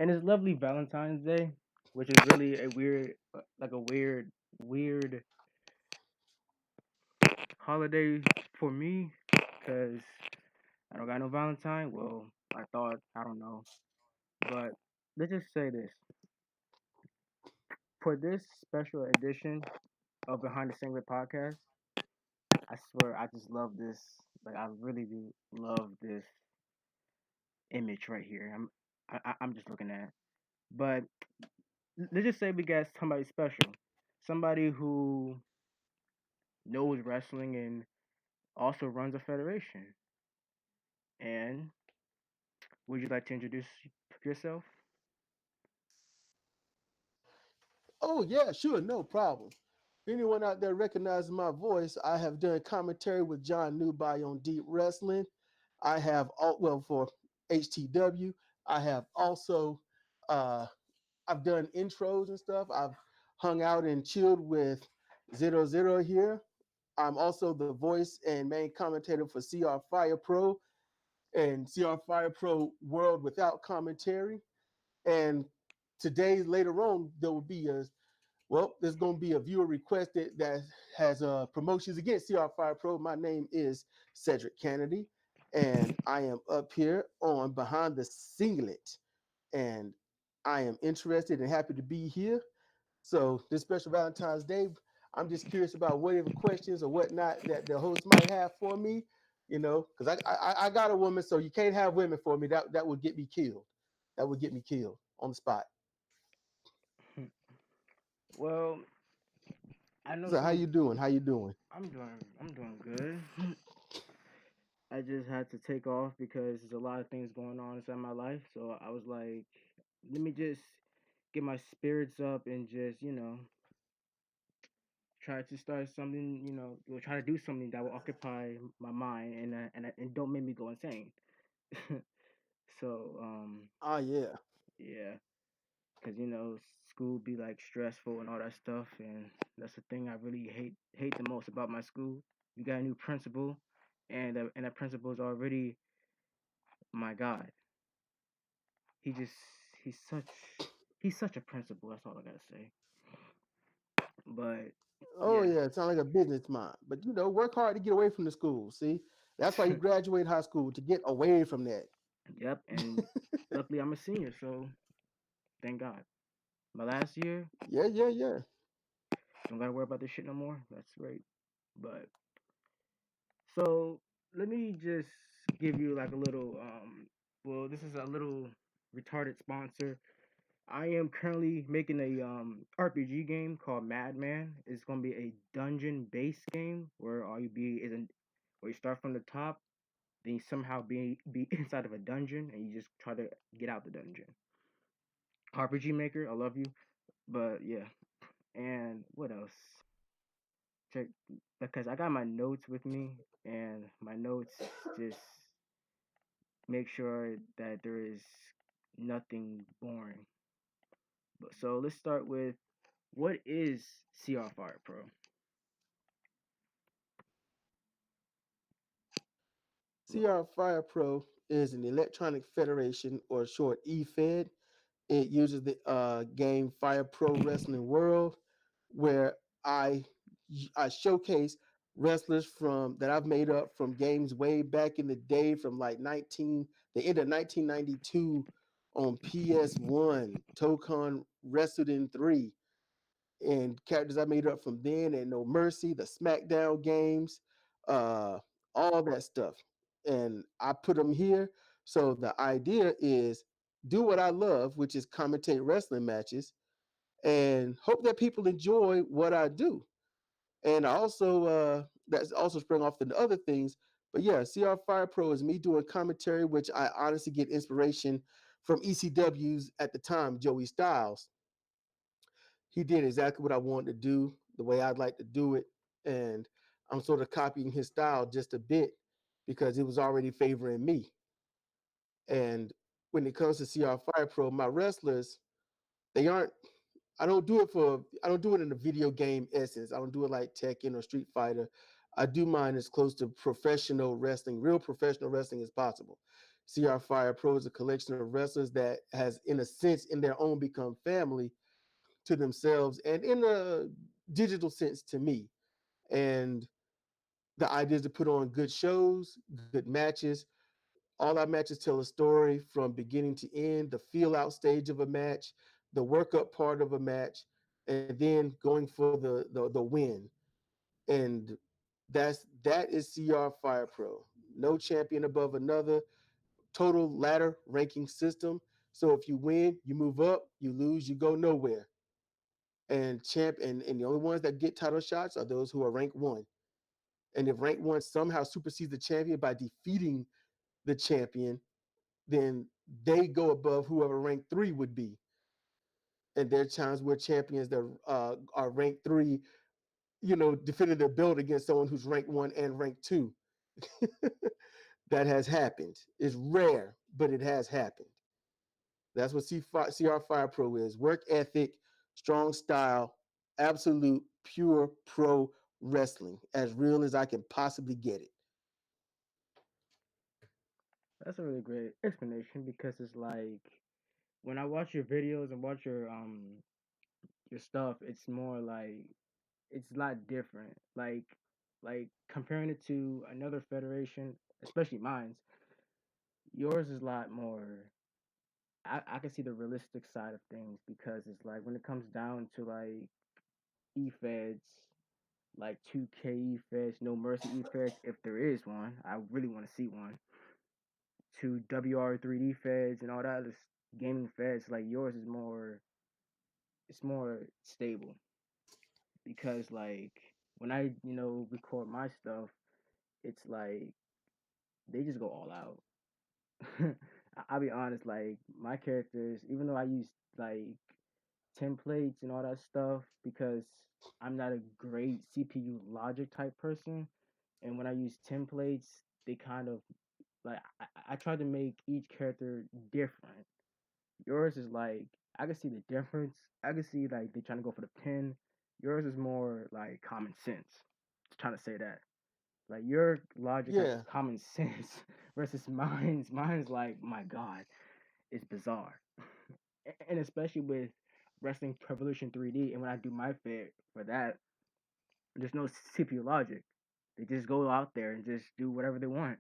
And it's lovely Valentine's Day, which is really a weird, like a weird holiday for me, cause I don't got no Valentine. Well, I thought I don't know, but let's just say this: for this special edition of Behind the Singlet podcast, I swear I just love this. Like I really do love this image right here. I'm just looking at. But let's just say we got somebody special, somebody who knows wrestling and also runs a federation. And would you like to introduce yourself? Oh yeah, sure, no problem. If anyone out there recognizes my voice, I have done commentary with John Newby on Deep Wrestling. I have well for HTW. I have also uh, I've done intros and stuff. I've hung out and chilled with Zero Zero here. I'm also the voice and main commentator for CR Fire Pro and CR Fire Pro World Without Commentary. And today, later on, there will be there's going to be a viewer requested that has promotions against CR Fire Pro. My name is Sedrik Kennedy, and I am up here on Behind the Singlet. And I am interested and happy to be here. So, this special Valentine's Day, I'm just curious about whatever questions or whatnot that the host might have for me, because I got a woman, so you can't have women for me. That would get me killed. That would get me killed on the spot. Well, I know So, how some. you doing? How you doing? I'm doing good. I just had to take off because there's a lot of things going on inside my life. So I was like, let me just get my spirits up and just, try to start something, or try to do something that will occupy my mind and don't make me go insane. So, Yeah. yeah, because school be like stressful and all that stuff, and that's the thing I really hate the most about my school. We got a new principal, and that principal is already my God. He just he's such he's such a principal. That's all I gotta say. But Oh yeah, yeah, it sounds like a business mind. But work hard to get away from the school. See, that's why you graduate high school to get away from that. yep. And luckily I'm a senior, so thank God. My last year, Yeah, yeah, yeah. don't gotta worry about this shit no more. That's great. But so let me just give you like a little well, this is a little retarded sponsor. I am currently making a RPG game called Madman. It's gonna be a dungeon based game where all you be is where you start from the top, then you somehow be inside of a dungeon and you just try to get out the dungeon. RPG Maker, I love you. But yeah. And what else? Check because I got my notes with me and my notes just make sure that there is nothing boring. But so let's start with what is CR Fire Pro? CR Fire Pro is an electronic federation, or short EFED. It uses the game Fire Pro Wrestling World, where I I showcase wrestlers from that I've made up from games way back in the day, from like the end of 1992 on PS1. Tokon Wrestling 3, and characters I made up from then, and No Mercy, the SmackDown games, uh, all that stuff. And I put them here. So the idea is do what I love, which is commentate wrestling matches, and hope that people enjoy what I do. And I also that's also sprung off into other things. But yeah, CR Fire Pro is me doing commentary, which I honestly get inspiration from ECW's at the time, Joey Styles. He did exactly what I wanted to do, the way I'd like to do it, and I'm sort of copying his style just a bit because it was already favoring me. And when it comes to CR Fire Pro, my wrestlers, they aren't. I don't do it in a video game essence. I don't do it like Tekken or Street Fighter. I do mine as close to professional wrestling, real professional wrestling as possible. CR Fire Pro is a collection of wrestlers that has, in a sense, in their own become family to themselves and in a digital sense to me. And the idea is to put on good shows, good matches. All our matches tell a story from beginning to end, the feel out stage of a match, the workup part of a match, and then going for the win. And that is CR Fire Pro. No champion above another, total ladder ranking system. So if you win, you move up, you lose, you go nowhere. And the only ones that get title shots are those who are rank one. And if rank one somehow supersedes the champion by defeating the champion, then they go above whoever rank three would be. And there are times where champions that are ranked three, defending their belt against someone who's ranked one and ranked two. That has happened. It's rare, but it has happened. That's what CR Fire Pro is: work ethic, strong style, absolute pure pro wrestling, as real as I can possibly get it. That's a really great explanation because it's like when I watch your videos and watch your stuff, it's more like it's a lot different. Like comparing it to another federation, especially mine's, yours is a lot more. I can see the realistic side of things because it's like when it comes down to like e-feds, like 2K e-feds, no mercy e-feds, if there is one, I really want to see one. To WR3D feds and all that other gaming feds, like yours is more, it's more stable because like when I record my stuff, it's like they just go all out. I'll be honest, like my characters, even though I use like templates and all that stuff, because I'm not a great CPU logic type person, and when I use templates, they kind of like I try to make each character different. Yours is like I can see the difference. I can see like they trying to go for the pin. Yours is more like common sense. Trying to say that. Like your logic has Yeah, common sense versus mine's. Mine's like, my God, it's bizarre. And especially with Wrestling Revolution 3D, and when I do my fit for that, there's no CPU logic. They just go out there and just do whatever they want.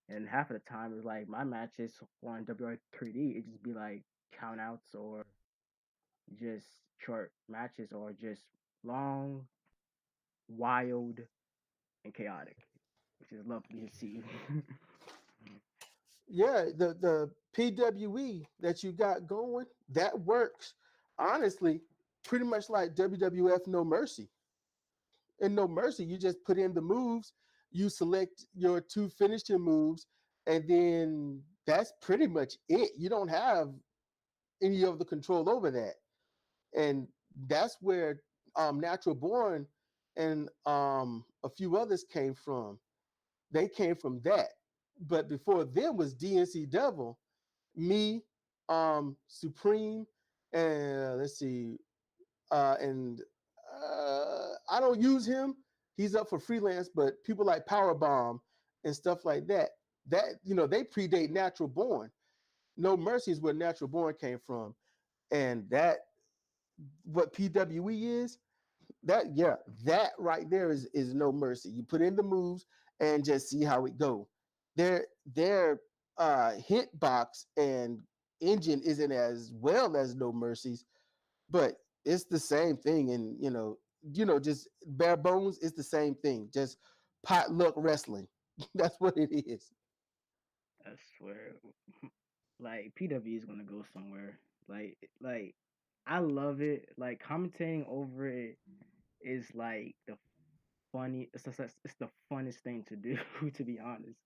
And half of the time, it's like my matches on WR3D, it just be like countouts or just short matches or just long, wild, and chaotic, which is lovely to see. yeah. The PWE that you got going that works. Honestly, pretty much like WWF No Mercy. In No Mercy, you just put in the moves, you select your two finishing moves, and then that's pretty much it. You don't have any of the control over that. And that's where Natural Born and a few others came from. They came from that. But before them was DNC Devil, me, Supreme, and let's see, and I don't use him. He's up for freelance, but people like Powerbomb and stuff like that, they predate Natural Born. No Mercy is where Natural Born came from, and that what PWE is, that yeah, that right there is No Mercy. You put in the moves and just see how it go. Their hitbox and engine isn't as well as No Mercy's, but it's the same thing. And just bare bones, it's the same thing. Just potluck wrestling. That's what it is. I swear, like PW is gonna go somewhere. Like I love it. Like commentating over it is like the funny. It's the funnest thing to do, to be honest.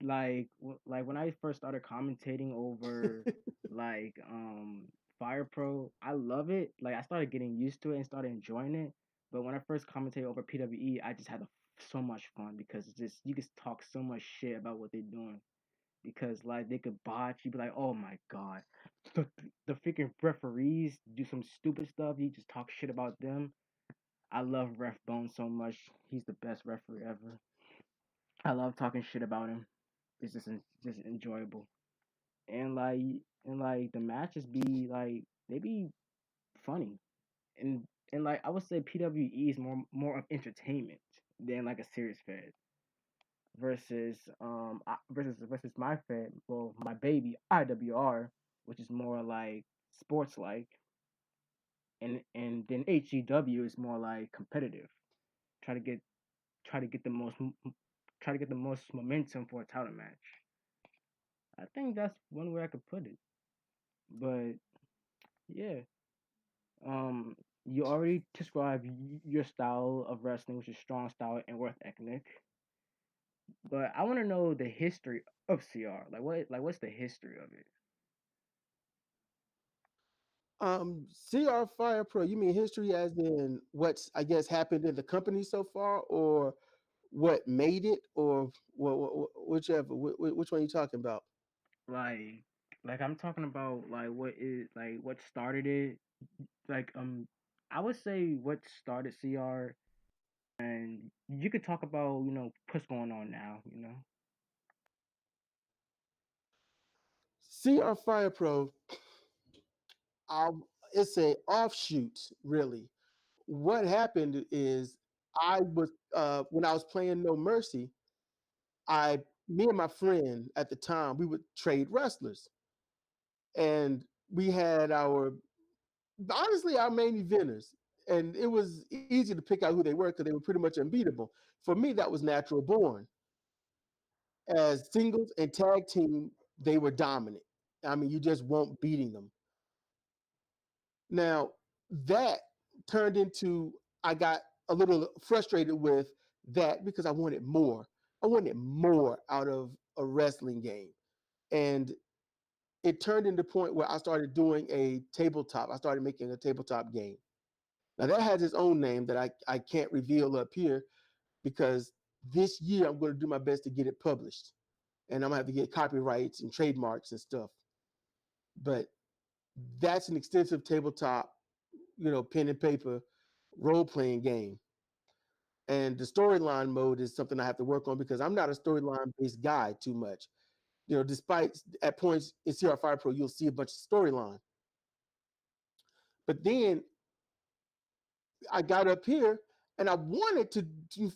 Like when I first started commentating over like Fire Pro, I love it. Like I started getting used to it and started enjoying it. But when I first commentated over PWE, I just had so much fun because it's just you can talk so much shit about what they're doing because like they could botch. You'd be like, oh my god, the, the freaking referees do some stupid stuff. You just talk shit about them. I love Ref Bone so much. He's the best referee ever. I love talking shit about him. it's just enjoyable. And like the matches be like they be funny. And like I would say PWE is more of entertainment than like a serious fed versus my fed, well my baby IWR, which is more like sports like, and then HGW is more like competitive. Try to get try to get the most try to get the most momentum for a title match. I think that's one way I could put it. But yeah, um, you already described your style of wrestling, which is strong style and worth ethnic. But I want to know the history of CR. What's the history of it? CR Fire Pro, you mean history as in what's, I guess, happened in the company so far, or what made it, or whichever, which one are you talking about? Like I'm talking about what started it. Like I would say what started CR, and you could talk about what's going on now. CR Fire Pro, um, it's a offshoot, really. What happened is I was when I was playing No Mercy, I me and my friend at the time we would trade wrestlers, and we had our honestly our main eventers, and it was easy to pick out who they were because they were pretty much unbeatable. For me, that was natural born. As singles and tag team, they were dominant. I mean, you just won't beating them. Now that turned into I got a little frustrated with that because I wanted more. I wanted more out of a wrestling game, and it turned into the point where I started doing a tabletop. I started making a tabletop game. Now that has its own name that I can't reveal up here because this year I'm going to do my best to get it published, and I'm gonna have to get copyrights and trademarks and stuff. But that's an extensive tabletop, pen and paper role playing game. And the storyline mode is something I have to work on because I'm not a storyline based guy too much. Despite at points in CR Fire Pro, you'll see a bunch of storyline. But then I got up here and I wanted to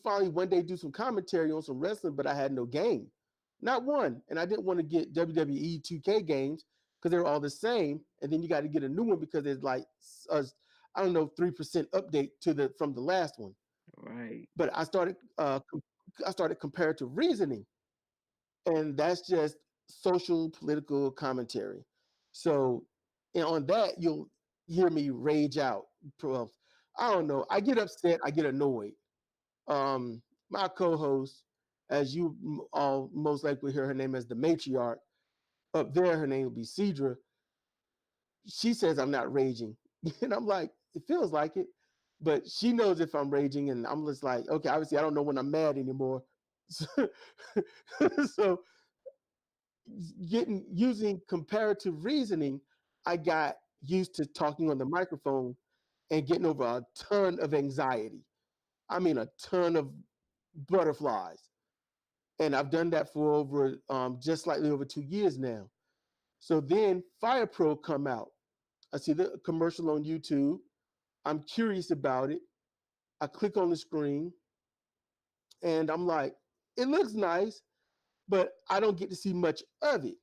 finally one day do some commentary on some wrestling, but I had no game. Not one. And I didn't want to get WWE 2K games because they're all the same. And then you got to get a new one because there's like a, I don't know, 3% update to the from the last one. Right. But I started comparative reasoning, and that's just social political commentary. So, and on that, you'll hear me rage out. Well, I don't know. I get upset. I get annoyed. My co-host, as you all most likely hear her name as the matriarch. Up there, her name will be Cedra. She says I'm not raging, and I'm like, it feels like it, but she knows if I'm raging, and I'm just like, okay, obviously I don't know when I'm mad anymore. So, so getting using comparative reasoning, I got used to talking on the microphone and getting over a ton of anxiety. I mean, a ton of butterflies, and I've done that for over just slightly over 2 years now. So then Fire Pro come out. I see the commercial on YouTube. I'm curious about it. I click on the screen and I'm like, it looks nice, but I don't get to see much of it.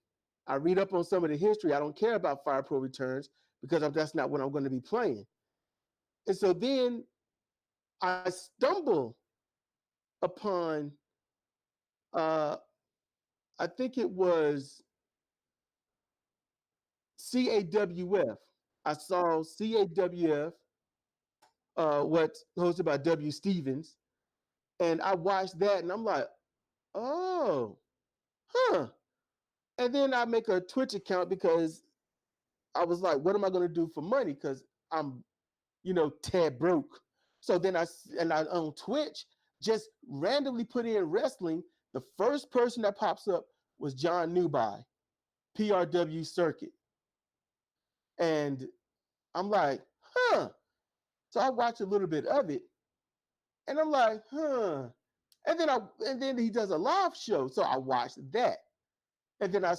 I read up on some of the history. I don't care about Fire Pro Returns because that's not what I'm going to be playing. And so then I stumble upon, uh, I think it was CAWF. I saw CAWF, what's hosted by W. Stevens, and I watched that and I'm like, oh, huh. And then I make a Twitch account because I was like, what am I going to do for money? Because I'm, tad broke. So then I on Twitch just randomly put in wrestling. The first person that pops up was John Newby, PRW Circuit. And I'm like, huh. So I watch a little bit of it and I'm like, huh. And then he does a live show. So I watched that. And then I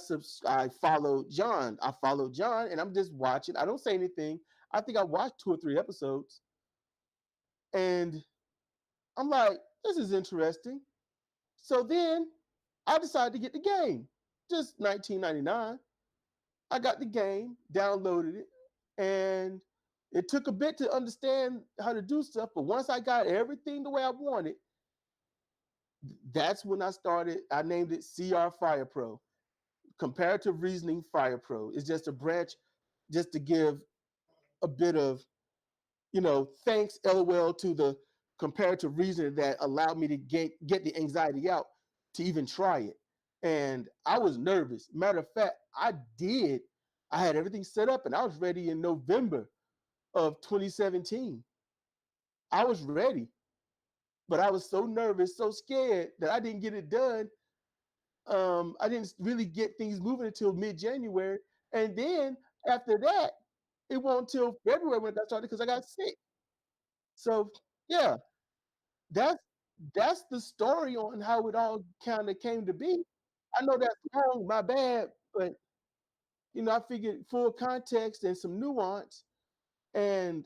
followed John. I followed John, and I'm just watching. I don't say anything. I think I watched 2 or 3 episodes, and I'm like, this is interesting. So then I decided to get the game. Just 19.99. I got the game, downloaded it, and it took a bit to understand how to do stuff. But once I got everything the way I wanted, that's when I started. I named it CR Fire Pro, Comparative Reasoning Fire Pro. It's just a branch, just to give a bit of, thanks, LOL, to the comparative reasoning that allowed me to get the anxiety out to even try it. And I was nervous. Matter of fact, I did. I had everything set up and I was ready in November of 2017. I was ready, but I was so nervous, so scared that I didn't get it done. I didn't really get things moving until mid-January. And then after that, it won't until February when I got started because I got sick. So yeah, that's that's the story on how it all kind of came to be. I know that's wrong, my bad, but I figured full context and some nuance, and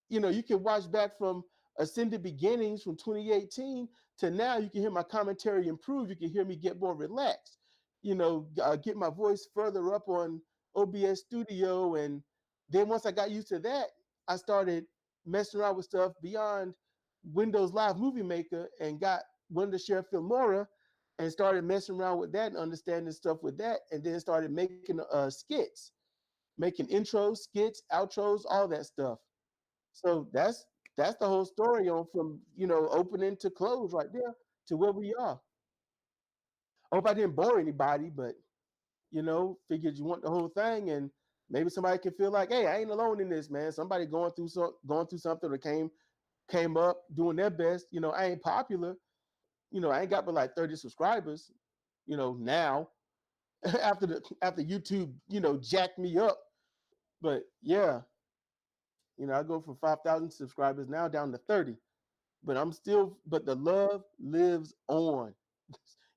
you can watch back from Ascended Beginnings from 2018 to now. You can hear my commentary improve. You can hear me get more relaxed. Get my voice further up on OBS Studio, and then once I got used to that, I started messing around with stuff beyond Windows Live Movie Maker and got wanted to share Filmora and started messing around with that and understanding stuff with that, and then started making skits, making intros, skits, outros, all that stuff. So that's the whole story on from opening to close right there to where we are. I hope I didn't bore anybody, but figured you want the whole thing, and maybe somebody can feel like, hey, I ain't alone in this, man. Somebody going through something that came up doing their best. I ain't popular. I ain't got but like 30 subscribers. Now after YouTube, jacked me up. But yeah, I go from 5,000 subscribers now down to 30. But the love lives on.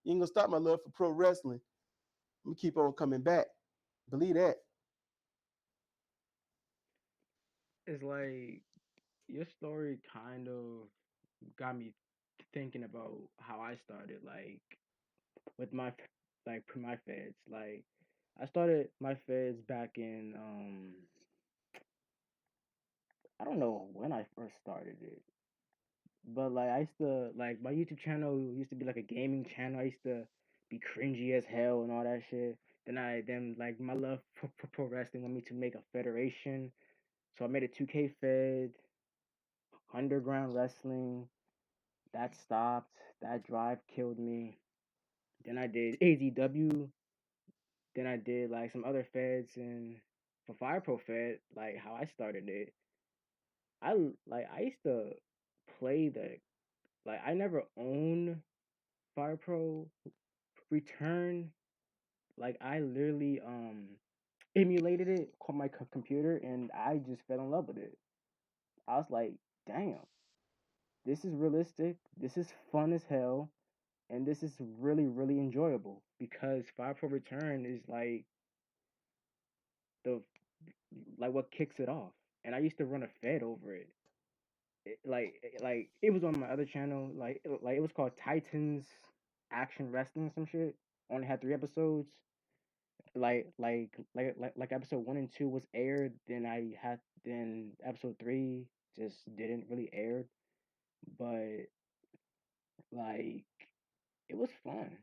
You ain't gonna stop my love for pro wrestling. I'm gonna keep on coming back. Believe that. It's like your story kind of got me thinking about how I started, like with my feds. Like I started my feds back in I don't know when I first started it, but like I used to like my YouTube channel used to be like a gaming channel. I used to be cringy as hell and all that shit. Then like my love for pro wrestling wanted me to make a federation, so I made a 2K fed, underground wrestling. That stopped. That drive killed me. Then I did AZW. Then I did like some other feds, and for Fire Pro Fed, like how I started it, I used to play the like I never owned Fire Pro Return. Like I literally emulated it on my computer, and I just fell in love with it. I was like, damn, this is realistic. This is fun as hell, and this is really enjoyable because Fire Pro Return is the like what kicks it off. And I used to run a fed over it. Like it was on my other channel. Like it was called Titans Action Wrestling, some shit. Only had 3 episodes. Like episode 1 and 2 was aired. Then episode 3 just didn't really air. But like it was fun.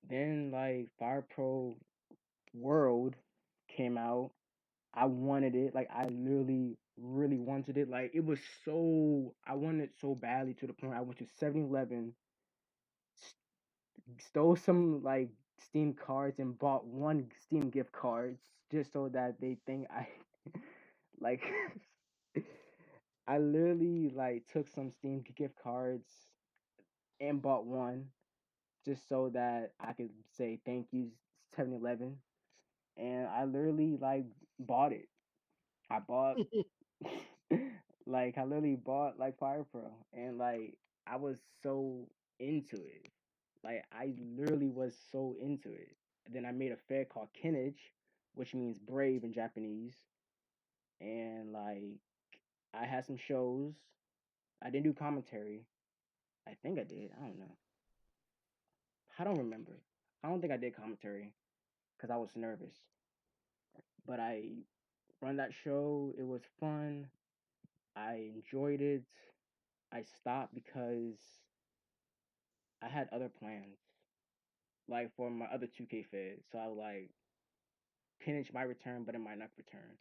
Then like Fire Pro World came out. I wanted it. Like I literally really wanted it. Like it was so I wanted it so badly to the point I went to 7-Eleven, stole some like Steam cards and bought one Steam gift cards just so that they think I like I literally like took some Steam gift cards and bought one just so that I could say thank you 7-Eleven, and I literally like bought it. I bought like I literally bought like Fire Pro, and like I was so into it. Like I literally was so into it. Then I made a fed called Kinage, which means brave in Japanese. And like I had some shows. I didn't do commentary. I think I did. I don't know. I don't remember. I don't think I did commentary because I was nervous. But I run that show. It was fun. I enjoyed it. I stopped because I had other plans, like for my other 2K fed. So I was like, Kinich might return, but it might not return.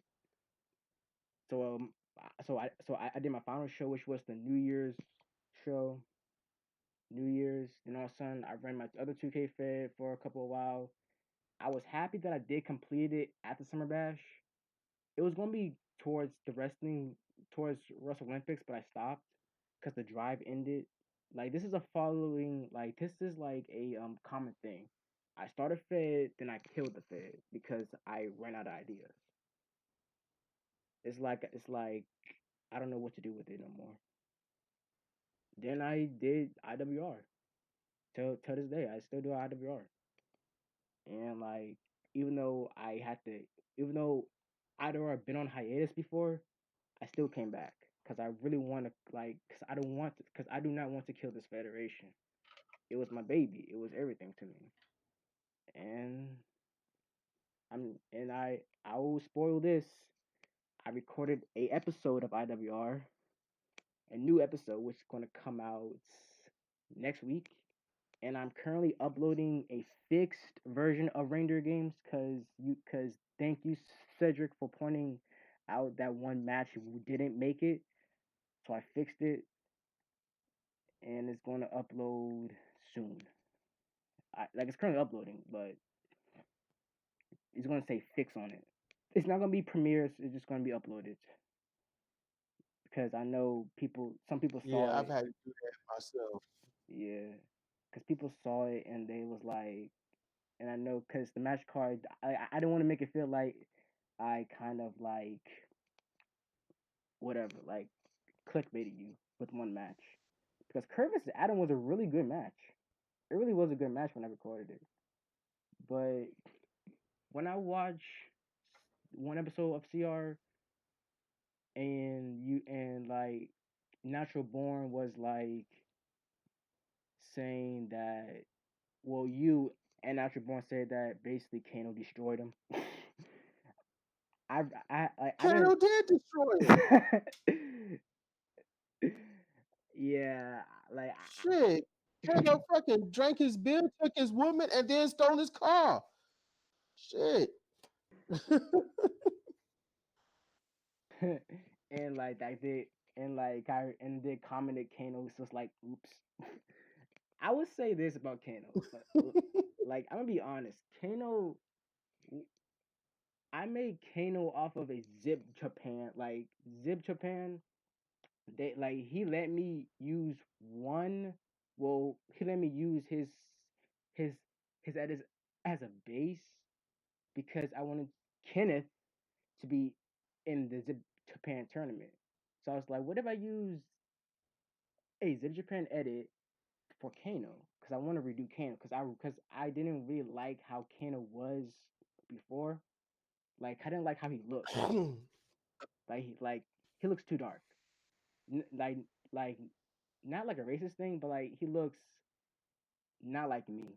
So I did my final show, which was the New Year's show. New Year's, then all of a sudden I ran my other 2K fed for a couple of while. I was happy that I did complete it at the Summer Bash. It was gonna be towards the wrestling, towards Wrestle Olympics, but I stopped because the drive ended. Like this is a following, like this is like a common thing. I started fed, then I killed the fed because I ran out of ideas. It's like I don't know what to do with it no more. Then I did IWR. Till this day, I still do IWR. And like even though I had to, even though IWR been on hiatus before, I still came back because I really want to like because I do not want to kill this federation. It was my baby. It was everything to me. And I will spoil this. I recorded a episode of IWR, a new episode which is going to come out next week. And I'm currently uploading a fixed version of Reindeer Games because thank you Sedrik for pointing out that one match we didn't make it. So I fixed it and it's going to upload soon. Like it's currently uploading, but it's going to say fix on it. It's not going to be premieres. It's just going to be uploaded because I know some people Yeah, saw I've it. had to do that myself. Yeah, because people saw it and they was like, and I know because the match card, I don't want to make it feel like I kind of like whatever, like clickbaited you with one match because Curtis Adam was a really good match. It really was a good match when I recorded it, but when I watch one episode of CR and like Natural Born was like saying that you and Natural Born said that basically Kano destroyed him. I I Kano didn't. did destroy him. Yeah, like Shit. Kano fucking drank his beer, took his woman, and then stole his car. Shit. and like I did and did commented Kano was just like oops. I would say this about Kano, like I'm gonna be honest, Kano. I made Kano off of a Zip Japan, like Zip Japan. They like he let me use one. Well, he let me use his his as a base because I wanted Kenneth to be in the Zip Japan tournament. So I was like, what if I use a Zip Japan edit for Kano? Because I want to redo Kano because I didn't really like how Kano was before. Like I didn't like how he looked. Like he looks too dark. Like like not like a racist thing, but like he looks not like me.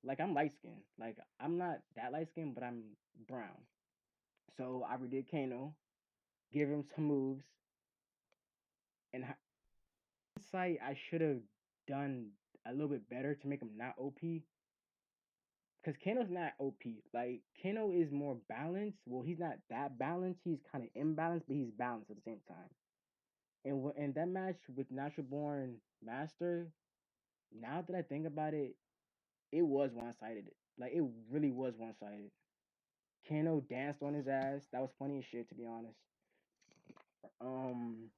Like I'm light skinned. Like I'm not that light skinned, but I'm brown. So I redid Kano, give him some moves, and hindsight I should have done a little bit better to make him not OP. Because Kano's not OP. Like Kano is more balanced. Well, he's not that balanced. He's kind of imbalanced, but he's balanced at the same time. And that match with Natural Born Master, now that I think about it, it was one sided. Like it really was one sided. Kano danced on his ass. That was funny as shit, to be honest. Um,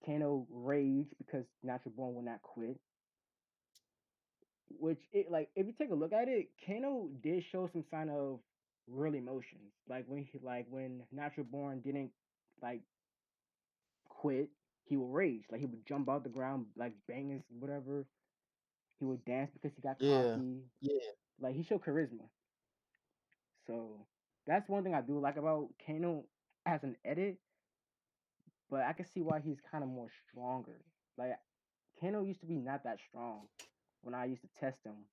Kano raged because Natural Born will not quit. Which it like if you take a look at it, Kano did show some sign of real emotions. Like when Natural Born didn't like quit, he would rage. Like he would jump out the ground, like bang his whatever. He would dance because he got Yeah. cocky. Yeah. Like he showed charisma. So that's one thing I do like about Kano as an edit, but I can see why he's kind of more stronger. Like Kano used to be not that strong when I used to test him.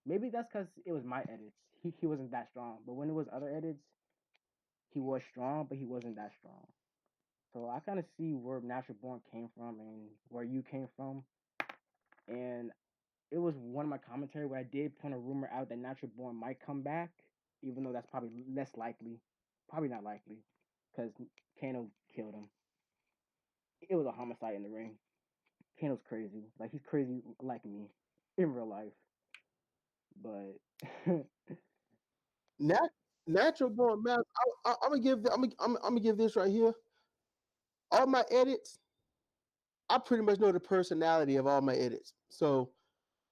Maybe that's because it was my edits. He wasn't that strong, but when it was other edits, he was strong, but he wasn't that strong. So I kind of see where Natural Born came from and where you came from. And it was one of my commentary where I did point a rumor out that Natural Born might come back, even though that's probably less likely. Probably not likely, because Kano killed him. It was a homicide in the ring. Kano's crazy. Like he's crazy like me in real life. But Nat- Natural born math. I'm gonna give. I'm gonna give this right here. All my edits, I pretty much know the personality of all my edits. So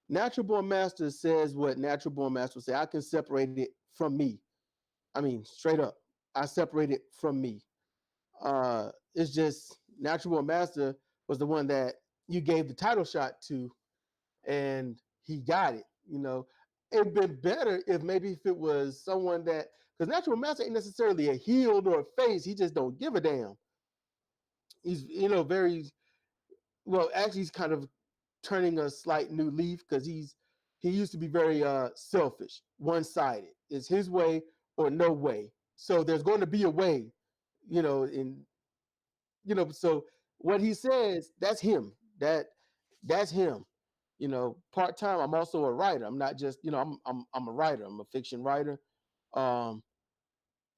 Natural Born Master says what Natural Born Master will say. I can separate it from me. I mean, straight up, I separate it from me. It's just Natural Born Master was the one that you gave the title shot to, and he got it. You know, it'd been better if maybe if it was someone that because Natural Master ain't necessarily a heel nor a face. He just don't give a damn. He's very well. Actually, he's kind of turning a slight new leaf because he used to be very selfish, one sided. It's his way or no way. So there's going to be a way, in so what he says, that's him. That's him. Part time. I'm also a writer. I'm not just I'm a writer. I'm a fiction writer, um,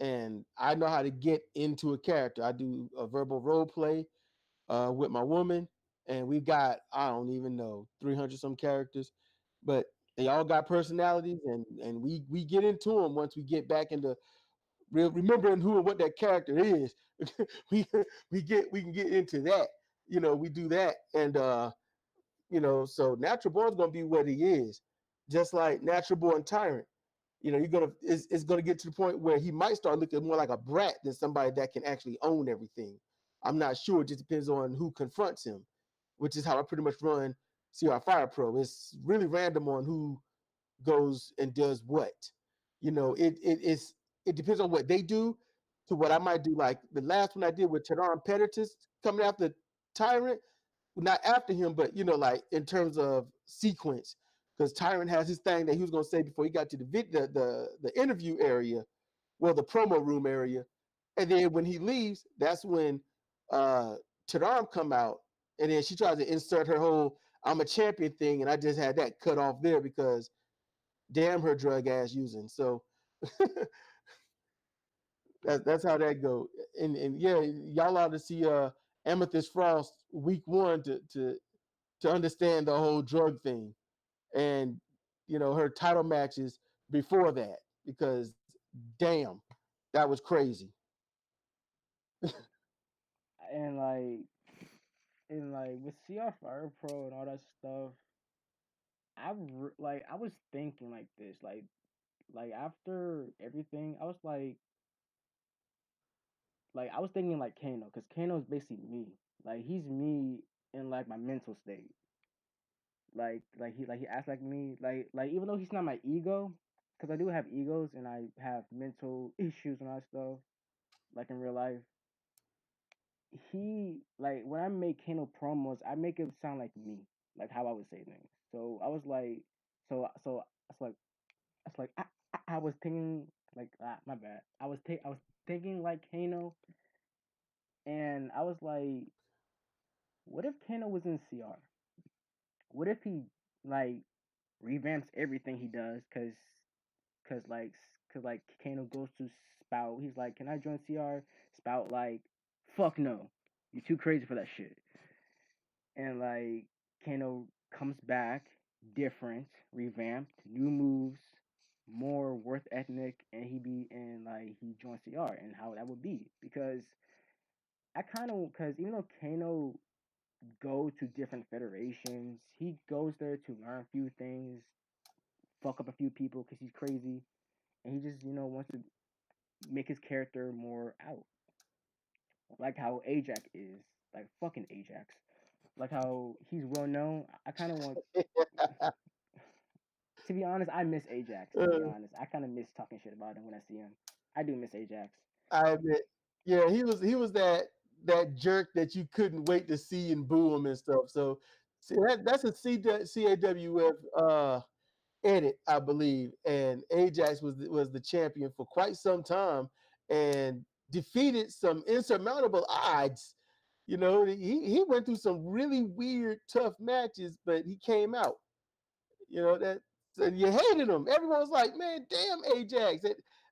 and I know how to get into a character. I do a verbal role play with my woman, and we got I don't even know 300 some characters, but they all got personalities, and we get into them once we get back into remembering who and what that character is. we we can get into that. We do that, and so Natural Born's gonna be what he is, just like Natural Born Tyrant. You're gonna it's gonna get to the point where he might start looking more like a brat than somebody that can actually own everything. I'm not sure. It just depends on who confronts him, which is how I pretty much run CR Fire Pro. It's really random on who goes and does what. It depends on what they do to what I might do. Like the last one I did with Teron Peditus coming after Tyrant, not after him, but like in terms of sequence, because Tyrant has his thing that he was gonna say before he got to the interview area, well, the promo room area, and then when he leaves, that's when uh Taram come out, and then she tries to insert her whole "I'm a champion" thing, and I just had that cut off there because damn her drug ass using. So that's how that go. And yeah, y'all ought to see Amethyst Frost week 1 to understand the whole drug thing, and her title matches before that, because damn, that was crazy. and like with CR Fire Pro and all that stuff, I was thinking like this, like after everything, I was like I was thinking like Kano, because Kano is basically me. Like he's me in like my mental state. Like he acts like me. Like even though he's not my ego, because I do have egos and I have mental issues and all that stuff. Like in real life, he like when I make Kano promos, I make it sound like me, like how I would say things. So I was like, so it's like it's like I was thinking like my bad. I was thinking like Kano, and I was like, what if Kano was in CR? What if he like revamps everything he does? Cause like cause Kano goes to Spout. He's like, can I join CR? Spout like, fuck no, you're too crazy for that shit. And like Kano comes back different, revamped, new moves, more worth ethnic, and he joins CR and how that would be, because I kind of because even though Kano go to different federations, he goes there to learn a few things, fuck up a few people because he's crazy, and he just wants to make his character more out, like how Ajax is, like fucking Ajax. like how he's well known. I kind of want, to be honest, I miss Ajax. To be Uh, honest, I kind of miss talking shit about him when I see him. I do miss Ajax. I admit, yeah, he was that jerk that you couldn't wait to see and boo him and stuff. So see, that's a CAWF edit, I believe. And Ajax was the champion for quite some time and defeated some insurmountable odds. He went through some really weird, tough matches, but he came out. That so you hated him. Everyone was like, "Man, damn Ajax!"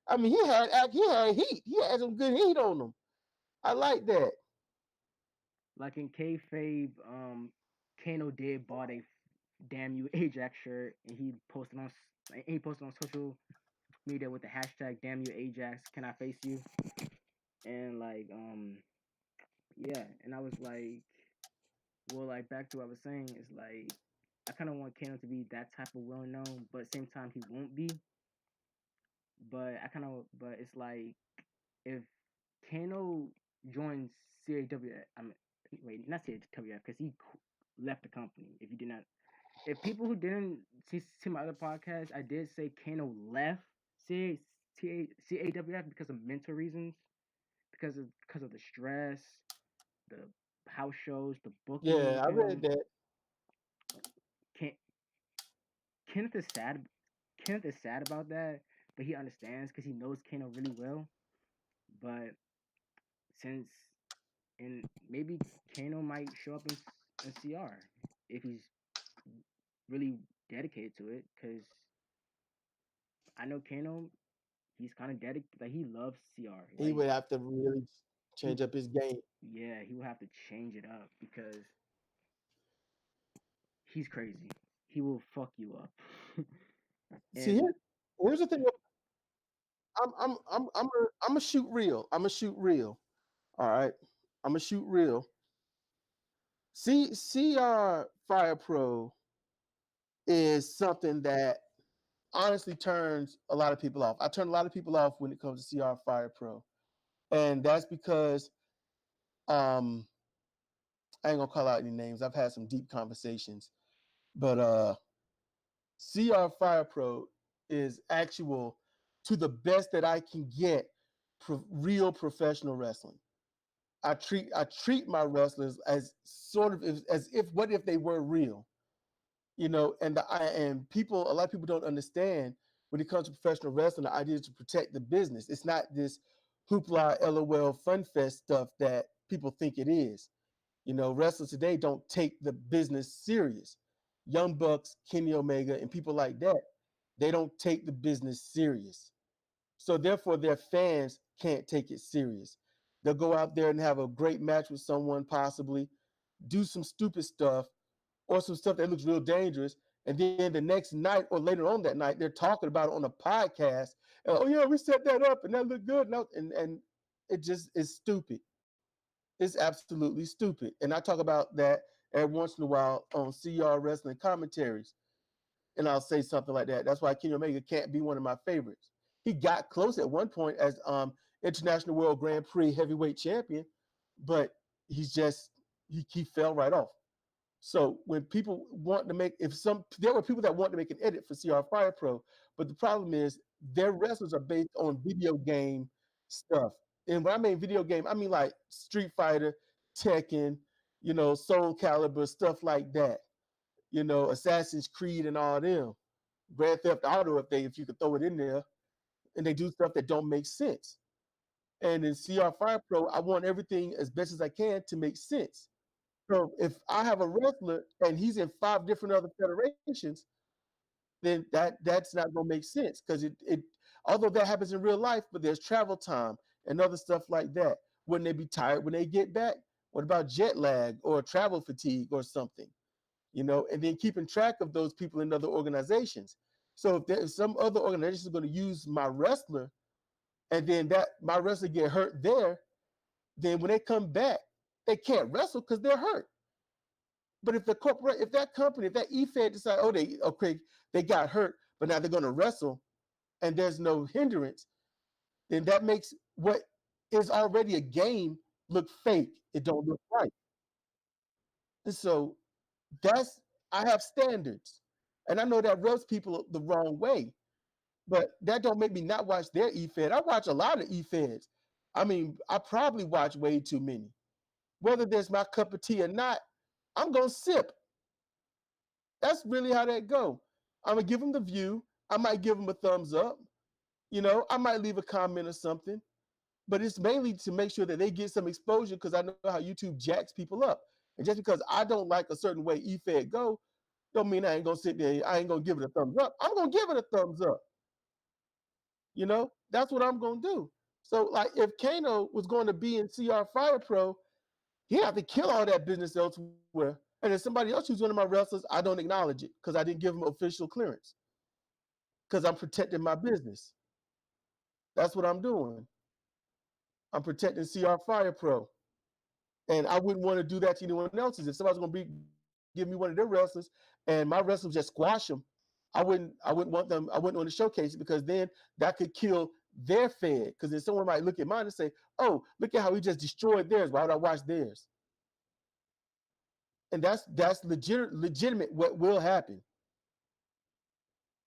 I mean, he had heat. He had some good heat on him. I like that. Like in kayfabe, Kano did bought a "Damn You Ajax" shirt, and he posted on social media with the hashtag "Damn You Ajax, can I face you?" And like yeah, and I was like, well, like back to what I was saying is like I kind of want Kano to be that type of well known, but at the same time he won't be. But it's like if Kano joins CAWF, I mean, wait, not CAWF because he left the company. If you did not, if people who didn't see my other podcast, I did say Kano left CAWF because of mental reasons, because of the stress, the house shows, the booking. Yeah, I read that. Ken, Kenneth is sad. Kenneth is sad about that, but he understands because he knows Kano really well. But since and maybe Kano might show up in CR if he's really dedicated to it. Because I know Kano, he's kind of dedicated. Like he loves CR. He Like would have to really he, change up his game. yeah, he will have to change it up because he's crazy. He will fuck you up. See, and here's the thing. I'm a shoot real. I'm a shoot real. All right. I'm a shoot real. CR Fire Pro is something that honestly turns a lot of people off. I turn a lot of people off when it comes to CR Fire Pro, and that's because um, I ain't gonna call out any names. I've had some deep conversations, but CR Fire Pro is actual to the best that I can get real professional wrestling. I treat my wrestlers as sort of as if what if they were real, and people a lot of people don't understand when it comes to professional wrestling the idea is to protect the business. It's not this hoopla lol fun fest stuff that people think it is. Wrestlers today don't take the business serious. Young Bucks, Kenny Omega, and people like that, they don't take the business serious. So therefore, their fans can't take it serious. They'll go out there and have a great match with someone, possibly do some stupid stuff or some stuff that looks real dangerous. And then the next night or later on that night, they're talking about it on a podcast. And, oh yeah, we set that up and that looked good. And it just is stupid. It's absolutely stupid. And I talk about that every once in a while on CR wrestling commentaries. And I'll say something like that. That's why Kenny Omega can't be one of my favorites. He got close at one point as International World Grand Prix heavyweight champion, but he's just he fell right off. So when people want to make, if some, there were people that want to make an edit for CR Fire Pro, but the problem is their wrestlers are based on video game stuff. And when I mean video game, I mean like Street Fighter, Tekken, Soul Calibur, stuff like that. Assassin's Creed and all them. Grand Theft Auto, if you could throw it in there, and they do stuff that don't make sense. And in CR Fire Pro, I want everything as best as I can to make sense. So if I have a wrestler and he's in 5 different other federations, then that's not gonna make sense because it although that happens in real life, but there's travel time and other stuff like that. Wouldn't they be tired when they get back? What about jet lag or travel fatigue or something? And then keeping track of those people in other organizations. So if there's some other organization is going to use my wrestler, and then that my wrestler get hurt there, then when they come back, they can't wrestle because they're hurt. But if that company, if that EFED decide, oh, they got hurt, but now they're going to wrestle, and there's no hindrance, then that makes what is already a game look fake. It don't look right. And so that's I have standards. And I know that rubs people the wrong way, but that don't make me not watch their E-Fed. I watch a lot of E-Feds. I mean, I probably watch way too many. Whether there's my cup of tea or not, I'm gonna sip. That's really how that go. I'm gonna give them the view. I might give them a thumbs up. I might leave a comment or something, but it's mainly to make sure that they get some exposure because I know how YouTube jacks people up. And just because I don't like a certain way eFed go, don't mean I ain't gonna sit there. I ain't gonna give it a thumbs up. I'm gonna give it a thumbs up. That's what I'm gonna do. So, like, if Kano was going to be in CR Fire Pro, he had to kill all that business elsewhere. And if somebody else who's one of my wrestlers, I don't acknowledge it because I didn't give him official clearance because I'm protecting my business. That's what I'm doing. I'm protecting CR Fire Pro. And I wouldn't want to do that to anyone else's. If somebody's going to give me one of their wrestlers and my wrestlers just squash them, I wouldn't want them. I wouldn't want to showcase it because then that could kill their Fed. Because then someone might look at mine and say, "Oh, look at how he just destroyed theirs. Why would I watch theirs?" And that's legitimate. What will happen?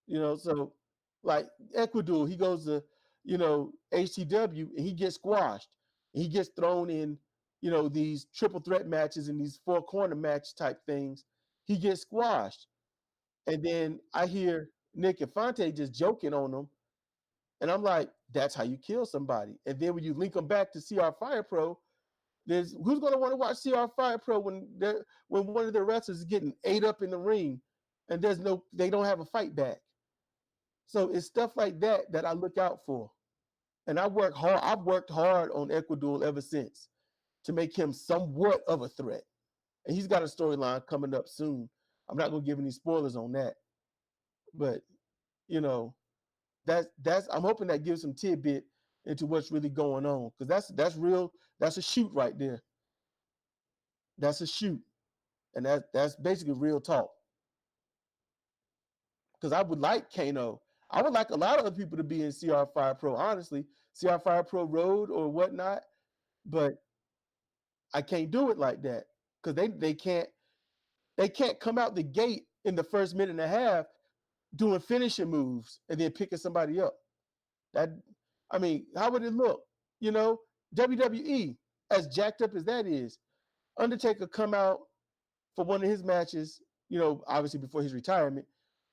So like Ecuador, he goes to HTW and he gets squashed. And he gets thrown in these triple threat matches and these four corner match type things. He gets squashed, and then I hear Nick Infante just joking on him, and I'm like, that's how you kill somebody. And then when you link them back to CR Fire Pro, there's who's going to want to watch CR Fire Pro when one of their wrestlers is getting ate up in the ring, and they don't have a fight back. So it's stuff like that I look out for. And I work hard. I've worked hard on Ecuador ever since to make him somewhat of a threat. And he's got a storyline coming up soon. I'm not gonna give any spoilers on that, but you know that's I'm hoping that gives some tidbit into what's really going on because that's real. That's a shoot right there. That's a shoot, and that's basically real talk. Because I would like Kano. I would like a lot of other people to be in CR Fire Pro, honestly, CR Fire Pro Road or whatnot. But I can't do it like that because they can't come out the gate in the first minute and a half doing finishing moves and then picking somebody up. That I mean, how would it look? You know, WWE, as jacked up as that is, Undertaker come out for one of his matches, obviously before his retirement,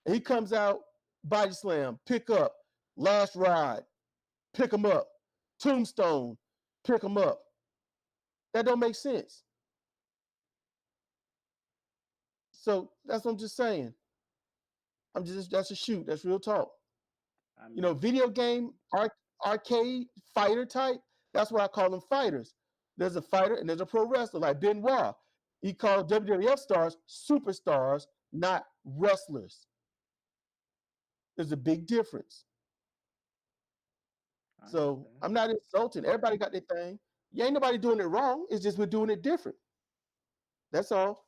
and he comes out, body slam, pick up, last ride, pick him up, tombstone, pick him up. That don't make sense. So that's what I'm just saying. That's a shoot. That's real talk. I mean, Video game arcade fighter type. That's why I call them fighters. There's a fighter and there's a pro wrestler like Benoit. He called WWF stars superstars, not wrestlers. There's a big difference. I So understand. I'm not insulting. Everybody got their thing. You ain't nobody doing it wrong. It's just we're doing it different. That's all.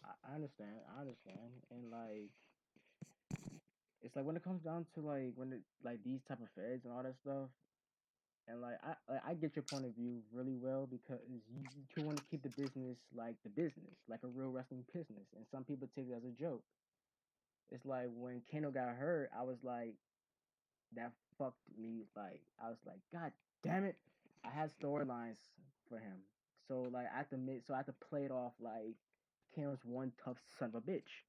I understand. I understand. And like, it's like when it comes down to like when it like these type of feds and all that stuff. And like I get your point of view really well because you want to keep the business, like a real wrestling business. And some people take it as a joke. It's like when Kano got hurt, I was like, that fucked me. Like I was like, God damn it! I had storylines for him, so like I have to play it off like Kano's one tough son of a bitch.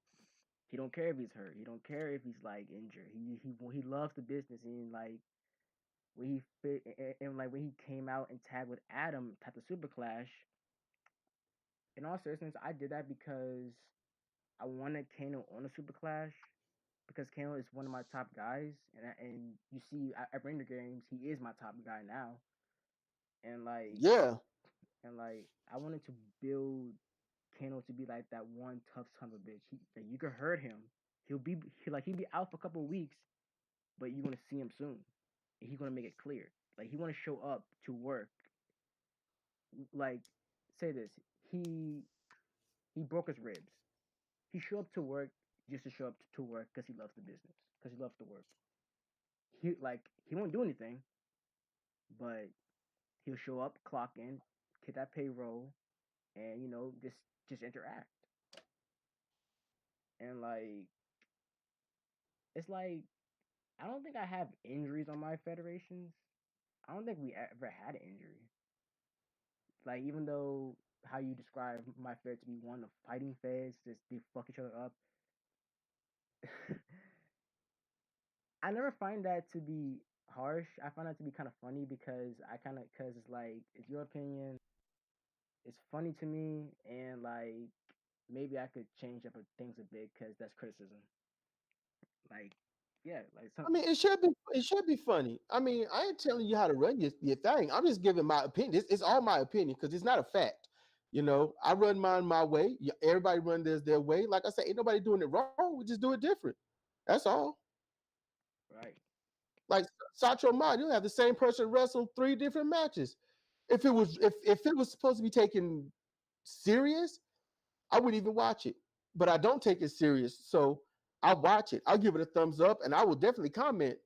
He don't care if he's hurt. He don't care if he's like injured. He loves the business and like when he fit and like when he came out and tagged with Adam at the Super Clash. In all seriousness, I did that because I wanted Kano on the Super Clash because Kano is one of my top guys, and you see at Render Games he is my top guy now, and like Yeah. I wanted to build Kano to be like that one tough son of a bitch. Like you could hurt him. He'll be out for a couple of weeks, but you're gonna see him soon. And he's gonna make it clear. Like he wanna show up to work. Like say this. He he broke his ribs. He showed up to work just to show up to work because he loves the business. Because he loves to work. He won't do anything, but he'll show up, clock in, get that payroll, and just interact. And like it's like I don't think I have injuries on my federations. I don't think we ever had an injury. Like even though how you describe my fed to be one of fighting feds, just they fuck each other up. I never find that to be harsh. I find that to be kind of funny because because it's like it's your opinion. It's funny to me, and like maybe I could change up things a bit because that's criticism. Like yeah, like some I mean, it should be funny. I mean, I ain't telling you how to run your thing. I'm just giving my opinion. It's all my opinion because it's not a fact. I run mine my way. Everybody run theirs their way. Like I said, ain't nobody doing it wrong. We just do it different. That's all. right. Like Sacho Ma, you have the same person wrestle 3 different matches. If it was supposed to be taken serious, I wouldn't even watch it. But I don't take it serious, so I watch it. I'll give it a thumbs up, and I will definitely comment.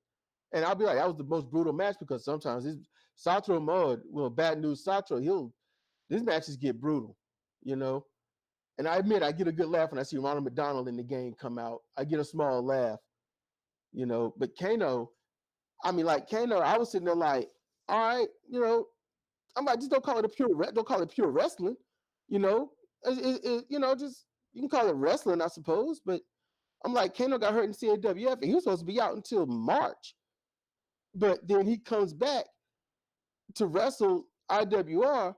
And I'll be like, that was the most brutal match because sometimes this Satro Mud, well, bad news Satro, these matches get brutal, you know. And I admit I get a good laugh when I see Ronald McDonald in the game come out. I get a small laugh. But Kano, I mean, like Kano, I was sitting there like, all right, I'm like, just don't call it pure wrestling, you know. Just you can call it wrestling, I suppose. But I'm like, Kano got hurt in CAWF, and he was supposed to be out until March. But then he comes back to wrestle IWR,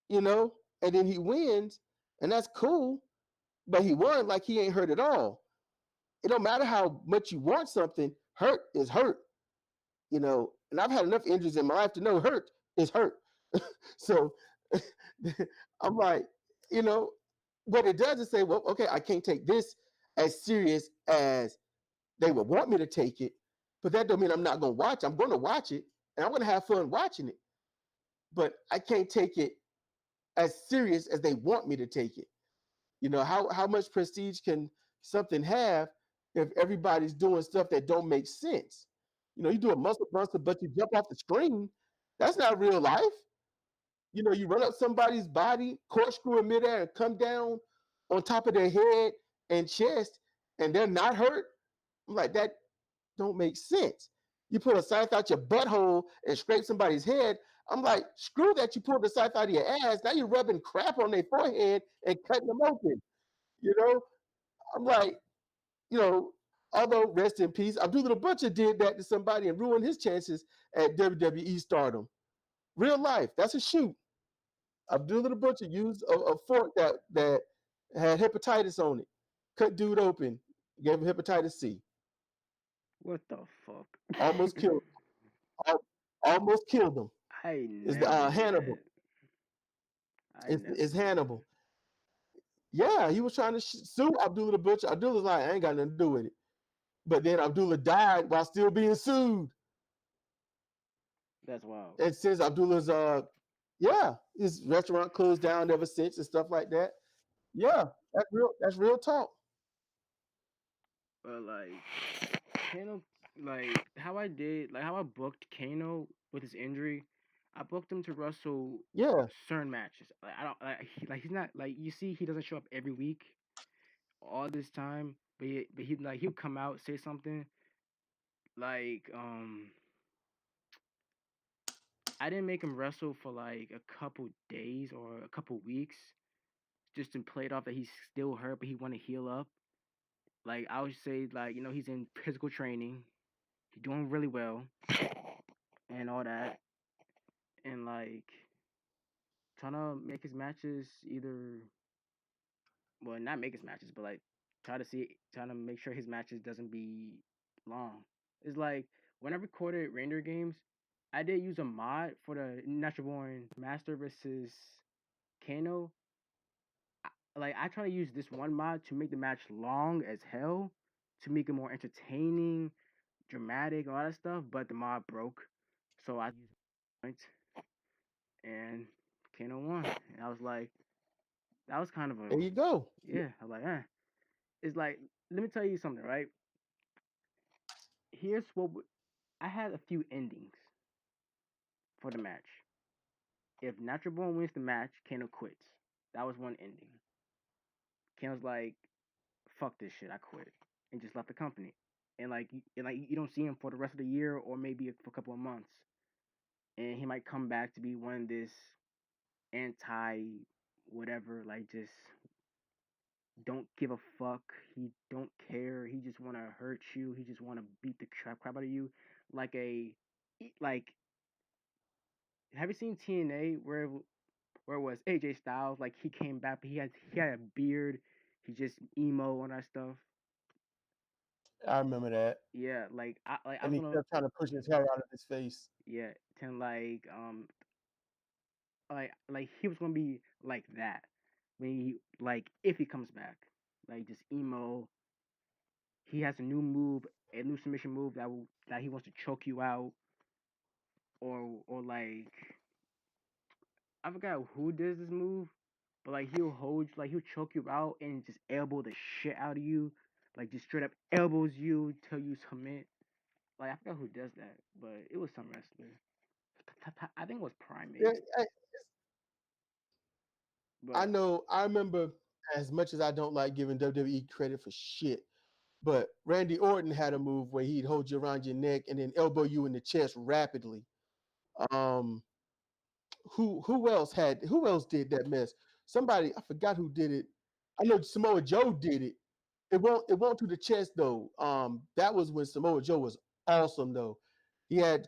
you know, and then he wins, and that's cool. But he won like he ain't hurt at all. It don't matter how much you want something, hurt is hurt, And I've had enough injuries in my life to know hurt is hurt. So I'm like, you know, what it does is say, well, okay, I can't take this as serious as they would want me to take it, but that don't mean I'm not going to watch. I'm going to watch it, and I'm going to have fun watching it. But I can't take it as serious as they want me to take it. How much prestige can something have if everybody's doing stuff that don't make sense? You do a muscle buster, but you jump off the screen. That's not real life. You run up somebody's body, corkscrew in midair, and come down on top of their head and chest, and they're not hurt. I'm like, that don't make sense. You pull a scythe out your butthole and scrape somebody's head. I'm like, screw that. You pulled the scythe out of your ass. Now you're rubbing crap on their forehead and cutting them open. You know, I'm like, you know, although rest in peace, Abdullah the Butcher did that to somebody and ruined his chances at WWE stardom. Real life. That's a shoot. Abdullah the Butcher used a fork that had hepatitis on it. Cut dude open, gave him hepatitis C. What the fuck? Almost killed. Almost killed him. I Is never knew Hannibal? that. I never Is knew that. Hannibal? Yeah, he was trying to sue Abdullah the Butcher. Abdullah's like, I ain't got nothing to do with it. But then Abdullah died while still being sued. That's wild. And since Abdullah's yeah, his restaurant closed down ever since and stuff like that. Yeah, that's real talk. But like Kano, like how I did, like how I booked Kano with his injury, I booked him to wrestle Yeah. certain matches. Like I don't like he's not like you see he doesn't show up every week all this time, but he like he'll come out say something like I didn't make him wrestle for like a couple days or a couple weeks just to play it off that he's still hurt but he want to heal up. Like I would say like he's in physical training, he's doing really well and all that, and like trying to make his matches either well not make his matches but like trying to make sure his matches doesn't be long. It's like when I recorded reindeer games, I did use a mod for the Natural Born Master versus Kano. Like I try to use this one mod to make the match long as hell to make it more entertaining, dramatic, all that stuff, but the mod broke. So I used points and Kano won. And I was like, that was kind of a There you go. yeah. I was like, eh. It's like, let me tell you something, right? Here's I had a few endings for the match. If Natural Born wins the match, Kano quits. That was one ending. Ken was like, "Fuck this shit, I quit," and just left the company. And you don't see him for the rest of the year or maybe for a couple of months, and he might come back to be one of this anti whatever, like just don't give a fuck. He don't care. He just want to hurt you. He just want to beat the crap out of you, like a like. Have you seen TNA where it was AJ Styles? Like he came back, but he had a beard. He just emo and that stuff. I remember that. Yeah, like I And was he gonna kept trying to push his hair out of his face. yeah, ten like he was gonna be like that when he like if he comes back, like just emo. He has a new submission move that he wants to choke you out, or like I forgot who does this move, but like he'll choke you out and just elbow the shit out of you, like just straight up elbows you till you submit. Like I forgot who does that, but it was some wrestler. I think it was Yeah, Primate, I but know. I remember, as much as I don't like giving WWE credit for shit, but Randy Orton had a move where he'd hold you around your neck and then elbow you in the chest rapidly. Um, who else did that mess? Somebody, I forgot who did it. I know Samoa Joe did it. It won't to the chest though. That was when Samoa Joe was awesome though. He had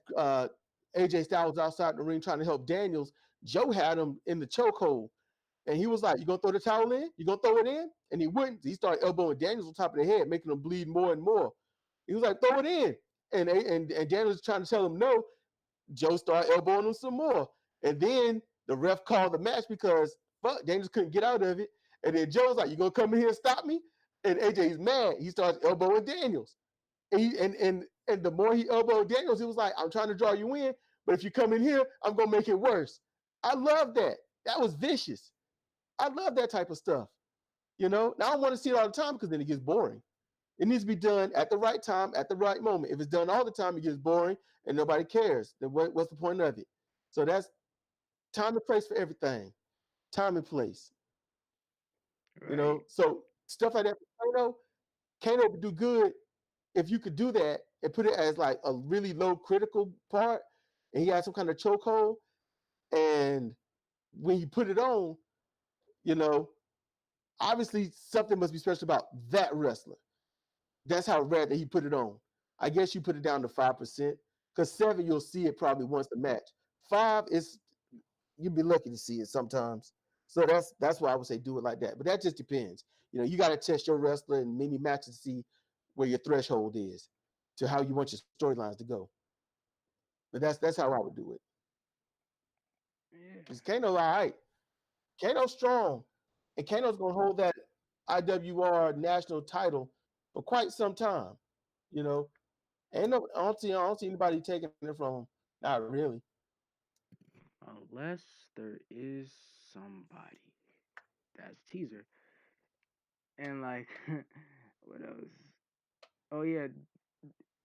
AJ Styles outside the ring trying to help Daniels. Joe had him in the chokehold. And he was like, "You gonna throw the towel in? You gonna throw it in?" And he wouldn't. He started elbowing Daniels on top of the head, making him bleed more and more. He was like, "Throw it in." And Daniels was trying to tell him no. Joe started elbowing him some more. And then the ref called the match because fuck, Daniels couldn't get out of it. And then Joe's like, "You gonna come in here and stop me?" And AJ's mad. He starts elbowing Daniels. And the more he elbowed Daniels, he was like, "I'm trying to draw you in, but if you come in here, I'm gonna make it worse." I love that. That was vicious. I love that type of stuff. Now I don't want to see it all the time because then it gets boring. It needs to be done at the right time, at the right moment. If it's done all the time, it gets boring and nobody cares. Then what's the point of it? So that's time and place for everything. Time and place. right, So stuff like that for Kano would do good if you could do that and put it as like a really low critical part and he had some kind of chokehold. And when you put it on, you know, obviously something must be special about that wrestler. That's how rare that he put it on. I guess you put it down to 5%, because 7 you'll see it probably once a match. 5 is you'd be lucky to see it sometimes. So that's why I would say do it like that. But that just depends. You got to test your wrestler in many matches to see where your threshold is to how you want your storylines to go. But that's how I would do it. yeah, Because Kano, all right, Kano's strong, and Kano's gonna hold that IWR national title for quite some time. You know, Ain't no, I don't see anybody taking it from him. Not really. unless there is somebody that's teaser and like what else? Oh yeah,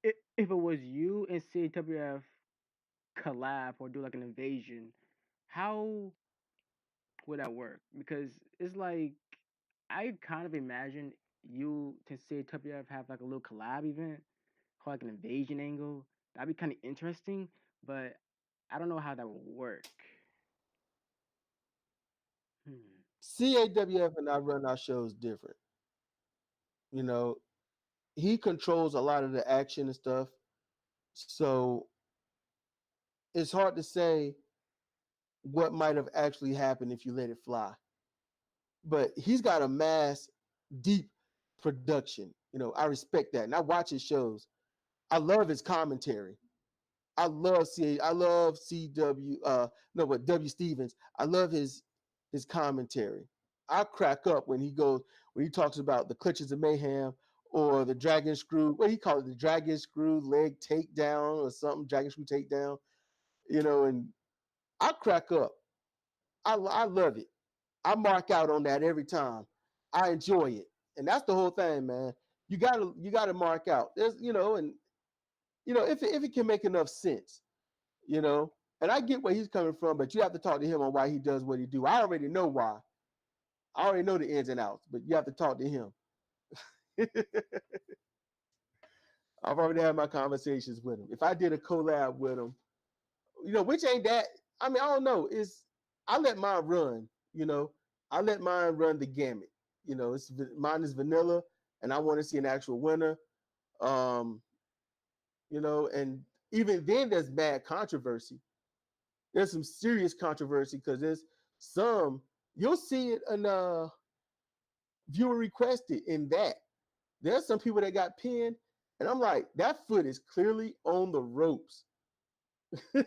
if it was you and CWF collab or do like an invasion, how would that work? Because it's like I kind of imagine you and CWF have like a little collab event called like an invasion angle. That'd be kind of interesting, but I don't know how that would work. Hmm. CAWF and I run our shows different. You know, he controls a lot of the action and stuff. So it's hard to say what might have actually happened if you let it fly. But he's got a mass, deep production. I respect that. And I watch his shows. I love his commentary. I love CW no but W Stevens. I love his commentary. I crack up when he talks about the clutches of mayhem or the dragon screw. What he called it, the dragon screw leg takedown or something, dragon screw takedown. And I crack up. I love it. I mark out on that every time. I enjoy it, and that's the whole thing, man. You gotta mark out. And if it can make enough sense, you know. And I get where he's coming from, but you have to talk to him on why he does what he do. I already know why, I already know the ins and outs, but you have to talk to him. I've already had my conversations with him. If I did a collab with him, which ain't that. I mean, I don't know. I let mine run. I let mine run the gamut. Mine is vanilla, and I want to see an actual winner. Um, and even then, there's bad controversy. There's some serious controversy because there's some you'll see it in viewer requested in that. There's some people that got pinned, and I'm like, that foot is clearly on the ropes. But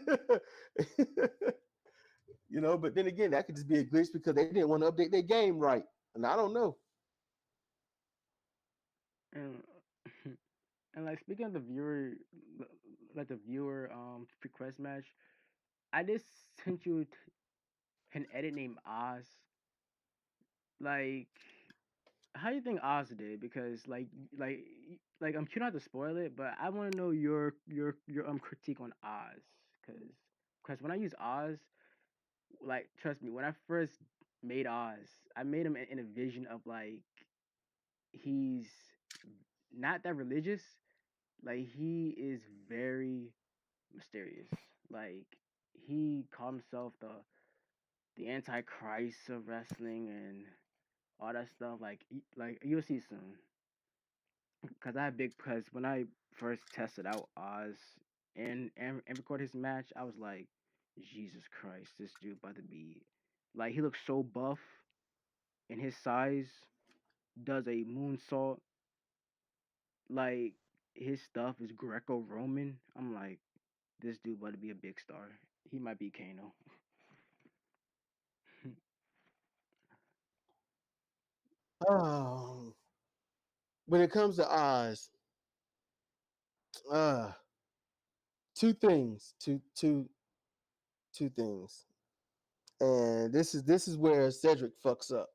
then again, that could just be a glitch because they didn't want to update their game right. And I don't know. And and like speaking of the viewer, like the viewer request match, I just sent you an edit named Oz. Like, how do you think Oz did? Because like I'm sure not to spoil it, but I want to know your critique on Oz, because when I use Oz, like trust me, when I first made Oz, I made him in a vision of like he's not that religious. Like he is very mysterious. Like he called himself the antichrist of wrestling and all that stuff. Like you'll see soon. Cause I had big cause when I first tested out Oz and recorded his match, I was like, Jesus Christ, this dude about to be like he looks so buff and his size does a moonsault. Like his stuff is Greco Roman. I'm like, this dude about to be a big star. He might be Kano. Oh, when it comes to Oz, uh, two things, two things, and this is where Sedrik fucks up.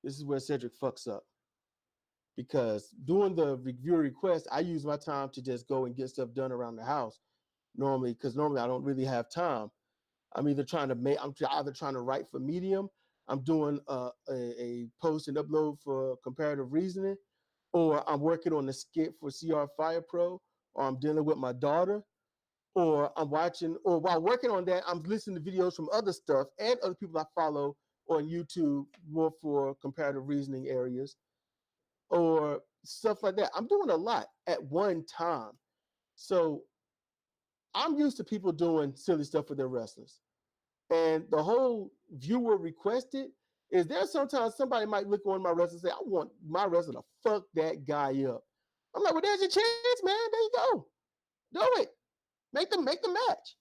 This is where Sedrik fucks up because doing the reviewer request, I use my time to just go and get stuff done around the house normally because normally I don't really have time. I'm either trying to write for Medium, I'm doing a post and upload for comparative reasoning, or I'm working on a skit for CR Fire Pro, or I'm dealing with my daughter, or I'm watching, or while working on that, I'm listening to videos from other stuff and other people I follow on YouTube more for comparative reasoning areas or stuff like that. I'm doing a lot at one time. So I'm used to people doing silly stuff with their wrestlers. And the whole viewer requested is there sometimes somebody might look on my wrestler and say, I want my wrestler to fuck that guy up. I'm like, well, there's your chance, man. There you go. Do it. Make the match.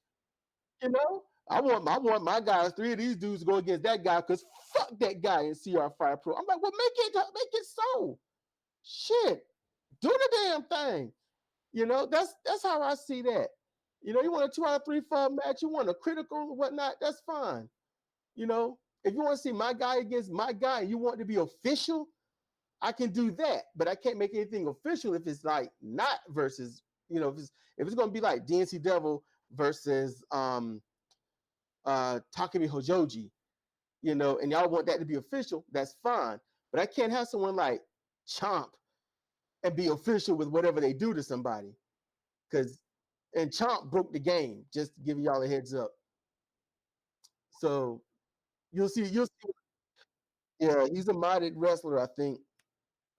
I want my guys, three of these dudes to go against that guy because fuck that guy in CR Fire Pro. I'm like, well, make it so. Shit. Do the damn thing. That's how I see that. You want a 2 out of 3 fall match, you want a critical or whatnot, that's fine. If you want to see my guy against my guy and you want it to be official, I can do that. But I can't make anything official if it's like not versus, if it's gonna be like DNC Devil versus Takumi Hojoji, and y'all want that to be official, that's fine. But I can't have someone like Chomp and be official with whatever they do to somebody. Because and Chomp broke the game, just to give y'all a heads up. So you'll see. Yeah, he's a modded wrestler, I think.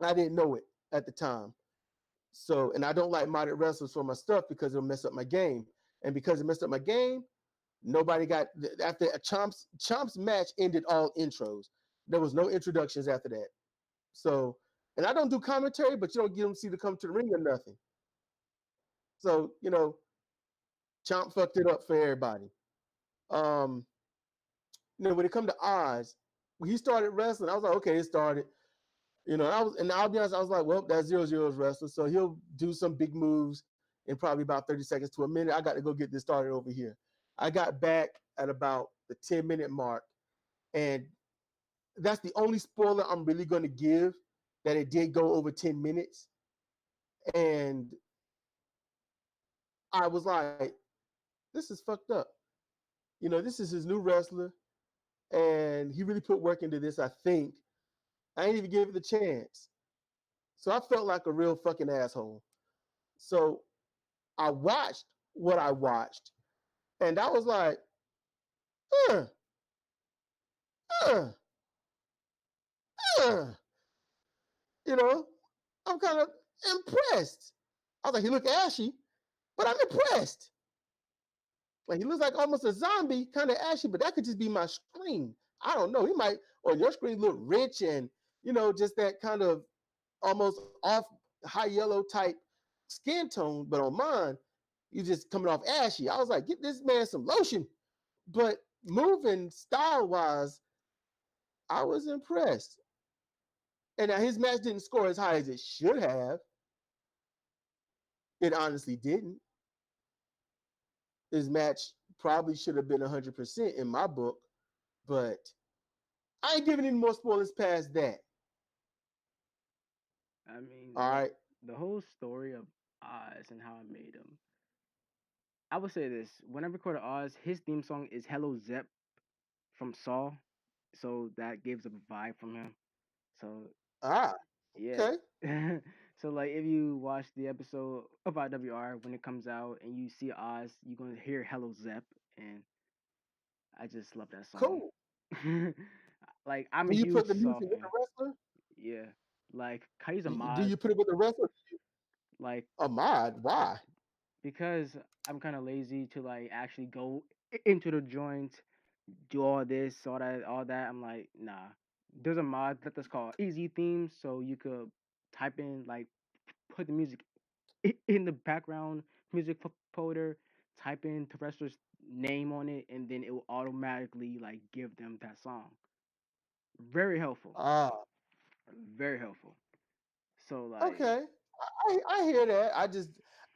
I didn't know it at the time. So, and I don't like modded wrestlers for my stuff because it'll mess up my game. And because it messed up my game, nobody got after Chomp's match ended all intros. There was no introductions after that. So, and I don't do commentary, but you don't get them to see to come to the ring or nothing. So, Chomp fucked it up for everybody. Um, when it come to Oz, when he started wrestling, I was like, okay, it started. And I'll be honest, I was like, well, that's 0-0's wrestler, so he'll do some big moves in probably about 30 seconds to a minute. I got to go get this started over here. I got back at about the 10-minute mark, and that's the only spoiler I'm really going to give that it did go over 10 minutes. And I was like, this is fucked up. This is his new wrestler. and he really put work into this. I think I ain't even give it the chance, so I felt like a real fucking asshole. So I watched what I watched, and I was like, uh, uh, uh, you know, I'm kind of impressed. I was like, he looked ashy, but I'm impressed. Like he looks like almost a zombie, kind of ashy, but that could just be my screen. I don't know. He might, or your screen look rich and just that kind of almost off high yellow type skin tone. But on mine, you just coming off ashy. I was like, get this man some lotion. But moving style wise, I was impressed. And now his match didn't score as high as it should have. It honestly didn't. His match probably should have been 100% in my book, but I ain't giving any more spoilers past that. I mean, All right. the whole story of Oz and how I made him. I would say this: when I recorded Oz, his theme song is "Hello Zep" from Saw, so that gives a vibe from him. So Ah, yeah. okay. So like if you watch the episode of IWR when it comes out and you see Oz, you're gonna hear Hello Zep, and I just love that song. Cool. Like I'm Do a you huge put the Saw music with the fan. wrestler? Yeah. Like Kai's a Do mod. you put it with the wrestler? Like A mod? Why? because I'm kind of lazy to like actually go into the joint, do all this, all that. I'm like, nah. There's a mod that's called Easy Themes, so you could type in like put the music in the background music folder, type in the wrestler's name on it, and then it will automatically like give them that song. Very helpful. Ah, Very helpful. So like okay. I hear that.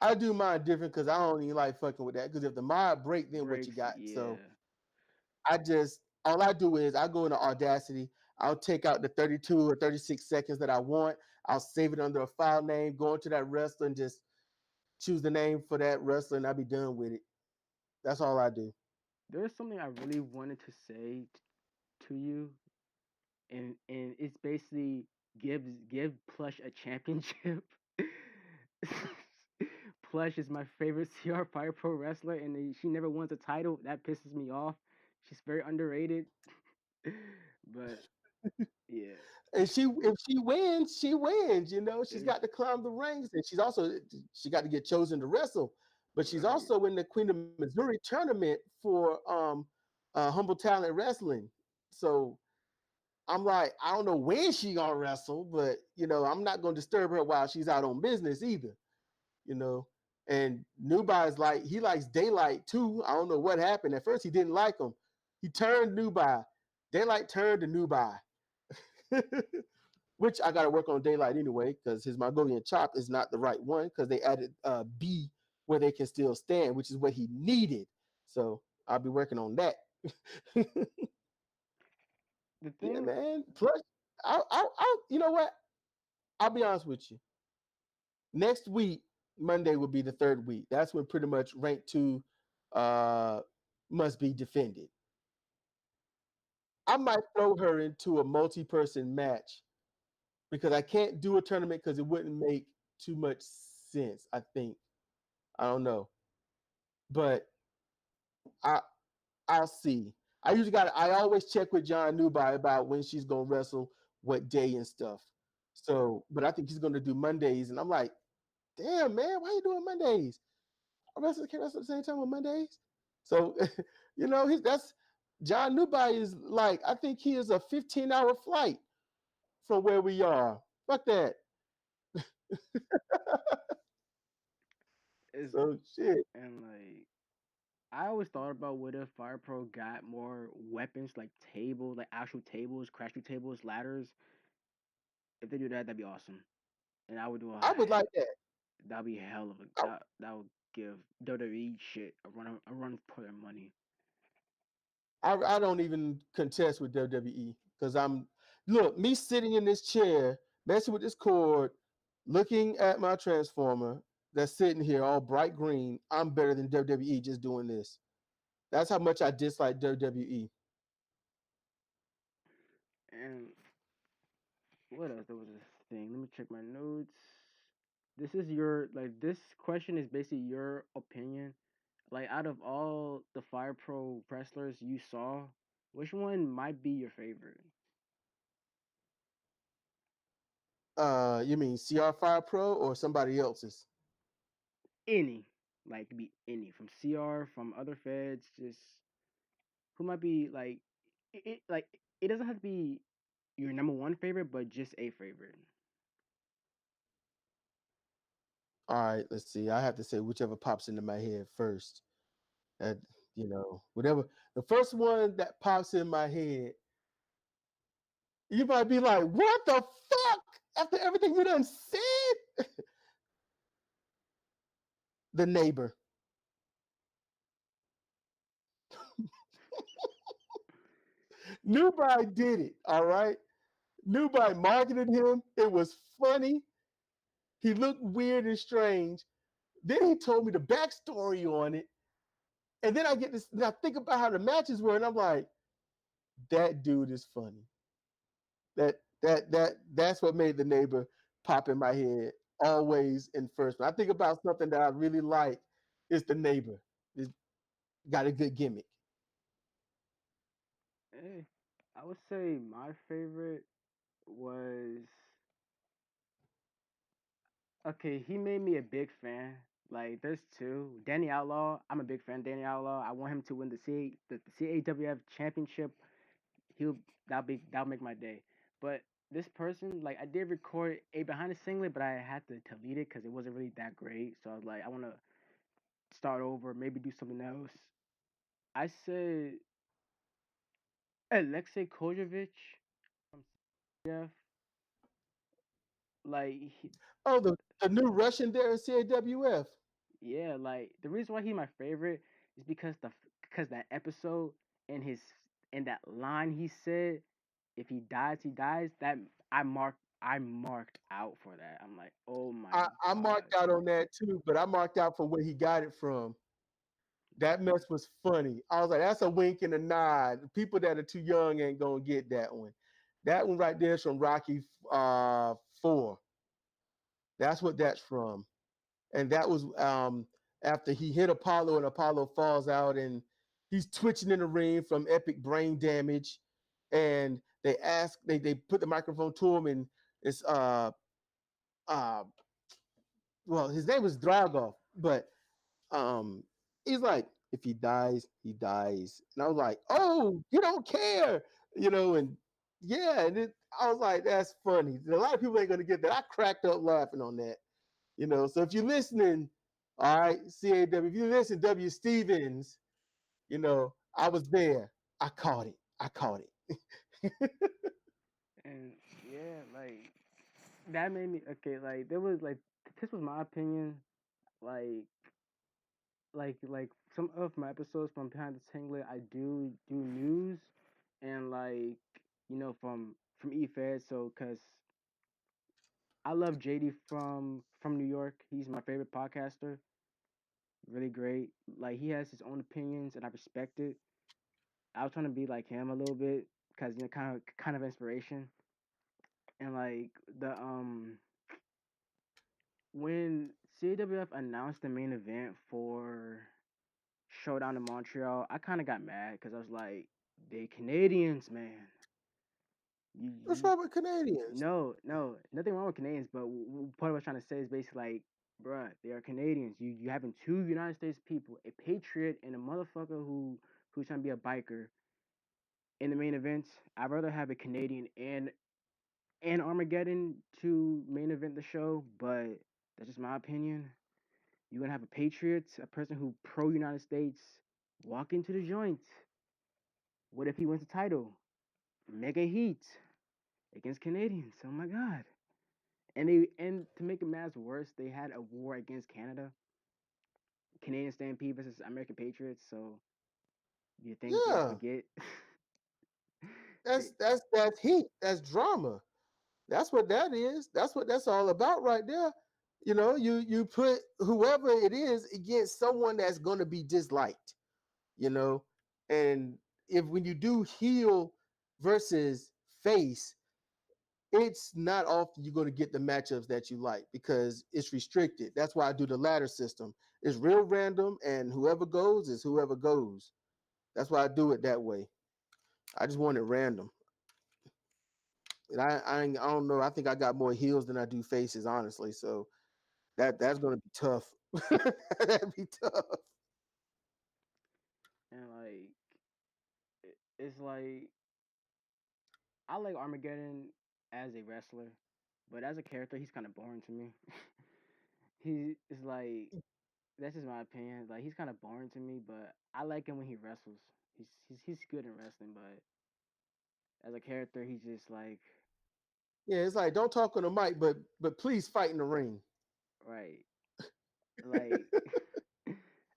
I do mine different because I don't even like fucking with that. Because if the mod break, then what you breaks, got? So yeah. I just all I do is I go into Audacity. I'll take out the 32 or 36 seconds that I want. I'll save it under a file name, go into that wrestler and just choose the name for that wrestler, and I'll be done with it. That's all I do. There's something I really wanted to say to you, and it's basically give Plush a championship. Plush is my favorite CR Fire Pro wrestler, and she never wins a title. That pisses me off. She's very underrated. But yeah, And if she wins, she wins. She's there's got to climb the ranks, and she got to get chosen to wrestle. But she's right. also in the Queen of Missouri tournament for Humble Talent Wrestling. So I'm like, I don't know when she gonna wrestle, but I'm not gonna disturb her while she's out on business either. You know. And Nubai is like, he likes Daylight too. I don't know what happened. At first he didn't like him. He turned Nubai. Daylight turned to Nubai. Which I got to work on Daylight anyway because his Mongolian chop is not the right one because they added B where they can still stand, which is what he needed. So I'll be working on that. The Yeah, thing, man. Plus, you know what? I'll be honest with you. Next week, Monday will be the third week. That's when pretty much rank two uh, must be defended. I might throw her into a multi-person match because I can't do a tournament because it wouldn't make too much sense. I think I don't know, but I I'll see. I always check with John Newby about when she's gonna wrestle, what day and stuff. So, but I think he's gonna do Mondays, and I'm like, damn man, why are you doing Mondays? I wrestle can't wrestle at the same time on Mondays. So, he's that's John Newby is like I think he is a 15-hour flight from where we are. Fuck that. is So shit. and like I always thought about what if Fire Pro got more weapons like tables, like actual tables, crash through tables, ladders. If they do that, that'd be awesome. And I would do I would like that. that'd be hell of a I, that would give WWE shit a run for their money. I don't even contest with WWE because look, me sitting in this chair, messing with this cord, looking at my transformer that's sitting here all bright green. I'm better than WWE just doing this. That's how much I dislike WWE. And what else? There was a thing. Let me check my notes. This is your like this question is basically your opinion. Like out of all the Fire Pro wrestlers you saw, which one might be your favorite? You mean CR Fire Pro or somebody else's? Any. Like it could be any. From CR, from other feds, just who might be like like it doesn't have to be your number one favorite, but just a favorite. All right, let's see. I have to say whichever pops into my head first. That whatever the first one that pops in my head, you might be like, "What the fuck?" After everything we done said, the neighbor. Nobody did it. All right, nobody marketed him. It was funny. He looked weird and strange. Then he told me the backstory on it, and then I get this. And I think about how the matches were, and I'm like, that dude is funny. That's what made the neighbor pop in my head always in first. When I think about something that I really like, it's the neighbor. It's got a good gimmick. Eh, I would say my favorite was okay. He made me a big fan. Like there's two. Danny Outlaw. I'm a big fan of Danny Outlaw. I want him to win the CAWF championship. He'll that'll make my day. But this person, like I did record a behind the singlet, but I had to delete it because it wasn't really that great. So I was like, I want to start over, maybe do something else. I said Alexei Kojovic from CF. Like, Oh, the new Russian there in CAWF. yeah, like the reason why he's my favorite is because that episode and his and that line he said, if he dies, he dies. That I marked out for that. I'm like, oh my I god. marked out on that too, but I marked out from where he got it from. That mess was funny. I was like, that's a wink and a nod. People that are too young ain't gonna get that one. That one right there is from Rocky 4. That's what that's from. And that was after he hit Apollo and Apollo falls out and he's twitching in the ring from epic brain damage. And they put the microphone to him and it's uh well his name was Dragov, but um he's like, if he dies, he dies. And I was like, oh, you don't care, and yeah, I was like, that's funny. A lot of people ain't gonna get that. I cracked up laughing on that. So if you're listening, all right, CAW, if you listen, W. Stevens, I was there. I caught it. I caught it. And yeah, like that made me okay. Like there was like this was my opinion. Like like some of my episodes from Behind the Singlet, I do news and like from eFed. So because I love JD from New York. He's my favorite podcaster. Really great. Like he has his own opinions and I respect it. I was trying to be like him a little bit because kind of inspiration. And like the when CWF announced the main event for Showdown in Montreal, I kind of got mad because I was like, they Canadians, man. What's You wrong with Canadians? no, nothing wrong with Canadians, but what I was trying to say is basically like, bruh, they are Canadians. You having two United States people, a patriot and a motherfucker who's trying to be a biker in the main events. I'd rather have a Canadian and Armageddon to main event the show, but that's just my opinion. You're gonna have a patriot, a person who pro United States, walk into the joint. What if he wins the title? Mega heat against Canadians. Oh my god. And to make it matters worse, they had a war against Canada. Canadian Stampede versus American Patriots. So you think they'll Yeah, forget? They, that's heat. That's drama. That's what that is. That's what that's all about right there. You put whoever it is against someone that's going to be disliked. you know, and if when you do heel versus face, it's not often you're going to get the matchups that you like because it's restricted. That's why I do the ladder system. It's real random, and whoever goes is whoever goes. That's why I do it that way. I just want it random. And I don't know. I think I got more heels than I do faces, honestly. So that's going to be tough. That'd be tough. And like it's like I like Armageddon as a wrestler, but as a character, he's kind of boring to me. He is like that's just my opinion. Like he's kind of boring to me, but I like him when he wrestles. He's good in wrestling, but as a character, he's just like Yeah, it's like don't talk on the mic, but please fight in the ring. right. Like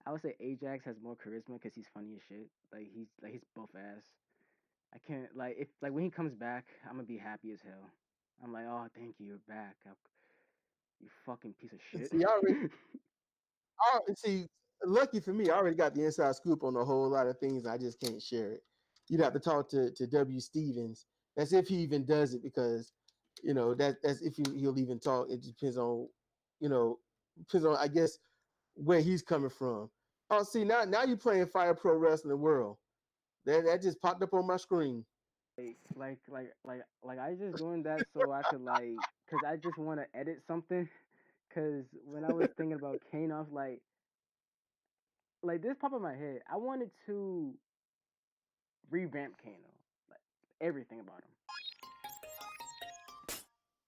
I would say Ajax has more charisma because he's funny as shit. Like he's buff ass. I can't like if like when he comes back, I'm gonna be happy as hell. I'm like, oh, thank you, you're back. You fucking piece of shit. See, see. Lucky for me, I already got the inside scoop on a whole lot of things. I just can't share it. You'd have to talk to W. Stevens. That's if he even does it, because that's if he'll even talk. It depends on, you know, depends on I guess where he's coming from. Oh, see now you're playing Fire Pro Wrestling World. That just popped up on my screen. like I just doing that so I could cause I just want to edit something. Cause when I was thinking about Kane, I was like this popped in my head. I wanted to revamp Kano, like everything about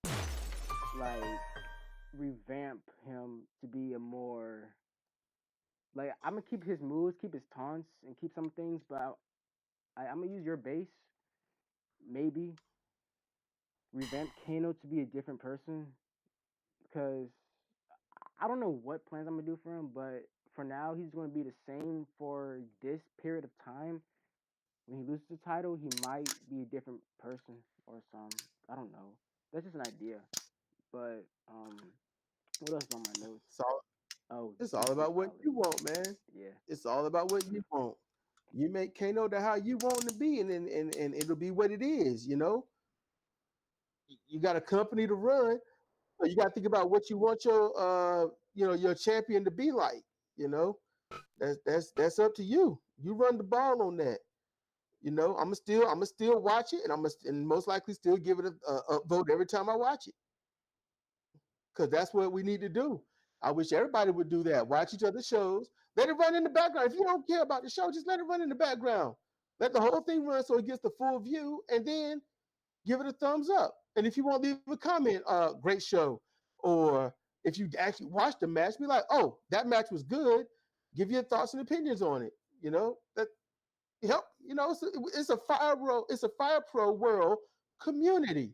him, like revamp him to be a more like I'm gonna keep his moves, keep his taunts, and keep some things, but I'm gonna use your base, maybe revamp Kano to be a different person because I don't know what plans I'm gonna do for him, but for now he's gonna be the same for this period of time. When he loses the title, he might be a different person or some. I don't know. That's just an idea. But what else is on my notes? It's all Oh, it's all DC about what probably. you want, man. Yeah. It's all about what you want. You make Kano to how you want him to be, and it'll be what it is. You got a company to run, so you got to think about what you want your champion to be like. You know, that's up to you. You run the ball on that. I'm gonna still watch it, and and most likely still give it a upvote every time I watch it, because that's what we need to do. I wish everybody would do that. Watch each other's shows. Let it run in the background. If you don't care about the show, just let it run in the background. Let the whole thing run so it gets the full view, and then give it a thumbs up. And if you want to leave a comment, great show. Or if you actually watch the match, be like, oh, that match was good. Give your thoughts and opinions on it. That help. It's a Fire Pro World community.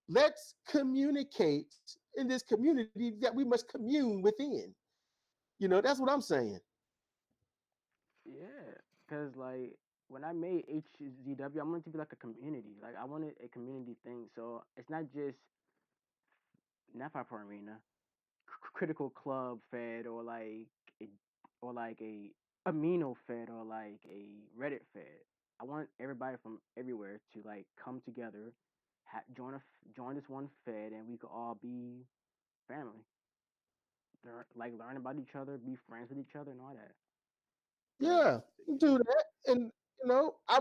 Let's communicate in this community that we must commune within. That's what I'm saying. Yeah. Cause like when I made HZW, I wanted it to be like a community. Like I wanted a community thing. So it's not just not Pro Arena, Critical Club fed a, or like a Amino fed or like a Reddit fed. I want everybody from everywhere to like come together, join this one fed, and we could all be family. Learn about each other, be friends with each other, and all that. But Yeah, do that. And I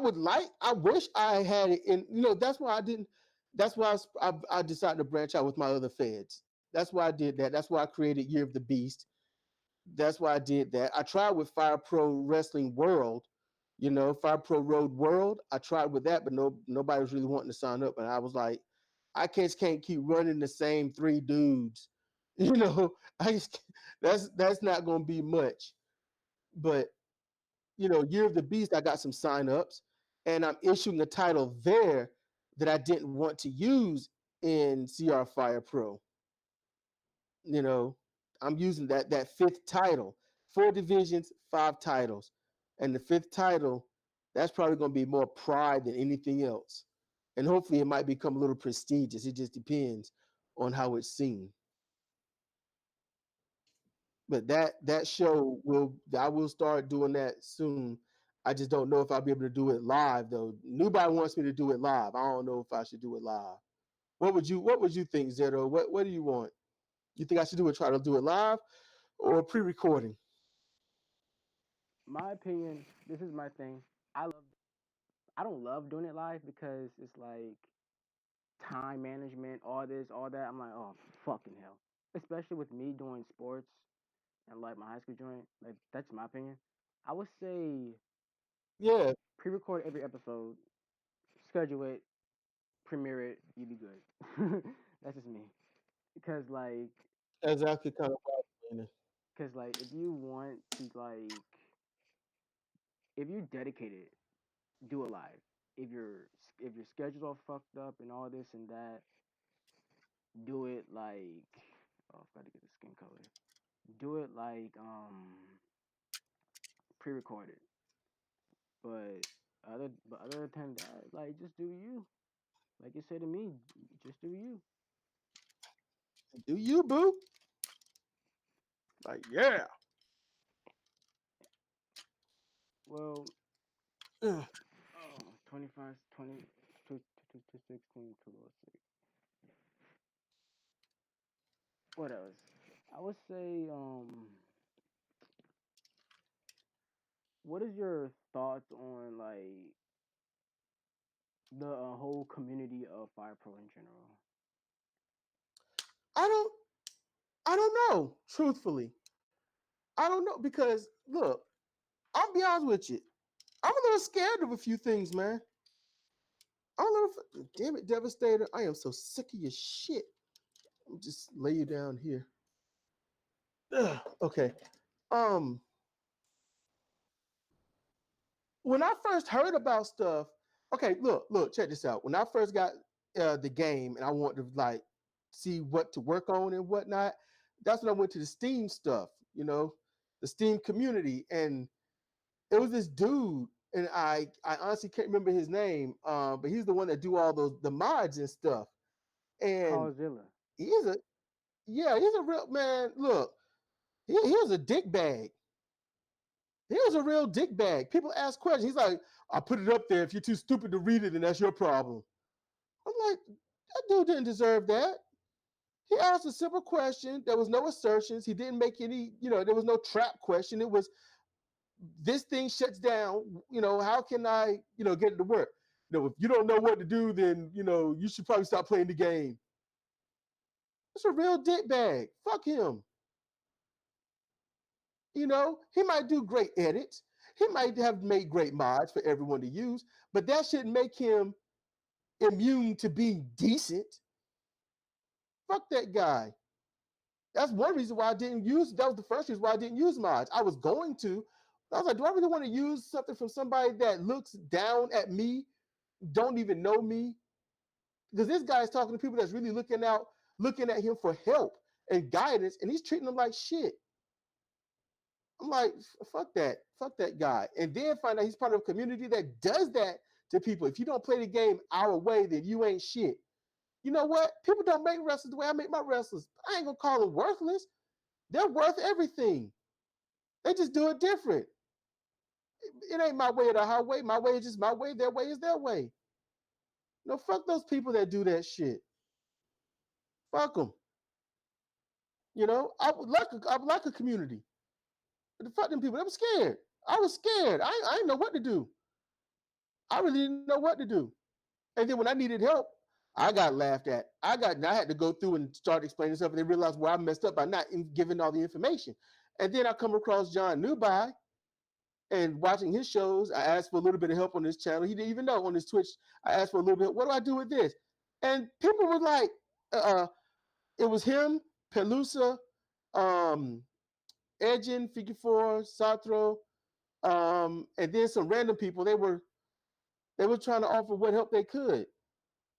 wish I had it in. That's why I didn't. That's why I decided to branch out with my other feds. That's why I did that. That's why I created Year of the Beast. That's why I did that. I tried with Fire Pro Wrestling World, Fire Pro Road World. I tried with that, but nobody was really wanting to sign up. And I was like, I just can't keep running the same three dudes. You know, I just that's not going to be much. But Year of the Beast, I got some signups, and I'm issuing a title there that I didn't want to use in CR Fire Pro. You know, I'm using that fifth title, 4 divisions, 5 titles, and the fifth title, that's probably going to be more pride than anything else, and hopefully it might become a little prestigious. It just depends on how it's seen. But that show I will start doing that soon. I just don't know if I'll be able to do it live though. Nobody wants me to do it live. I don't know if I should do it live. What would you think, Zero? What do you want? You think I should try to do it live or pre-recording? My opinion, this is my thing. I love. I don't love doing it live because it's like time management, all this, all that. I'm like, oh fucking hell. Especially with me doing sports and like my high school joint. Like that's my opinion. I would say Yeah, pre-record every episode, schedule it, premiere it, you be good. That's just me. Because like, exactly kind of what I'm saying. cause like if you want to like, if you dedicate it, do it live. If your schedule's all fucked up and all this and that, do it like, oh, I forgot to get the skin color. Do it like pre-recorded. But other than that, like just do you. Like you said to me, just do you. Do you, boo? Like, yeah. Well, Ugh. oh, 25, 20, 16, 206. What else? I would say, what is your thoughts on like the whole community of Fire Pro in general? I don't I don't know, truthfully. I don't know because look, I'll be honest with you. I'm a little scared of a few things, man. I'm a little damn it, Devastator. I am so sick of your shit. I'm just lay you down here. Ugh, okay. Um, when I first heard about stuff, okay, look, check this out. When I first got the game and I wanted to like see what to work on and whatnot, that's when I went to the Steam stuff, the Steam community, and it was this dude, and I honestly can't remember his name, but he's the one that do all the mods and stuff, and Callzilla. he is a yeah, he's a real man. Look, here's a dick bag. He was a real dick bag. People ask questions. He's like, I put it up there. If you're too stupid to read it, then that's your problem. I'm like, that dude didn't deserve that. He asked a simple question. There was no assertions. He didn't make any, there was no trap question. It was, this thing shuts down. How can I, get it to work? If you don't know what to do, then, you should probably stop playing the game. It's a real dick bag. Fuck him. He might do great edits. He might have made great mods for everyone to use, but that shouldn't make him immune to being decent. Fuck that guy. That's one reason why I didn't use. That was the first reason why I didn't use mods. I was going to. I was like, do I really want to use something from somebody that looks down at me, don't even know me? Because this guy is talking to people that's really looking at him for help and guidance, and he's treating them like shit. I'm like, fuck that guy. And then find out he's part of a community that does that to people. If you don't play the game our way, then you ain't shit. You know what? People don't make wrestlers the way I make my wrestlers. I ain't gonna call them worthless. They're worth everything. They just do it different. It ain't my way or the highway. My way is just my way. Their way is their way. No, fuck those people that do that shit. Fuck them. I would like a community. But the fuck them people. I was scared. I was scared. I didn't know what to do. I really didn't know what to do. And then when I needed help, I got laughed at. I had to go through and start explaining stuff, and they realized where I messed up by not giving all the information. And then I come across John Newby and watching his shows. I asked for a little bit of help on this channel. He didn't even know on his Twitch. I asked for a little bit. What do I do with this? And people were like, it was him, Pelusa, um, Edgin, Figure Four, Satro, and then some random people. They were trying to offer what help they could.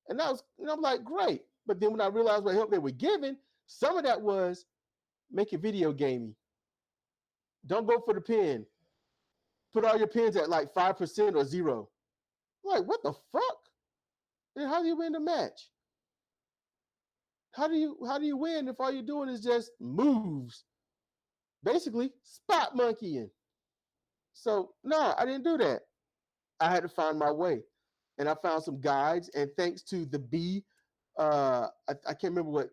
And that was, I'm like, great. But then when I realized what help they were giving, some of that was make it video gamey. Don't go for the pin. Put all your pins at like 5% or zero. I'm like, what the fuck? Then how do you win the match? How do you win if all you're doing is just moves? Basically, spot monkeying. So no, I didn't do that. I had to find my way, and I found some guides. And thanks to the B, I can't remember what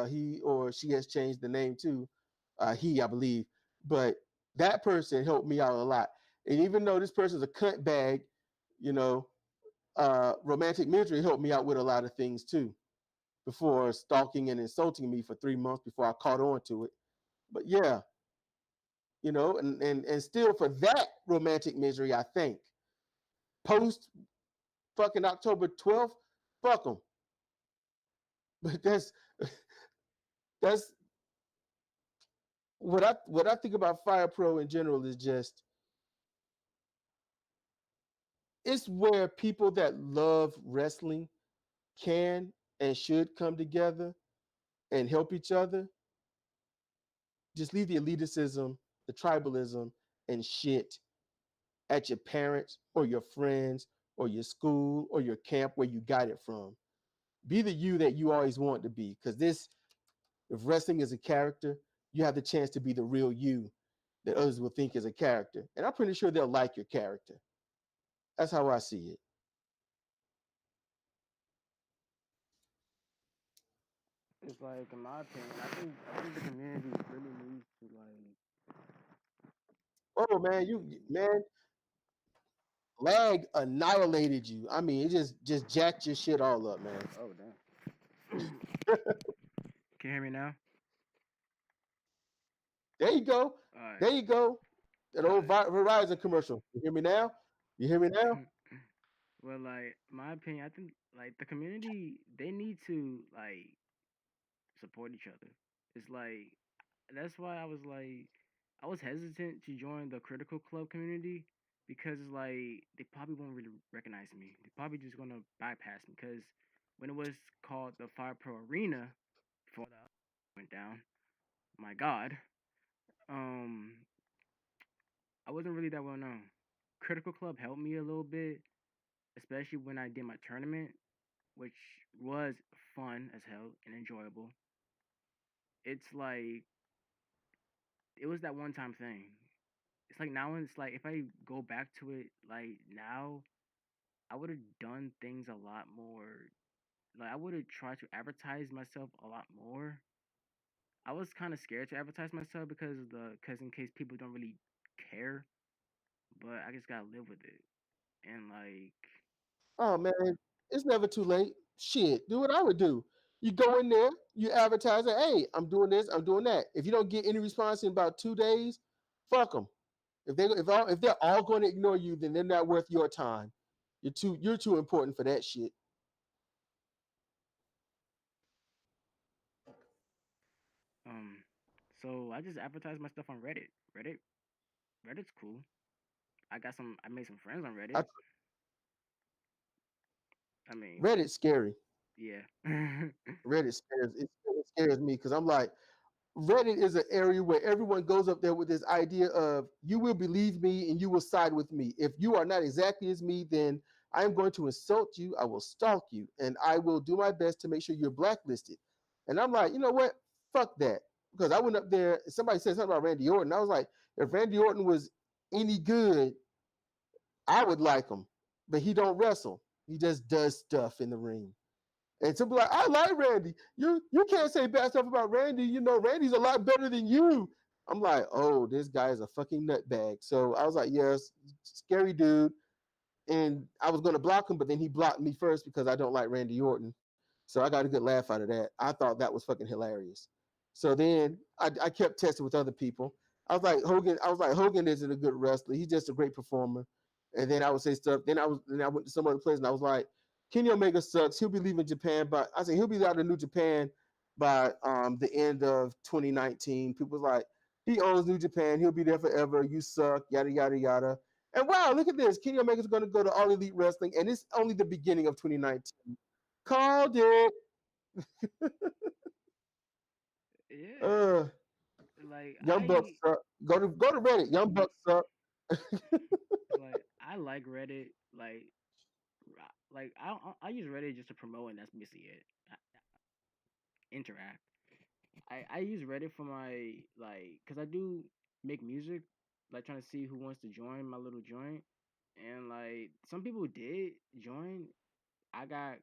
he or she has changed the name to. He, I believe, but that person helped me out a lot. And even though this person's a cunt bag, you know, romantic misery helped me out with a lot of things too. Before stalking and insulting me for 3 months before I caught on to it. But yeah, and still for that romantic misery, I think post fucking October 12th, fuck them. But that's what I think about Fire Pro in general is just it's where people that love wrestling can and should come together and help each other. Just leave the elitism, the tribalism, and shit at your parents or your friends or your school or your camp where you got it from. Be the you that you always want to be. Because if wrestling is a character, you have the chance to be the real you that others will think is a character. And I'm pretty sure they'll like your character. That's how I see it. It's like, in my opinion, I think the community really needs to Oh man, man, lag annihilated you. I mean, it just jacked your shit all up, man. oh damn. Can you hear me now? There you go. All right, There you go. That all old Verizon commercial. You hear me now? You hear me now? right. Well, like, my opinion, I think like the community they need to support each other. It's like that's why I was hesitant to join the critical club community because it's like they probably won't really recognize me. They're probably just gonna bypass me because when it was called the Fire Pro Arena before that went down, my God, um, I wasn't really that well known. Critical Club helped me a little bit, especially when I did my tournament, which was fun as hell and enjoyable. It's like it was that one time thing. It's like now it's like if I go back to it like now, I would have done things a lot more. Like I would have tried to advertise myself a lot more. I was kind of scared to advertise myself because in case people don't really care, but I just gotta live with it. And Oh man, it's never too late. Shit, do what I would do. You go in there, you advertise it. Hey, I'm doing this, I'm doing that. If you don't get any response in about 2 days, fuck them. If they're all going to ignore you, then they're not worth your time. You're too important for that shit. um, so I just advertise my stuff on Reddit. Reddit's cool. I made some friends on Reddit. I I mean, Reddit's scary. yeah. Reddit scares me because I'm like, Reddit is an area where everyone goes up there with this idea of you will believe me and you will side with me. If you are not exactly as me, then I am going to insult you, I will stalk you, and I will do my best to make sure you're blacklisted. And I'm like, you know what? Fuck that. Because I went up there, somebody said something about Randy Orton. I was like, if Randy Orton was any good, I would like him. But he don't wrestle. He just does stuff in the ring. And to be like, I like Randy. You can't say bad stuff about Randy. You know, Randy's a lot better than you. I'm like, oh, this guy is a fucking nutbag. So I was like, yes, scary dude. And I was gonna block him, but then he blocked me first because I don't like Randy Orton. So I got a good laugh out of that. I thought that was fucking hilarious. So then I kept testing with other people. I was like, Hogan isn't a good wrestler. He's just a great performer. And then I would say stuff. Then I went to some other place and I was like, Kenny Omega sucks. He'll be leaving Japan, but I said he'll be out of New Japan by the end of 2019. People was like, he owns New Japan. He'll be there forever. You suck. Yada yada yada. And wow, look at this. Kenny Omega's going to go to All Elite Wrestling, and it's only the beginning of 2019. Called it. Yeah. Uh, Like Young Bucks suck. Go to Reddit. Young Bucks suck. I like Reddit. I use Reddit just to promote, and that's basically it. Interact. I use Reddit for my cause I do make music. like trying to see who wants to join my little joint, and like some people did join. I got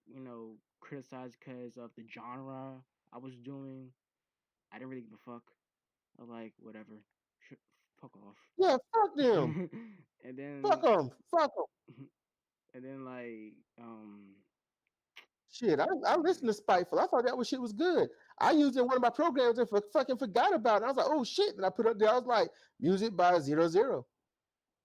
criticized because of the genre I was doing. I didn't really give a fuck. I was like, whatever, fuck off. Yeah, fuck them. and Fuck then them. Fuck them. and then like Shit, I listened to Spiteful. I thought that was shit was good. I used it in one of my programs and fucking forgot about it. I was like, oh shit. And I put it up there. I was like, music by 00.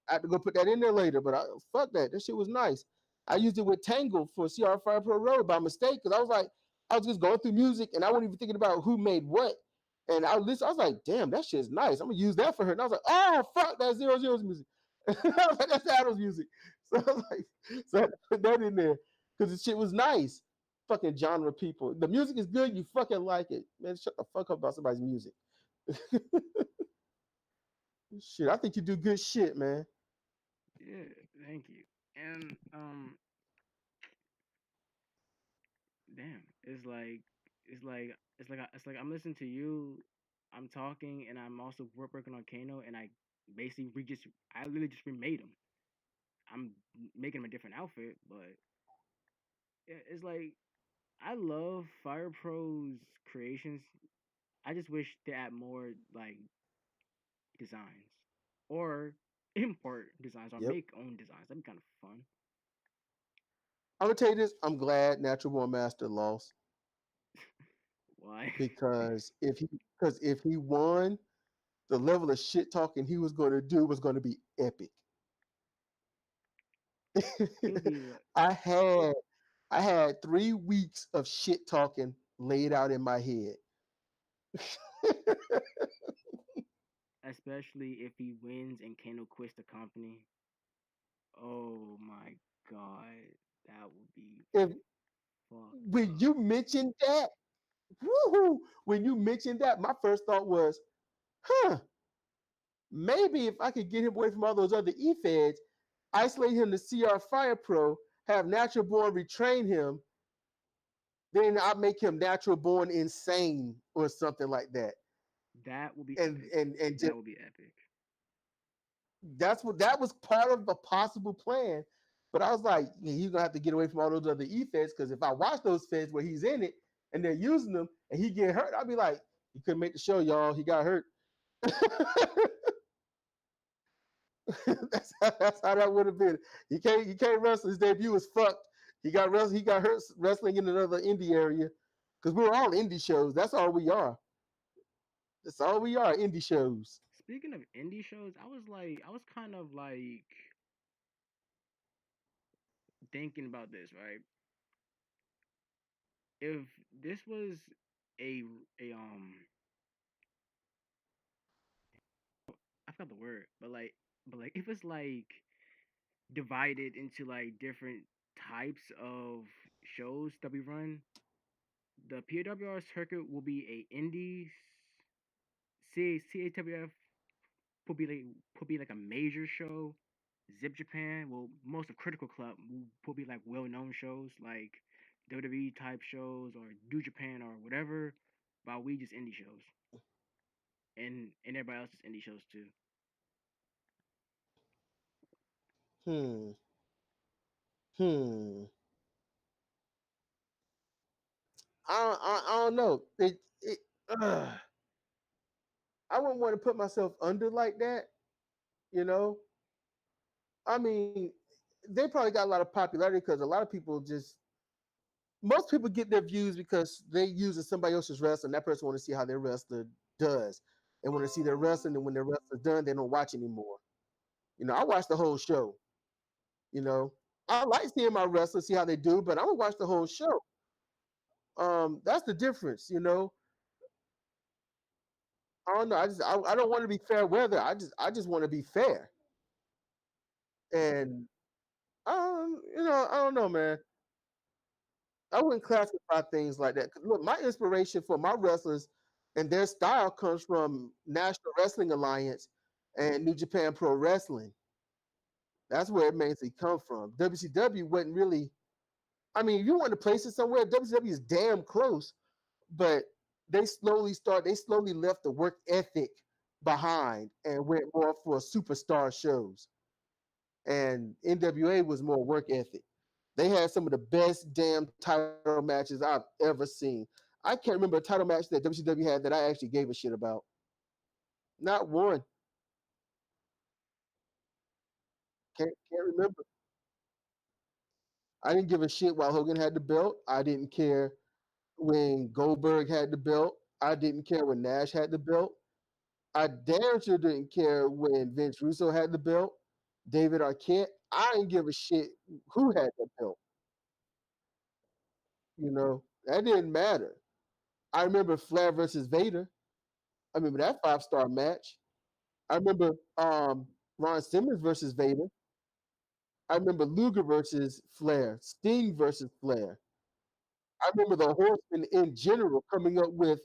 I had to go put that in there later, but fuck that. That shit was nice. I used it with Tangle for CR Fire Pro Road by mistake because I was like, I was just going through music and I wasn't even thinking about who made what. And I was like, damn, that shit's nice. I'm gonna use that for her. And I was like, oh fuck, that's 00's music. I was like, that's Adam's music. So I was like, so I had to put that in there because the shit was nice. Fucking genre people. The music is good, you fucking like it. Man, shut the fuck up about somebody's music. Shit, I think you do good shit, man. yeah, thank you. And damn, it's like I'm listening to you, I'm talking, and I'm also working on Kano, and I basically I literally just remade him. I'm making him a different outfit, but it's like I love Fire Pro's creations. I just wish they add more like designs or import designs or Yep. make own designs. That'd be kind of fun. I'm gonna tell you this. I'm glad Natural Born Master lost Why? because if he won, the level of shit talking he was going to do was going to be epic. He'll be like, I had I had 3 weeks of shit talking laid out in my head. especially if he wins and Kano quits the company. Oh my god, that would be if fucked when up. you mentioned that, woohoo! When you mentioned that, my first thought was, huh? Maybe if I could get him away from all those other E-feds, isolate him to CR Fire Pro, have Natural Born retrain him, then I'll make him Natural Born insane or something like that. That would be And epic. and and just That would be epic. that was part of a possible plan. But I was like, yeah, he's gonna have to get away from all those other E-feds because if I watch those feds where he's in it and they're using them and he get hurt, I'll be like, he couldn't make the show, y'all. He got hurt. that's how that would have been. He can't wrestle. His debut was fucked. He got hurt wrestling in another indie area because we're all indie shows. That's all we are. That's all we are. Indie shows. Speaking of indie shows, I was kind of like thinking about this, right? If this was a a I forgot the word, but like if it's like divided into like different types of shows that we run, the PWR circuit will be a indies. CAWF will be like a major show. Zip Japan, well, most of Critical Club will be like well-known shows like WWE type shows or Do Japan or whatever. But we just indie shows, and everybody else is indie shows too. Hmm. Hmm. I don't know. I wouldn't want to put myself under like that. You know. I mean, they probably got a lot of popularity because a lot of people just most people get their views because they use somebody else's wrestler and that person want to see how their wrestler does. They want to see their wrestling, and when their wrestler's done, they don't watch anymore. I watch the whole show. You know, I like seeing my wrestlers see how they do, but I'm gonna watch the whole show. That's the difference. I don't know. I don't want to be fair weather. I just want to be fair. And I don't know, man. I wouldn't classify things like that. 'Cause look, my inspiration for my wrestlers and their style comes from National Wrestling Alliance and New Japan Pro Wrestling. That's where it mainly come from. WCW wasn't really. I mean, if you want to place it somewhere, WCW is damn close, but they slowly left the work ethic behind and went more for superstar shows. And NWA was more work ethic. They had some of the best damn title matches I've ever seen. I can't remember a title match that WCW had that I actually gave a shit about. Not one. Can't remember. I didn't give a shit while Hogan had the belt. I didn't care when Goldberg had the belt. I didn't care when Nash had the belt. I damn sure didn't care when Vince Russo had the belt. David Arquette. I didn't give a shit who had the belt. That didn't matter. I remember Flair versus Vader. I remember that 5-star match. I remember Ron Simmons versus Vader. I remember Luger versus Flair, Sting versus Flair. I remember the Horsemen in general coming up with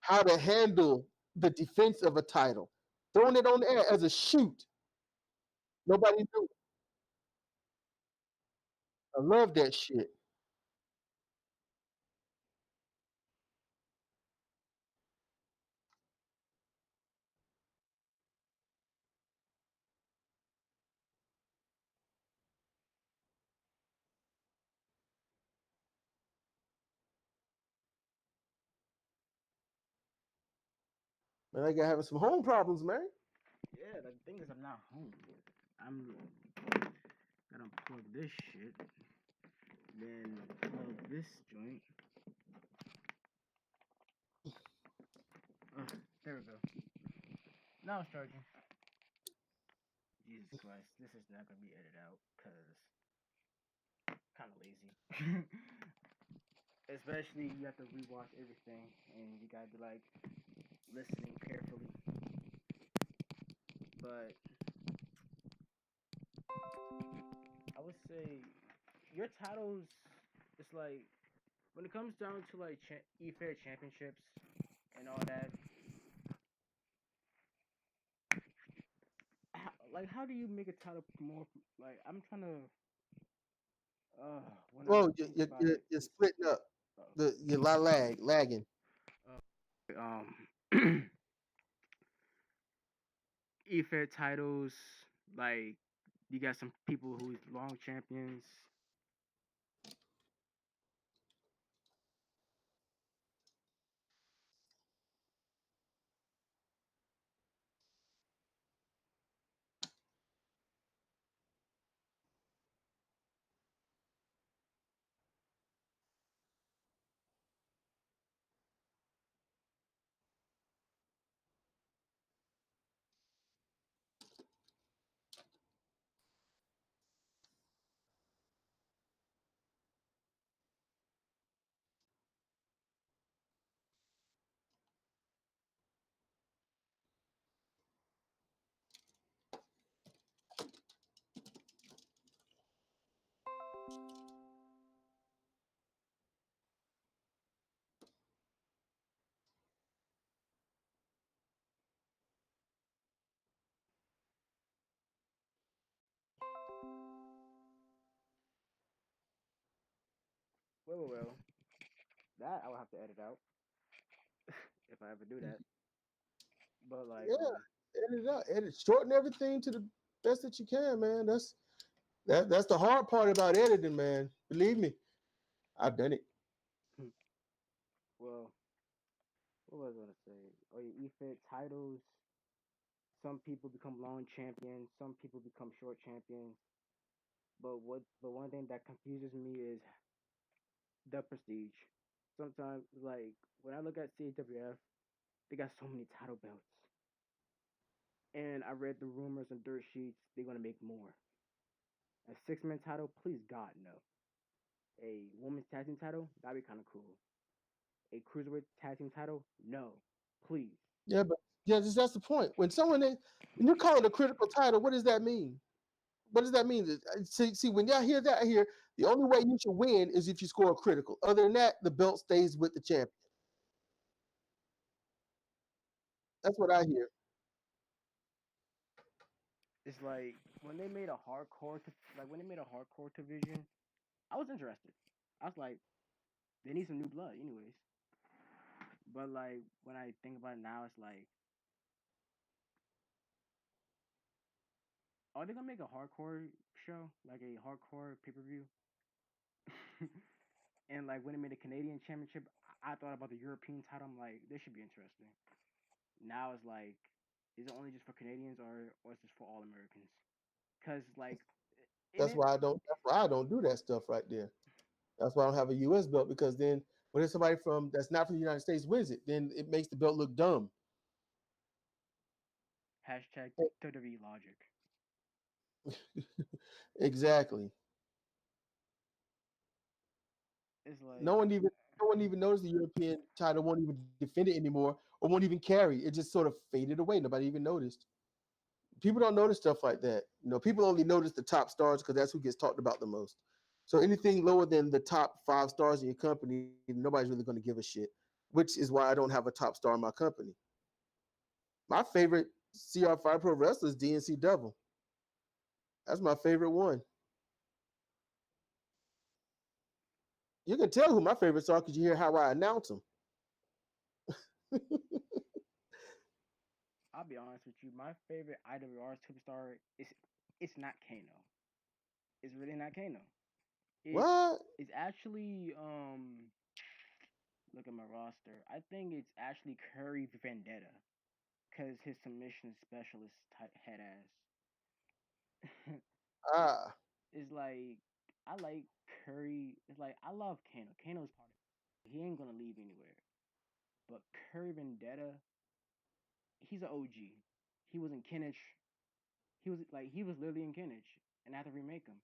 how to handle the defense of a title, throwing it on the air as a shoot. Nobody knew. I love that shit. Man, I got having some home problems, man. Yeah, the thing is, I'm not home. I'm gotta unplug this shit, then plug this joint. There we go. Now it's charging. Jesus Christ, this is not gonna be edited out because kind of lazy. Especially you have to rewatch everything and you gotta be like listening carefully. But I would say your titles, it's like when it comes down to like E-Fair championships and all that. How do you make a title more like? I'm trying to when I Oh, think about it, you're it's splitting up. You're lagging. E-Fair titles like you got some people who's long champions. Well, that I will have to edit out if I ever do that. But like Yeah, edit it out. Shorten everything to the best that you can, man. That's the hard part about editing, man. Believe me, I've done it. well, what was I gonna say? Oh, your E-Fair titles. Some people become long champions. Some people become short champions. But what the one thing that confuses me is the prestige. Sometimes, like when I look at CWF, they got so many title belts, and I read the rumors and dirt sheets. They're gonna make more. A 6-man title, please God no. A women's tag team title, that'd be kind of cool. A cruiserweight tag team title, no, please. Yeah, but yeah, that's the point. When you call it a critical title, what does that mean? What does that mean? See, when y'all hear that, I hear the only way you should win is if you score a critical. Other than that, the belt stays with the champion. That's what I hear. It's like when they made a when they made a hardcore division, I was interested. I was like, they need some new blood, anyways. But like when I think about it now, it's like Are they gonna make a hardcore show, like a hardcore pay per view? And like when they made a Canadian championship, I thought about the European title. I'm like, this should be interesting. Now it's like, is it only just for Canadians or is this for all Americans? Because like, it That's didn't. why I don't. That's why I don't do that stuff right there. That's why I don't have a U.S. belt because then when there's somebody from that's not from the United States wins it, then it makes the belt look dumb. Hashtag WWE logic. Exactly. It's No like, one even no one even knows the European title won't even defend it anymore or won't even carry. It just sort of faded away. Nobody even noticed. People don't notice stuff like that. People only notice the top stars because that's who gets talked about the most. So anything lower than the top 5 stars in your company, nobody's really going to give a shit. Which is why I don't have a top star in my company. My favorite CR5 Pro wrestler is DNC Devil. That's my favorite one. You can tell who my favorites are because you hear how I announce them. I'll be honest with you. My favorite IWR superstar is it's not Kano. It's really not Kano. It's What? it's actually look at my roster. I think it's actually Curry Vendetta because his submission specialist head ass. Ah, It's like I like Curry. It's like I love Kano. Kano's part of it. He ain't gonna leave anywhere. But Curry Vendetta, he's an OG. He was in Kinnich. He was literally in Kinnich, and I had to remake him.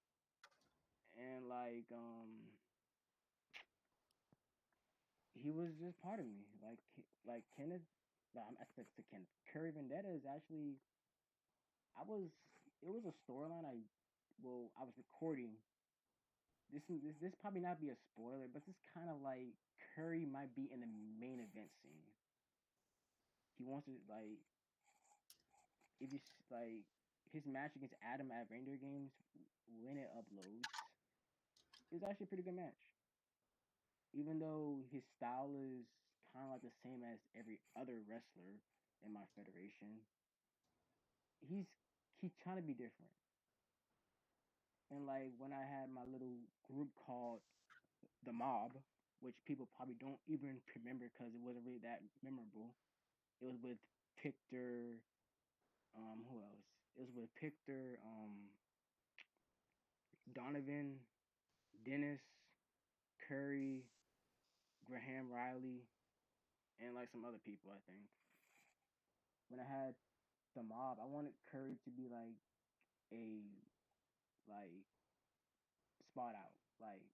And he was just part of me. Like Kenneth. No, I said to Kenneth. Curry Vendetta is actually I was. It was a storyline. I was recording. This probably not be a spoiler, but this kind of like Curry might be in the main event scene. He wants to like if you like his match against Adam at Reindeer Games when it uploads. It was actually a pretty good match, even though his style is kind of like the same as every other wrestler in my federation. He's he's trying to be different. And like when I had my little group called the Mob, which people probably don't even remember because it wasn't really that memorable. It was with Pictor. Who else? It was with Pictor, Donovan, Dennis, Curry, Graham Riley, and like some other people. I think when I had the Mob, I wanted Curry to be like a like spot out, like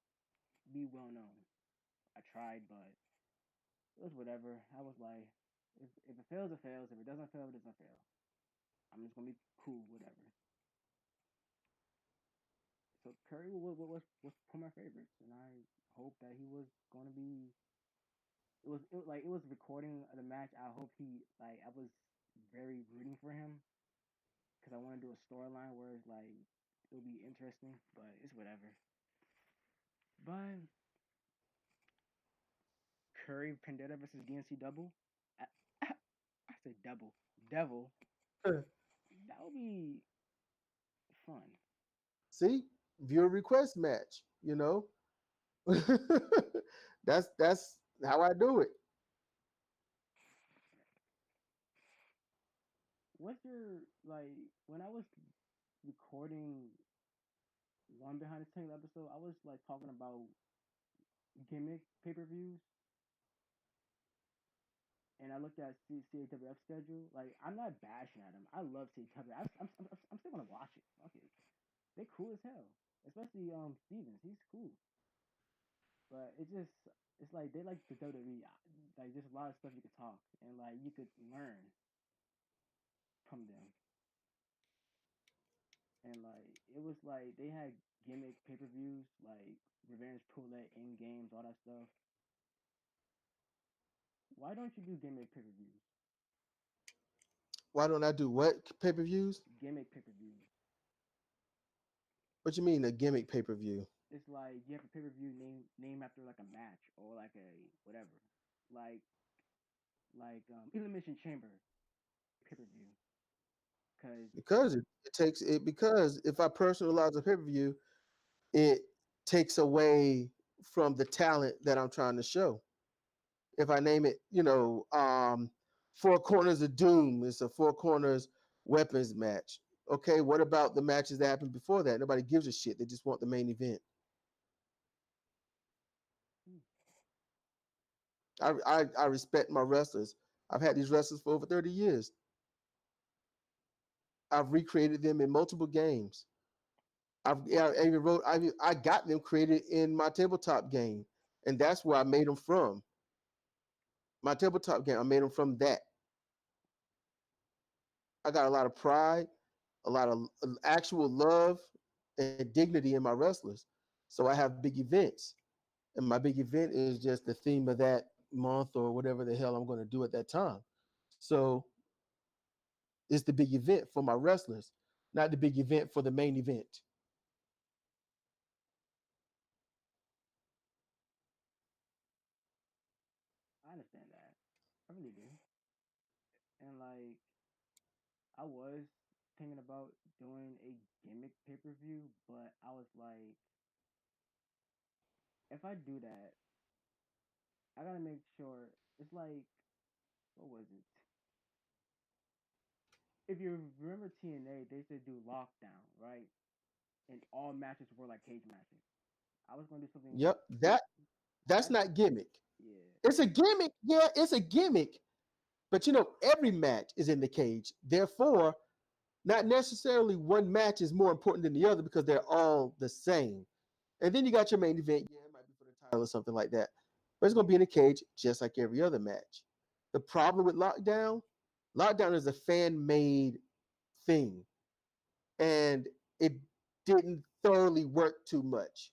be well known. I tried, but it was whatever. I was like, if it fails, it fails. If it doesn't fail, it doesn't fail. I'm just gonna be cool, whatever. So Curry was one of my favorites, and I hope that he was gonna be. It was recording the match. I hope he like I was very rooting for him because I want to do a storyline where it's like it'll be interesting, but it's whatever. But Curry Pendetta versus DNC Double, I, I said double devil. That would be fun. see, viewer request match. That's how I do it. What's your like when I was recording one behind the scenes episode? I was like talking about gimmick pay per views, and I looked at CAWF schedule. Like I'm not bashing at them. I love CAWF. I'm still gonna watch it. Okay, they cool as hell. Especially Stevens. He's cool, but it's like they like the WWE. Like there's a lot of stuff you could talk and like you could learn from them. And like it was like they had gimmick pay per views like Revenge Roulette in games, all that stuff. Why don't you do gimmick pay per views? Why don't I do what pay-per-views? Gimmick pay per views. What you mean a gimmick pay-per-view? It's like you have a pay per view name after like a match or like a whatever, like Elimination Chamber pay per view. because Because it takes it because if I personalize a pay per view, it takes away from the talent that I'm trying to show. If I name it, Four Corners of Doom, it's a Four Corners weapons match. Okay, what about the matches that happened before that? Nobody gives a shit. They just want the main event. hmm, I respect my wrestlers. I've had these wrestlers for over 30 years. I've recreated them in multiple games. I even wrote I got them created in my tabletop game, and that's where I made them from. My tabletop game, I made them from that. I got a lot of pride, a lot of actual love and dignity in my wrestlers. So I have big events, and my big event is just the theme of that month or whatever the hell I'm going to do at that time. So it's the big event for my wrestlers, not the big event for the main event. I understand that. I really do. And like, I was thinking about doing a gimmick pay per view, but I was like, if I do that, I gotta make sure it's like, what was it? If you remember TNA, they used to do lockdown, right? And all matches were like cage matches. I was gonna do something. Yep, that's That's not gimmick. yeah. It's a gimmick. Yeah, it's a gimmick. But every match is in the cage. Therefore, not necessarily one match is more important than the other because they're all the same. And then you got your main event. Yeah, it might be for the title or something like that. But it's going to be in a cage just like every other match. The problem with Lockdown is a fan made thing. And it didn't thoroughly work too much.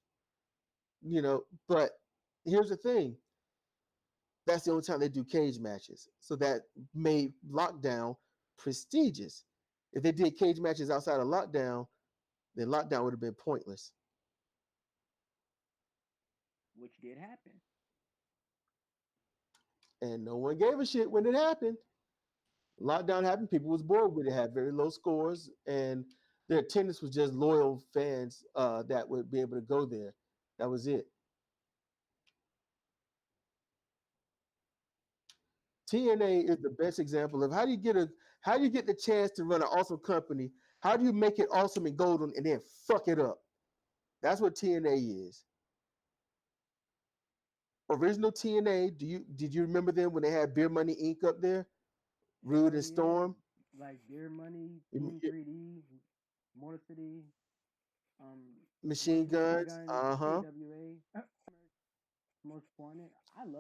But here's the thing, that's the only time they do cage matches. So that made Lockdown prestigious. If they did cage matches outside of Lockdown, then Lockdown would have been pointless. Which did happen. And no one gave a shit when it happened. Lockdown happened, people was bored with it, had very low scores, and their attendance was just loyal fans that would be able to go there. That was it. TNA is the best example of how do you get the chance to run an awesome company? How do you make it awesome and golden and then fuck it up? That's what TNA is. Original TNA. Did you remember them when they had Beer Money Inc. up there? Rude Hell and yeah. Storm, Like Beer Money, Team 3D, Motor City, Machine Machine Guns. Guns, Uh-huh. KWA, Most Wanted. I used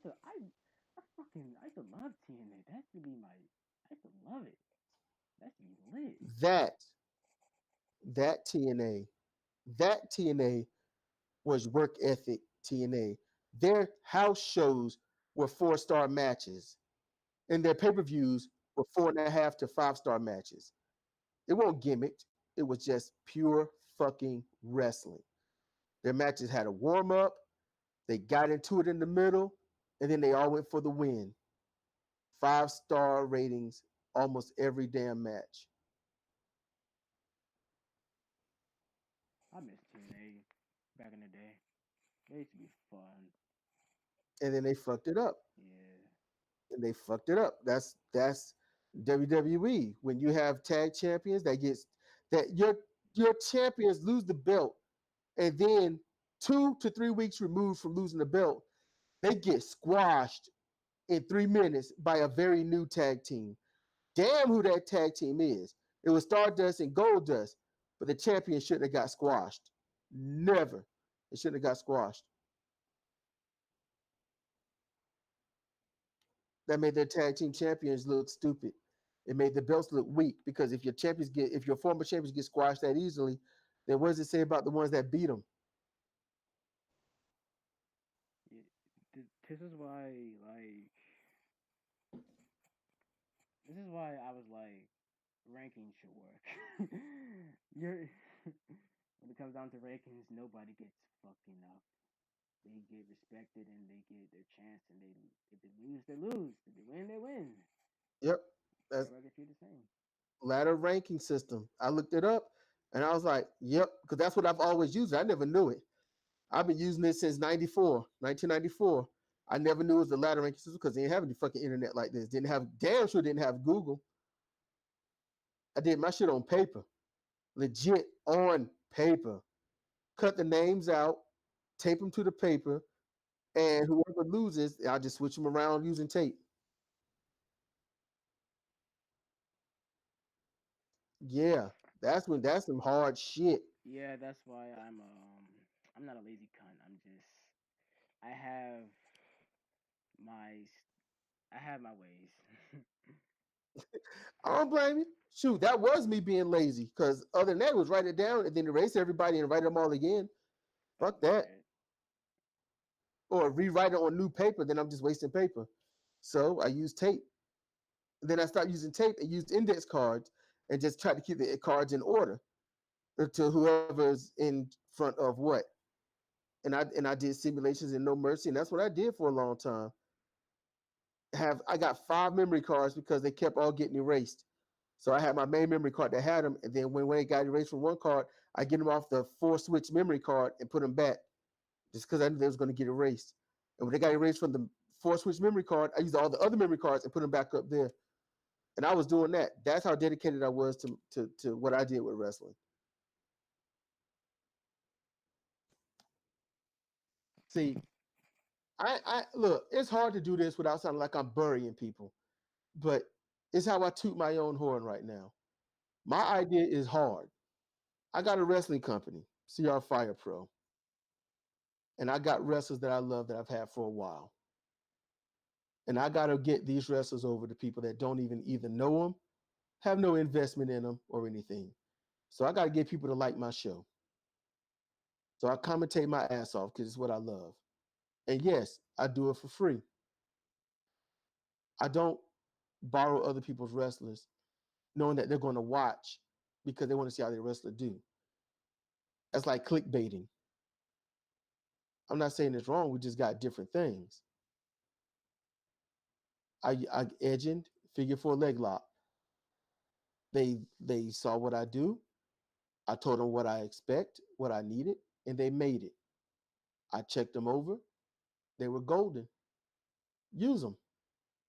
to love TNA. That used to be my, I used to love it. That used to be lit. That that TNA. That TNA was work ethic TNA. Their house shows were 4-star matches, and their pay-per-views were 4.5 to 5-star matches. It wasn't gimmicked. It was just pure fucking wrestling. Their matches had a warm-up. They got into it in the middle, and then they all went for the win. 5-star ratings almost every damn match. I miss TNA back in the day. They used to be fun. And then they fucked it up. Yeah. And they fucked it up. That's WWE. When you have tag champions that your champions lose the belt, and then 2 to 3 weeks removed from losing the belt, they get squashed in 3 minutes by a very new tag team. Damn who that tag team is. It was Stardust and Goldust, but the champion shouldn't have got squashed. Never. It shouldn't have got squashed. That made their tag team champions look stupid. It made the belts look weak because if your former champions get squashed that easily, then what does it say about the ones that beat them? Yeah. This is why, like, this is why I was like, ranking should work. You're when it comes down to rankings, nobody gets fucked enough. They get respected and they get their chance, and if they lose, they lose. If they win, they win. Yep, that's Everybody gets treated the same. ladder ranking system. I looked it up and I was like, yep, because that's what I've always used. I never knew it. I've been using it since 94, 1994. I never knew it was the ladder ranking system because they didn't have any fucking internet like this. Didn't have, damn sure didn't have Google. I did my shit on paper, legit on paper. Cut the names out, tape them to the paper, and whoever loses, I just switch them around using tape. Yeah, that's some hard shit. Yeah, that's why I'm not a lazy cunt. I'm just I have my I have my ways. I don't blame you. Shoot, that was me being lazy. Because other than that, it was write it down and then erase everybody and write them all again. Oh Fuck that. shit. Or rewrite it on new paper, then I'm just wasting paper. So I use tape. Then I stopped using tape and used index cards and just tried to keep the cards in order to whoever's in front of what. And I did simulations and no mercy, and that's what I did for a long time. Have I got 5 memory cards because they kept all getting erased. So I had my main memory card that had them, and then when it got erased from one card, I get them off the 4 switch memory card and put them back, just because I knew they was going to get erased. And when they got erased from the 4 switch memory card, I used all the other memory cards and put them back up there. And I was doing that. That's how dedicated I was to what I did with wrestling. See, I look. It's hard to do this without sounding like I'm burying people, but it's how I toot my own horn right now. My idea is hard. I got a wrestling company, CR Fire Pro, and I got wrestlers that I love that I've had for a while. And I got to get these wrestlers over to people that don't even either know them, have no investment in them, or anything. So I got to get people to like my show. So I commentate my ass off because it's what I love. And yes, I do it for free. I don't borrow other people's wrestlers knowing that they're going to watch because they want to see how their wrestler do. That's like clickbaiting. I'm not saying it's wrong. We just got different things. I edged figure four leg lock. They saw what I do. I told them what I expect, what I needed, and they made it. I checked them over. They were golden. Use them,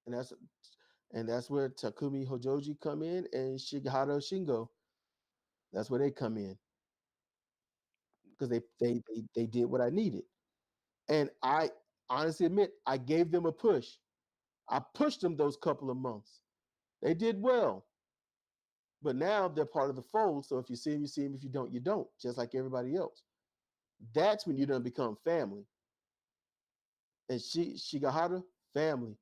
and that's where Takumi Hojoji come in and Shigehara Shingo. That's where they come in because they did what I needed, and I honestly admit I gave them a push. I pushed them those couple of months. They did well, but now they're part of the fold. So if you see them, you see them. If you don't, you don't. Just like everybody else. That's when you don't become family. And Shigahara, family.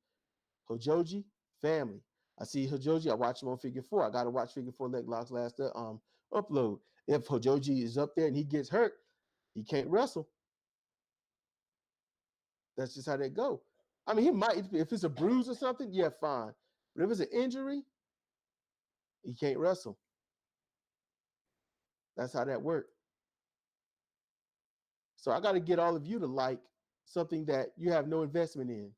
Hojoji, family. I see Hojoji. I watch him on Figure Four. I got to watch Figure Four leg locks last upload. If Hojoji is up there and he gets hurt, he can't wrestle. That's just how they go. I mean, he might if it's a bruise or something, yeah, fine. But if it's an injury, he can't wrestle. That's how that works. So I got to get all of you to like something that you have no investment in.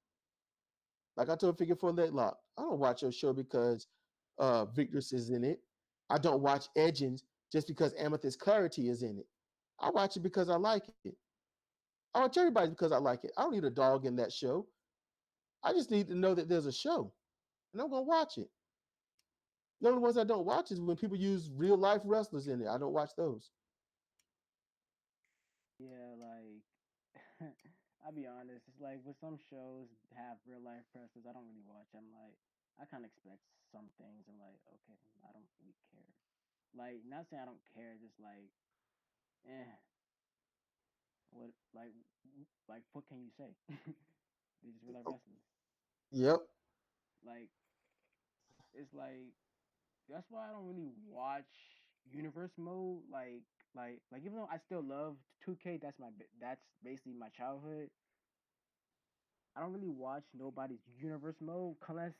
Like I told Figure Four Leg Lock, I don't watch your show because Victor's is in it. I don't watch Edgins just because Amethyst Clarity is in it. I watch it because I like it. I watch everybody because I like it. I don't need a dog in that show. I just need to know that there's a show, and I'm gonna watch it. The only ones I don't watch is when people use real life wrestlers in it. I don't watch those. Yeah, like I'll be honest, it's like with some shows have real life wrestlers, I don't really watch. I'm like I kinda expect some things. I'm like, okay, I don't really care. Like not saying I don't care, just like eh, what like what can you say? They just real life wrestlers. Yep. Like it's like that's why I don't really watch universe mode. Like even though I still love 2K, that's basically my childhood. I don't really watch nobody's universe mode unless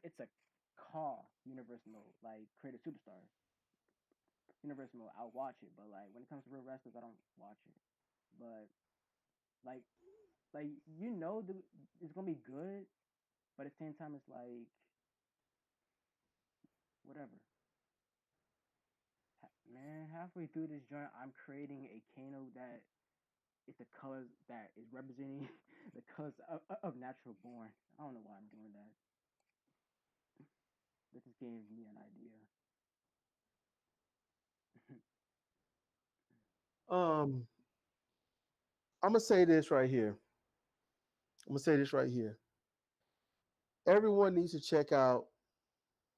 it's a call universe mode, like create a superstar universe mode. I'll watch it, but like when it comes to real wrestlers, I don't watch it. But like like it's gonna be good, but at the same time, it's like whatever. halfway through this joint, I'm creating a Kano that is the colors that is representing the colors of natural born. I don't know why I'm doing that. This just gave me an idea. Um, I'm gonna say this right here. I'm gonna say this right here. Everyone needs to check out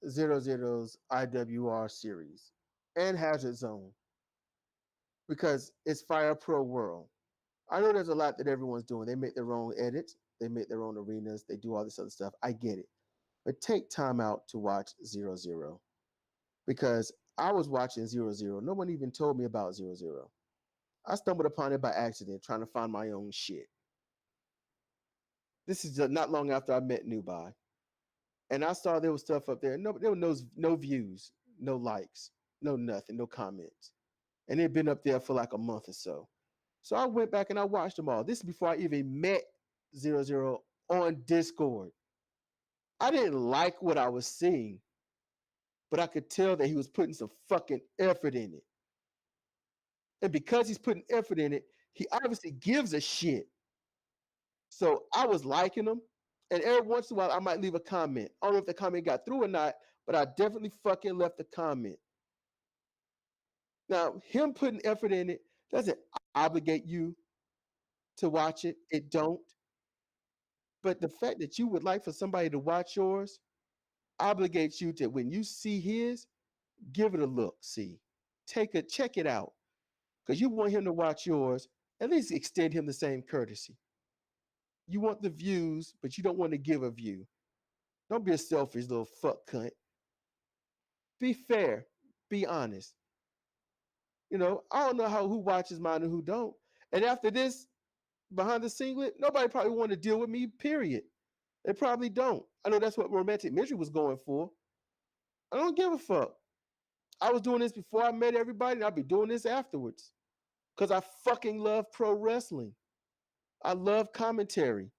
Zero Zero's IWR series and Hazard Zone because it's Fire Pro World. I know there's a lot that everyone's doing. They make their own edits, they make their own arenas, they do all this other stuff. I get it. But take time out to watch Zero Zero because I was watching Zero Zero. No one even told me about Zero Zero. I stumbled upon it by accident trying to find my own shit. This is not long after I met Nubai. And I saw there was stuff up there. No, there were no views, no likes, no nothing, no comments. And it had been up there for like a month or so. So I went back and I watched them all. This is before I even met Zero Zero on Discord. I didn't like what I was seeing, but I could tell that he was putting some fucking effort in it. And because he's putting effort in it, he obviously gives a shit. So I was liking him. And every once in a while, I might leave a comment. I don't know if the comment got through or not, but I definitely fucking left a comment. Now, him putting effort in it doesn't obligate you to watch it. It don't. But the fact that you would like for somebody to watch yours obligates you to when you see his, give it a look. See, check it out because you want him to watch yours. At least extend him the same courtesy. You want the views, but you don't want to give a view. Don't be a selfish little fuck cunt. Be fair. Be honest. I don't know who watches mine and who don't. And after this, behind the singlet, nobody probably want to deal with me. Period. They probably don't. I know that's what romantic misery was going for. I don't give a fuck. I was doing this before I met everybody, and I'll be doing this afterwards. Because I fucking love pro wrestling. I love commentary.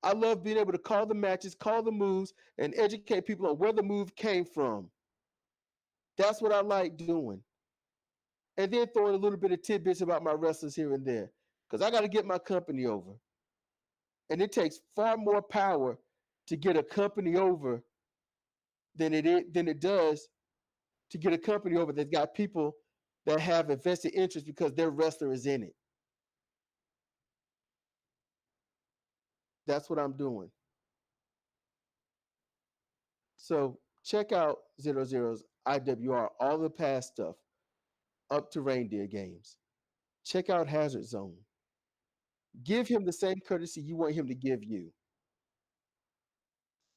I love being able to call the matches, call the moves, and educate people on where the move came from. That's what I like doing. And then throwing a little bit of tidbits about my wrestlers here and there. Because I got to get my company over. And it takes far more power to get a company over than it does to get a company over that's got people that have a vested interest because their wrestler is in it. That's what I'm doing. So check out Zero Zero's IWR, all the past stuff, up to reindeer games. Check out Hazard Zone. Give him the same courtesy you want him to give you.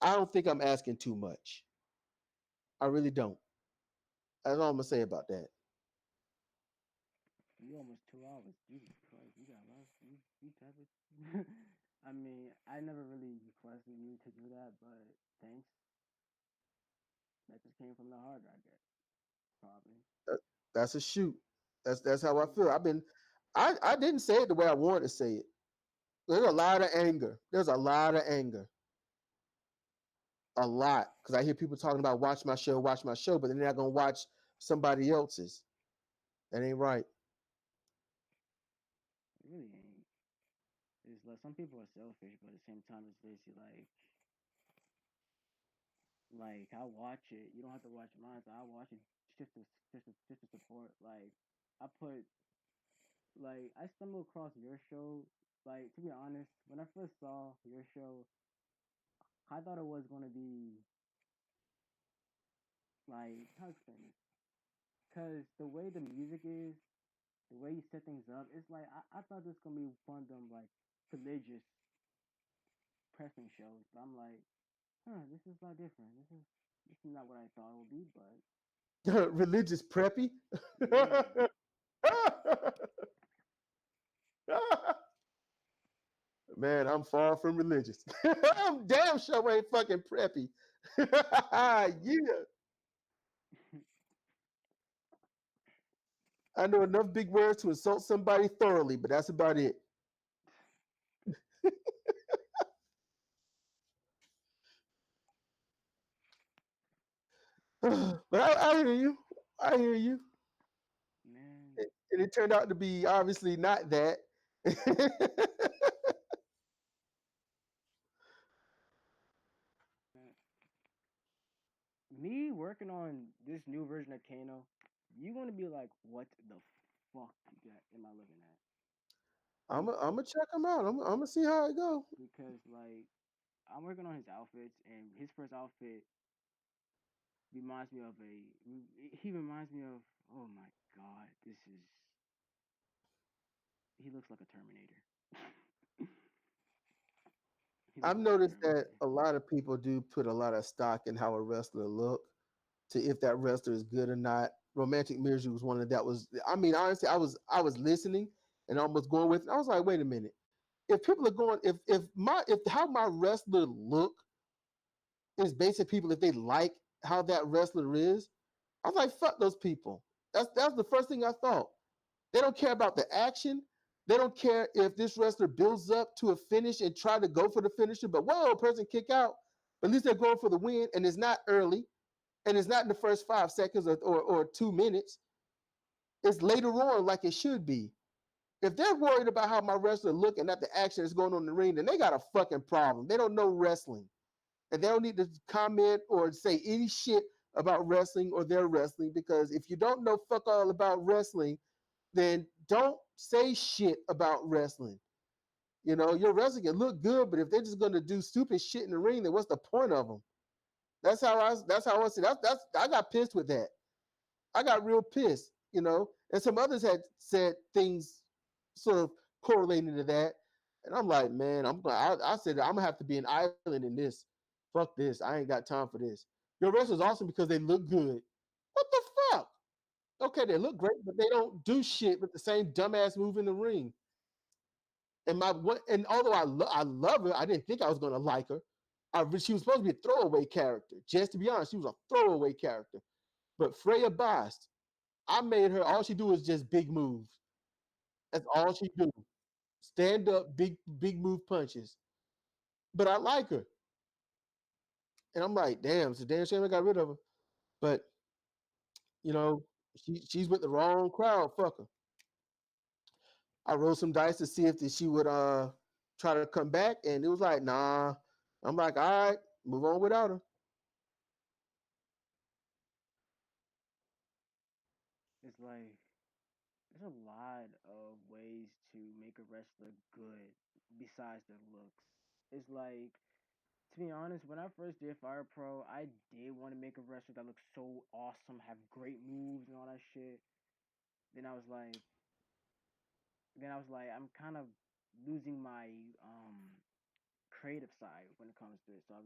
I don't think I'm asking too much. I really don't. That's all I'm gonna say about that. You almost 2 hours. Jesus Christ, you got lost. You type it. I mean, I never really requested you to do that, but thanks. That just came from the heart, I guess. Probably. That- That's a shoot. That's how I Mm. feel. I didn't say it the way I wanted to say it. There's a lot of anger. There's a lot of anger. A lot. Because I hear people talking about watch my show, but then they're not gonna watch somebody else's. That ain't right. It really ain't. It's like some people are selfish, but at the same time, it's basically like I watch it. You don't have to watch mine, so I watch it just to support. Like I put I stumbled across your show. Like to be honest, when I first saw your show, I thought it was gonna be how to explain this? Cause the way the music is, the way you set things up, it's like I thought this was gonna be one of them religious pressing shows. But I'm like, this is a lot different. This is not what I thought it would be, but Religious preppy. yeah. Man, I'm far from religious. I'm damn sure ain't fucking preppy. Yeah. I know enough big words to insult somebody thoroughly, but that's about it. But I hear you. I hear you. and it turned out to be obviously not that. Me working on this new version of Kano, you gonna be like, what the fuck am I looking at? I'm Be- gonna check him out. I'm gonna see how it go. because like I'm working on his outfits, and his first outfit reminds me of he reminds me of, oh my god, this is, he looks like a Terminator. He I've looks like a noticed that Terminator. a lot of people do put a lot of stock in how a wrestler look to if that wrestler is good or not. Romantic Mirror was one of that was. I mean, honestly, I was listening and almost going with it. I was like, wait a minute. If people are going, if how my wrestler look is based on people if they like how that wrestler is, I was like, fuck those people. That's the first thing I thought. They don't care about the action. They don't care if this wrestler builds up to a finish and try to go for the finisher, but whoa, a person kick out. But at least they're going for the win, and it's not early, and it's not in the first 5 seconds or 2 minutes. It's later on, like it should be. If they're worried about how my wrestler look and not the action that's going on in the ring, then they got a fucking problem. They don't know wrestling, and they don't need to comment or say any shit about wrestling or their wrestling because if you don't know fuck all about wrestling, then don't say shit about wrestling. You know, your wrestling can look good, but if they're just gonna do stupid shit in the ring, then what's the point of them? That's how I see. That's I got pissed with that. I got real pissed, and some others had said things sort of correlating to that, and I'm like, man, I said I'm gonna have to be an island in this. Fuck this. I ain't got time for this. Your wrestlers awesome because they look good. What the fuck? Okay, they look great, but they don't do shit with the same dumbass move in the ring. And although I love her, I didn't think I was gonna like her. She was supposed to be a throwaway character. Just to be honest, she was a throwaway character. But Freya Bast, I made her. All she do is just big moves. That's all she do. Stand up, big move punches. But I like her, and I'm like, damn, it's a damn shame I got rid of her. But you know, she's with the wrong crowd. Fuck her. I rolled some dice to see if she would try to come back, and it was like, nah. I'm like, all right, move on without her. It's like there's a lot of ways to make a wrestler good besides their looks. It's like, to be honest, when I first did Fire Pro, I did want to make a wrestler that looks so awesome, have great moves and all that shit. Then I was like, I'm kind of losing my creative side when it comes to it. So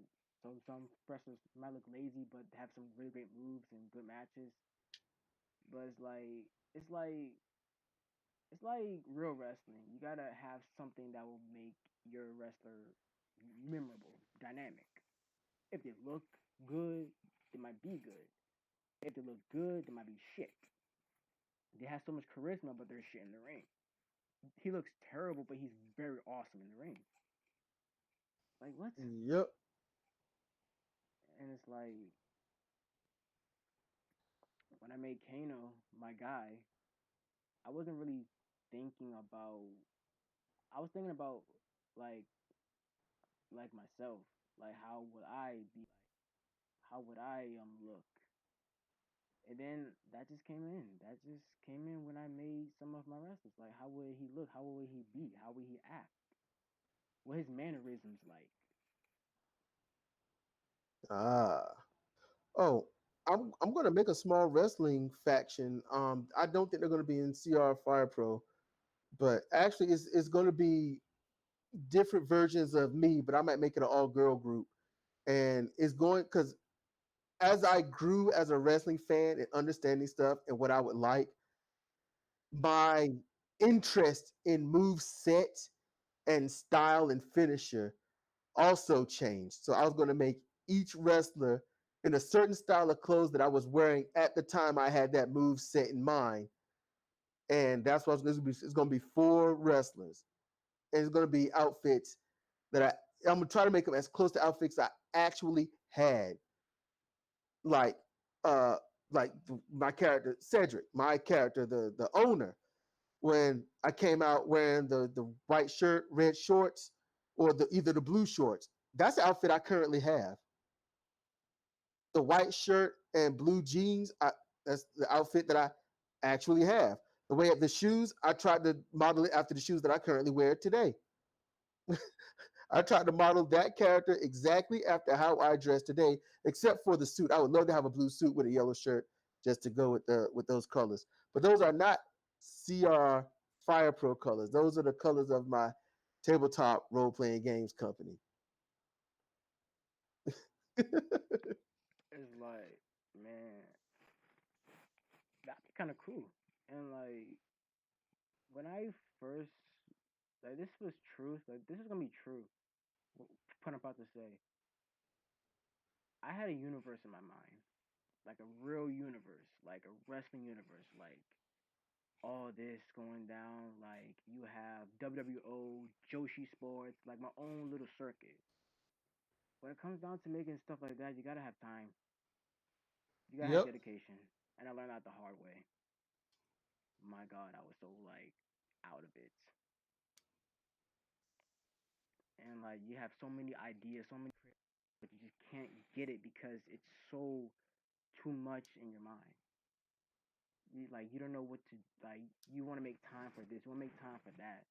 some wrestlers might look lazy, but have some really great moves and good matches. But it's like real wrestling. You gotta have something that will make your wrestler memorable, dynamic. If they look good, they might be good. If they look good, they might be shit. They have so much charisma, but they're shit in the ring. He looks terrible, but he's very awesome in the ring. Like what? Yep. And it's like when I made Kano my guy, I wasn't really thinking about. I was thinking about like myself, like how would I be like? How would I look? And then that just came in. That just came in when I made some of my wrestlers. Like how would he look? How would he be? How would he act? What his mannerisms like? Ah. Oh, I'm gonna make a small wrestling faction. I don't think they're gonna be in CR Fire Pro, but actually it's gonna be different versions of me, but I might make it an all girl group. And it's going because as I grew as a wrestling fan and understanding stuff and what I would like, my interest in move set and style and finisher also changed. So I was going to make each wrestler in a certain style of clothes that I was wearing at the time I had that move set in mind. And that's what it's going to be 4 wrestlers. And it's going to be outfits that I'm going to try to make them as close to outfits I actually had. Like, uh, like my character, Sedrik, my character, the owner. when I came out wearing the white shirt, red shorts, or the either the blue shorts. That's the outfit I currently have. The white shirt and blue jeans. That's the outfit that I actually have. The way of the shoes, I tried to model it after the shoes that I currently wear today. I tried to model that character exactly after how I dress today, except for the suit. I would love to have a blue suit with a yellow shirt just to go with those colors. But those are not CR Fire Pro colors. Those are the colors of my tabletop role playing games company. It's like, man, that'd be kind of cool. And like when I first, like this was truth. Like this is gonna be true. What I'm about to say. I had a universe in my mind, like a real universe, like a wrestling universe, like all this going down. Like you have WWO, Joshi Sports, like my own little circuit. When it comes down to making stuff like that, you gotta have time. You gotta have Yep. dedication. And I learned that the hard way. My God, I was so like out of it. And like you have so many ideas, so many, but you just can't get it because it's so too much in your mind. You don't know what to like. You want to make time for this. You want to make time for that.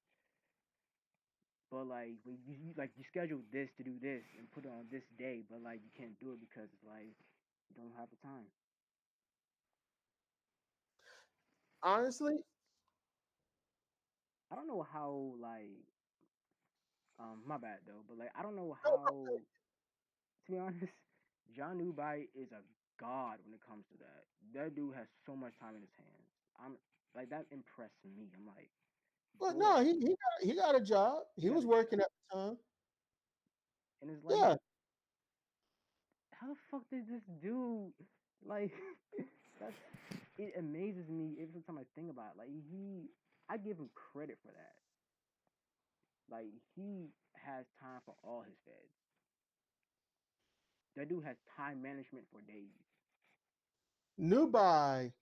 But like when like you schedule this to do this and put it on this day, but like you can't do it because it's like you don't have the time. Honestly, I don't know how like my bad though, but like I don't know how to be honest. John Newby is a god when it comes to that. That dude has so much time in his hands. I'm like that impressed me. I'm like, well, boy, no, he got a job. he He got was a working job, at the time. and it's like, Yeah. how the fuck did this dude like? That's it amazes me every time I think about it. Like I give him credit for that. Like he has time for all his feds. That dude has time management for days. Nubai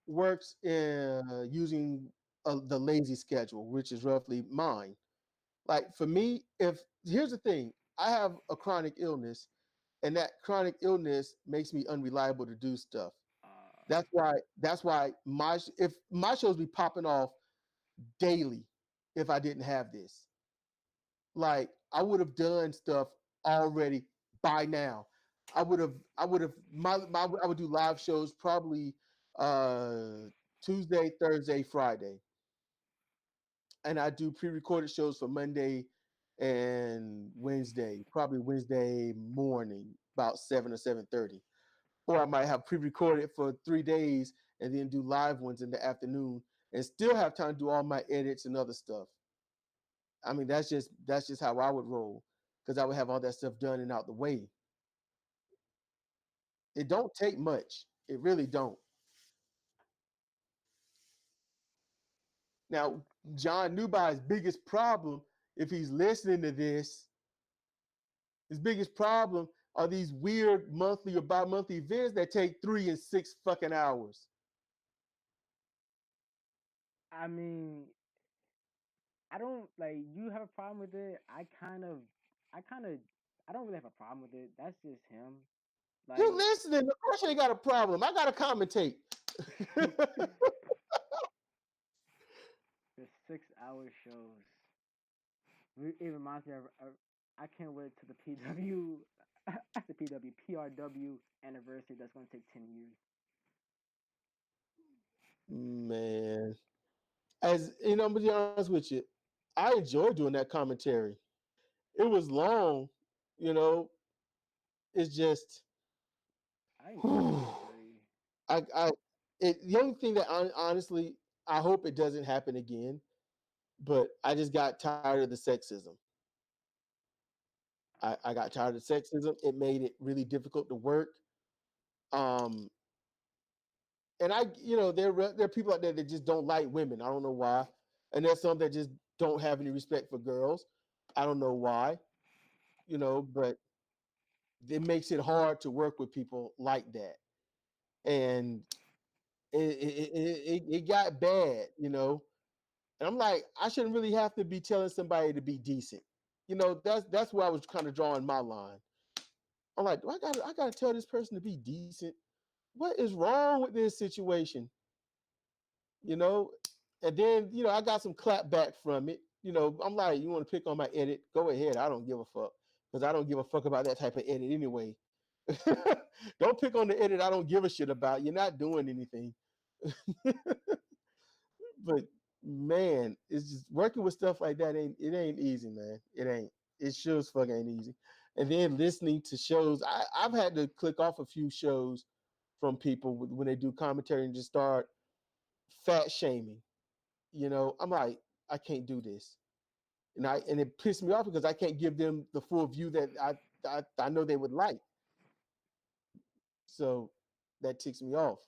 works using the lazy schedule, which is roughly mine. Like for me, if here's the thing, I have a chronic illness, and that chronic illness makes me unreliable to do stuff. Uh, That's why my if my shows be popping off daily if I didn't have this. Like I would have done stuff already by now. I would have I would do live shows probably uh Tuesday, Thursday, Friday. And I do pre-recorded shows for Monday and Wednesday, probably Wednesday morning, about 7 or 7:30. Or I might have pre-recorded for 3 days and then do live ones in the afternoon, and still have time to do all my edits and other stuff. I mean, that's just how I would roll because I would have all that stuff done and out the way. It don't take much. It really don't. Now, John Newby's biggest problem, if he's listening to this, his biggest problem are these weird monthly or bi-monthly events that take 3 and 6 fucking hours. I mean, I don't like you have a problem with it. I kind of, I don't really have a problem with it. That's just him. You Like listening? Of course you ain't got a problem. I got to commentate. the 6 hour shows. It reminds me of I can't wait to the PW, the PWPRW anniversary. That's gonna take 10 years. Man, as you know, I'm gonna be honest with you. I enjoy doing that commentary. It was long, you know. It's just, I enjoyed it whew, actually. I the only thing that honestly, I hope it doesn't happen again. But I just got tired of the sexism. I got tired of sexism. It made it really difficult to work. Um, and there are people out there that just don't like women. I don't know why. And there's some that just don't have any respect for girls. I don't know why. But it makes it hard to work with people like that. And it got bad. And I'm like, I shouldn't really have to be telling somebody to be decent. That's where I was kind of drawing my line. I'm like, I gotta tell this person to be decent. What is wrong with this situation? You know, and then I got some clap back from it. I'm like, you want to pick on my edit? Go ahead. I don't give a fuck because I don't give a fuck about that type of edit anyway. Don't pick on the edit I don't give a shit about. You're not doing anything. But man, it's just working with stuff like that ain't easy, man. It ain't. It sure as fuck ain't easy. And then listening to shows, I've had to click off a few shows from people when they do commentary and just start fat shaming. I'm like, I can't do this, and it pissed me off because I can't give them the full view that I know they would like. So that ticks me off.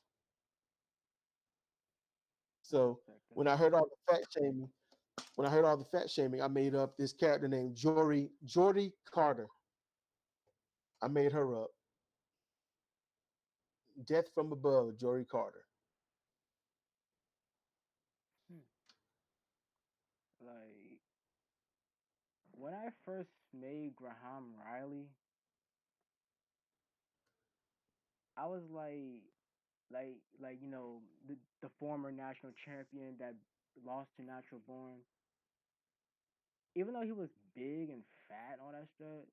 So Second. when I heard all the fat shaming, I made up this character named Jordy Carter. I made her up. Death from above, Jordy Carter. Hmm. Like when I first made Graham Riley, I was like the former national champion that lost to Natural Born. Even though he was big and fat and all that stuff,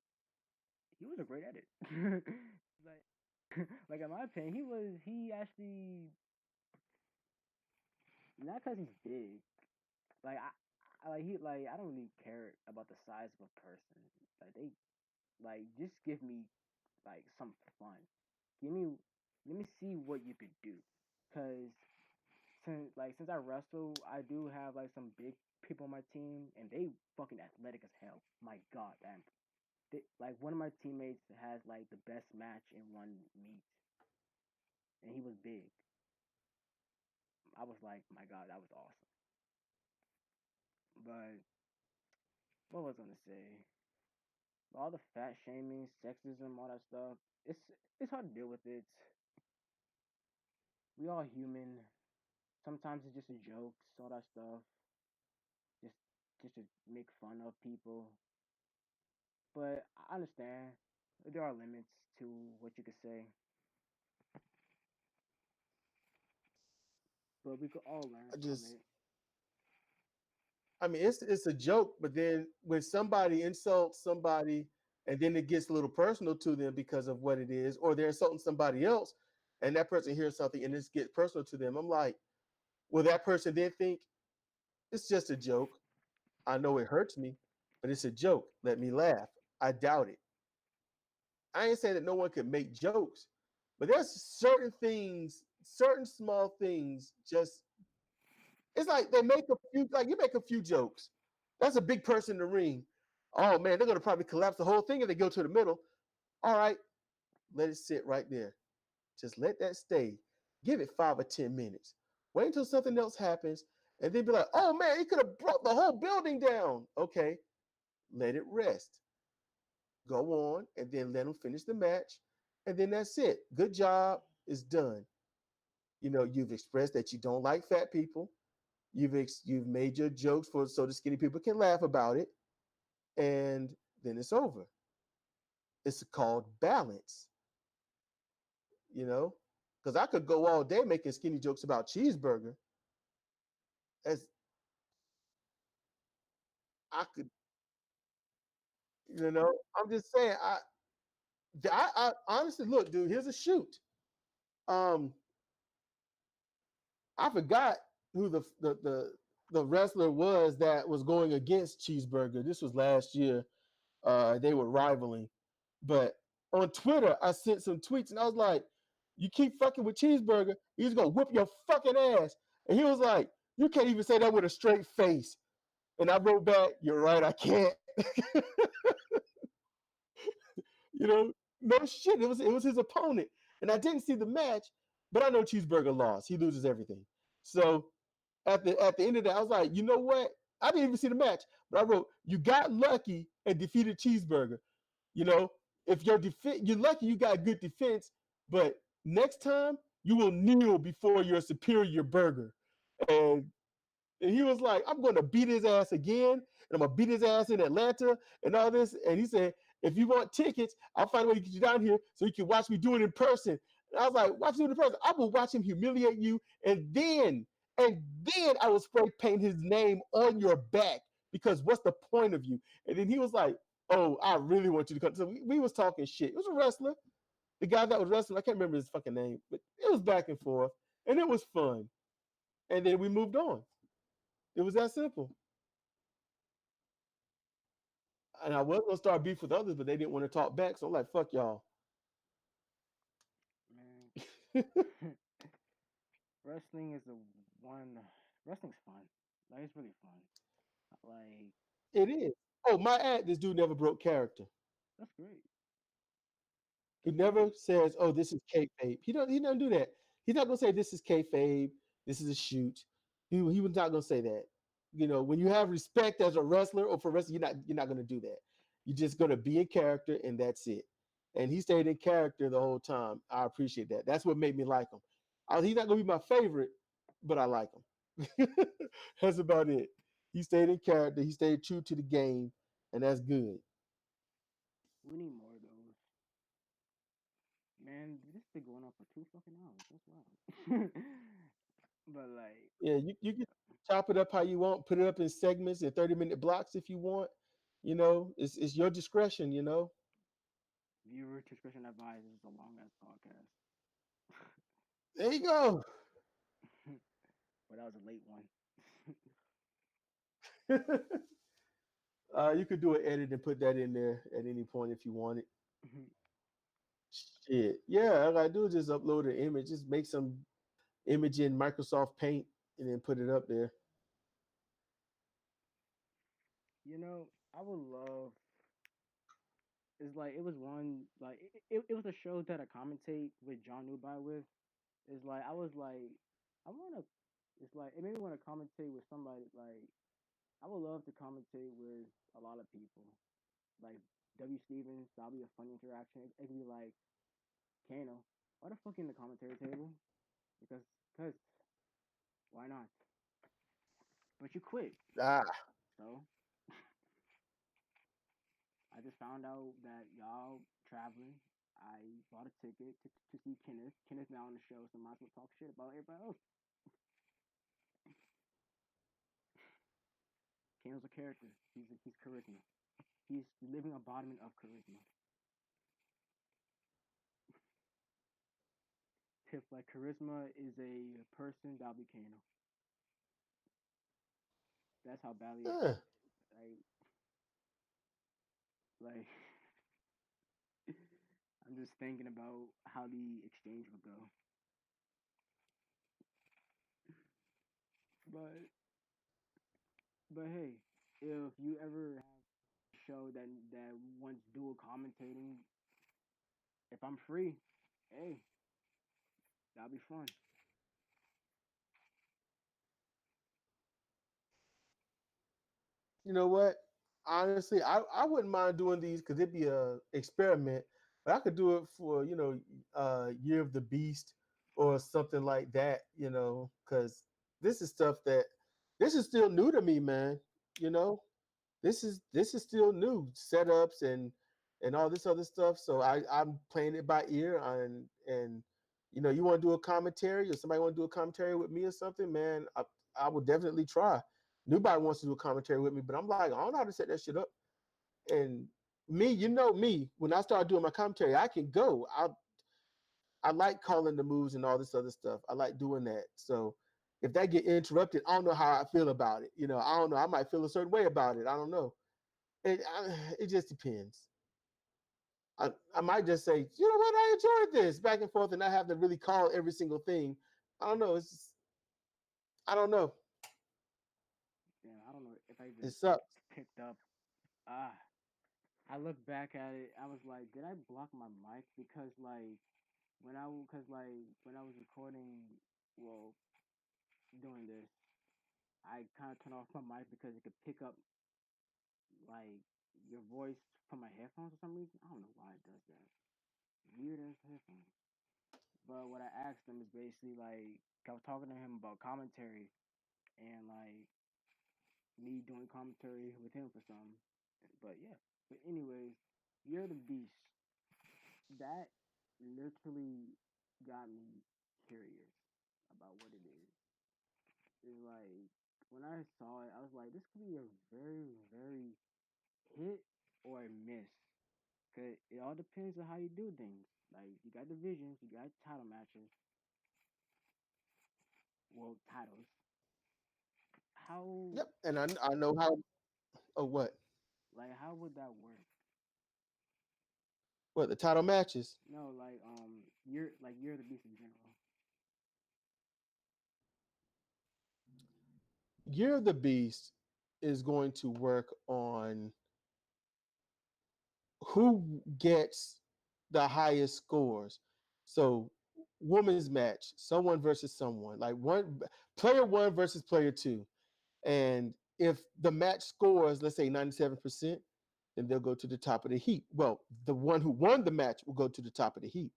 he was a great edit. like like in my opinion, he actually not because he's big. Like I don't really care about the size of a person. Like they just give me some fun. Give me let me see what you could do. Cause since I wrestle, I do have like some big people on my team, and they fucking athletic as hell. My God, and like one of my teammates has like the best match in one meet, and he was big. I was like, my God, that was awesome. But what was I gonna say? All the fat shaming, sexism, all that stuff. It's hard to deal with it. We all human. Sometimes it's just a jokes, all that stuff. Just just to make fun of people. But I understand there are limits to what you could say, but we could all learn I from just, it. I mean, it's a joke, but then when somebody insults somebody, and then it gets a little personal to them because of what it is, or they're insulting somebody else, and that person hears something and it gets personal to them, I'm like, will that person then think it's just a joke? I know it hurts me, but it's a joke. Let me laugh. I doubt it. I ain't saying that no one can make jokes, but there's certain things, certain small things, just it's like they make a few, like you make a few jokes. That's a big person in the ring. Oh man, they're gonna probably collapse the whole thing if they go to the middle. All right, let it sit right there. Just let that stay. Give it 5 or 10 minutes. Wait until something else happens, and then be like, "Oh man, he could have brought the whole building down." Okay, let it rest. Go on, and then let them finish the match, and then that's it. Good job. It's done. You've expressed that you don't like fat people. You've made your jokes for so the skinny people can laugh about it, and then it's over. It's called balance, you know, because I could go all day making skinny jokes about cheeseburger. As I could, I'm just saying. I honestly look, dude. Here's a shoot. Um, I forgot who the wrestler was that was going against Cheeseburger. This was last year. They were rivaling, but on Twitter, I sent some tweets and I was like, "You keep fucking with Cheeseburger, he's gonna whip your fucking ass." And he was like, "You can't even say that with a straight face." And I wrote back, "You're right, I can't." you know, no shit. It was his opponent, and I didn't see the match, but I know Cheeseburger lost. He loses everything. So at the end of that, I was like, you know what? I didn't even see the match, but I wrote, "You got lucky and defeated Cheeseburger. You know, if you're lucky, you got good defense, but next time you will kneel before your superior burger." And And he was like, I'm going to beat his ass again, and I'm going to beat his ass in Atlanta and all this. And he said, if you want tickets, I'll find a way to get you down here so you can watch me do it in person. And I was like, watch me do it in person. I will watch him humiliate you, and then I will spray paint his name on your back because what's the point of you? And then he was like, oh, I really want you to come. So we was talking shit. It was a wrestler. The guy that was wrestling, I can't remember his fucking name, but it was back and forth, and it was fun. And then we moved on. It was that simple. And I was gonna start beef with others, but they didn't want to talk back. So I'm like, fuck y'all. Man, wrestling is the one. Wrestling's fun. Like it's really fun. Like It is. Oh, my ad, this dude never broke character. that's great. He That's never great. says, "Oh, this is kayfabe." He doesn't do that. He's not gonna say this is kayfabe. This is a shoot. He was not gonna say that. You know, when you have respect as a wrestler or for wrestling, you're not gonna do that. You're just gonna be in character and that's it. And he stayed in character the whole time. I appreciate that. That's what made me like him. He's not gonna be my favorite, but I like him. That's about it. He stayed in character. He stayed true to the game, and that's good. We need more of those. Man, this been going on for 2 fucking hours. That's wild. But like, Yeah, you can chop it up how you want, put it up in segments in 30-minute blocks if you want. You know, it's your discretion, you know. viewer discretion advised. This is a long ass podcast. There you go. But that was a late one. You could do an edit and put that in there at any point if you want it. Shit. Yeah, all I do is just upload an image, just make some image in Microsoft Paint and then put it up there. I would love. It's like it was one like it was a show that I commentate with John Newby with. It's like I was like I wanna. It's like it made me want to commentate with somebody like I would love to commentate with a lot of people. Like W. Stevens, that'll be a fun interaction. It could be like, Kano, why the fuck you in the commentary table? Because, why not? But you quit. Ah, So, I just found out that y'all traveling. I bought a ticket to see Kenneth. Kenneth now on the show, so I might as well talk shit about everybody else. Kano's a character. He's charisma. He's the living embodiment of charisma. If like charisma is a person, that'll be Kano. That's how badly uh, like I'm just thinking about how the exchange would go. But hey, if you ever have a show that wants dual commentating, if I'm free, hey, that'll be fun. you know what? Honestly, I wouldn't mind doing these because it'd be a experiment, but I could do it for Year of the Beast or something like that. You know, because this is stuff that this is still new to me, man. You know, this is still new setups and all this other stuff. So I'm playing it by ear and you want to do a commentary or somebody want to do a commentary with me or something, man. I would definitely try. Nobody wants to do a commentary with me, but I'm like, I don't know how to set that shit up. And me, me, when I start doing my commentary, I can go. I like calling the moves and all this other stuff. I like doing that. So if that get interrupted, I don't know how I feel about it. I don't know. I might feel a certain way about it. I don't know. It just depends. I might just say, you know what, I enjoyed this back and forth, and not have to really call every single thing. I don't know. I don't know. Yeah, I don't know if I It even sucks. picked up. Ah, I look back at it. I was like, did I block my mic? Because when I was recording, well, doing this, I kind of turned off my mic because it could pick up like your voice from my headphones for some reason. I don't know why it does that. Weird as headphones. But what I asked him is basically like I was talking to him about commentary, and like me doing commentary with him for some. But yeah. But anyways, you're the beast. That literally got me curious about what it is. It's like when I saw it, I was like, this could be a very, very hit or a miss. Cause it all depends on how you do things. Like you got divisions, you got title matches, world titles. How Yep, and I know how. Oh, what? how would that work? What the title matches? No, you're the beast in general. Year of the Beast is going to work on who gets the highest scores. So, women's match, someone versus someone, like one player one versus player two. And if the match scores, let's say 97%, then they'll go to the top of the heap. Well, the one who won the match will go to the top of the heap.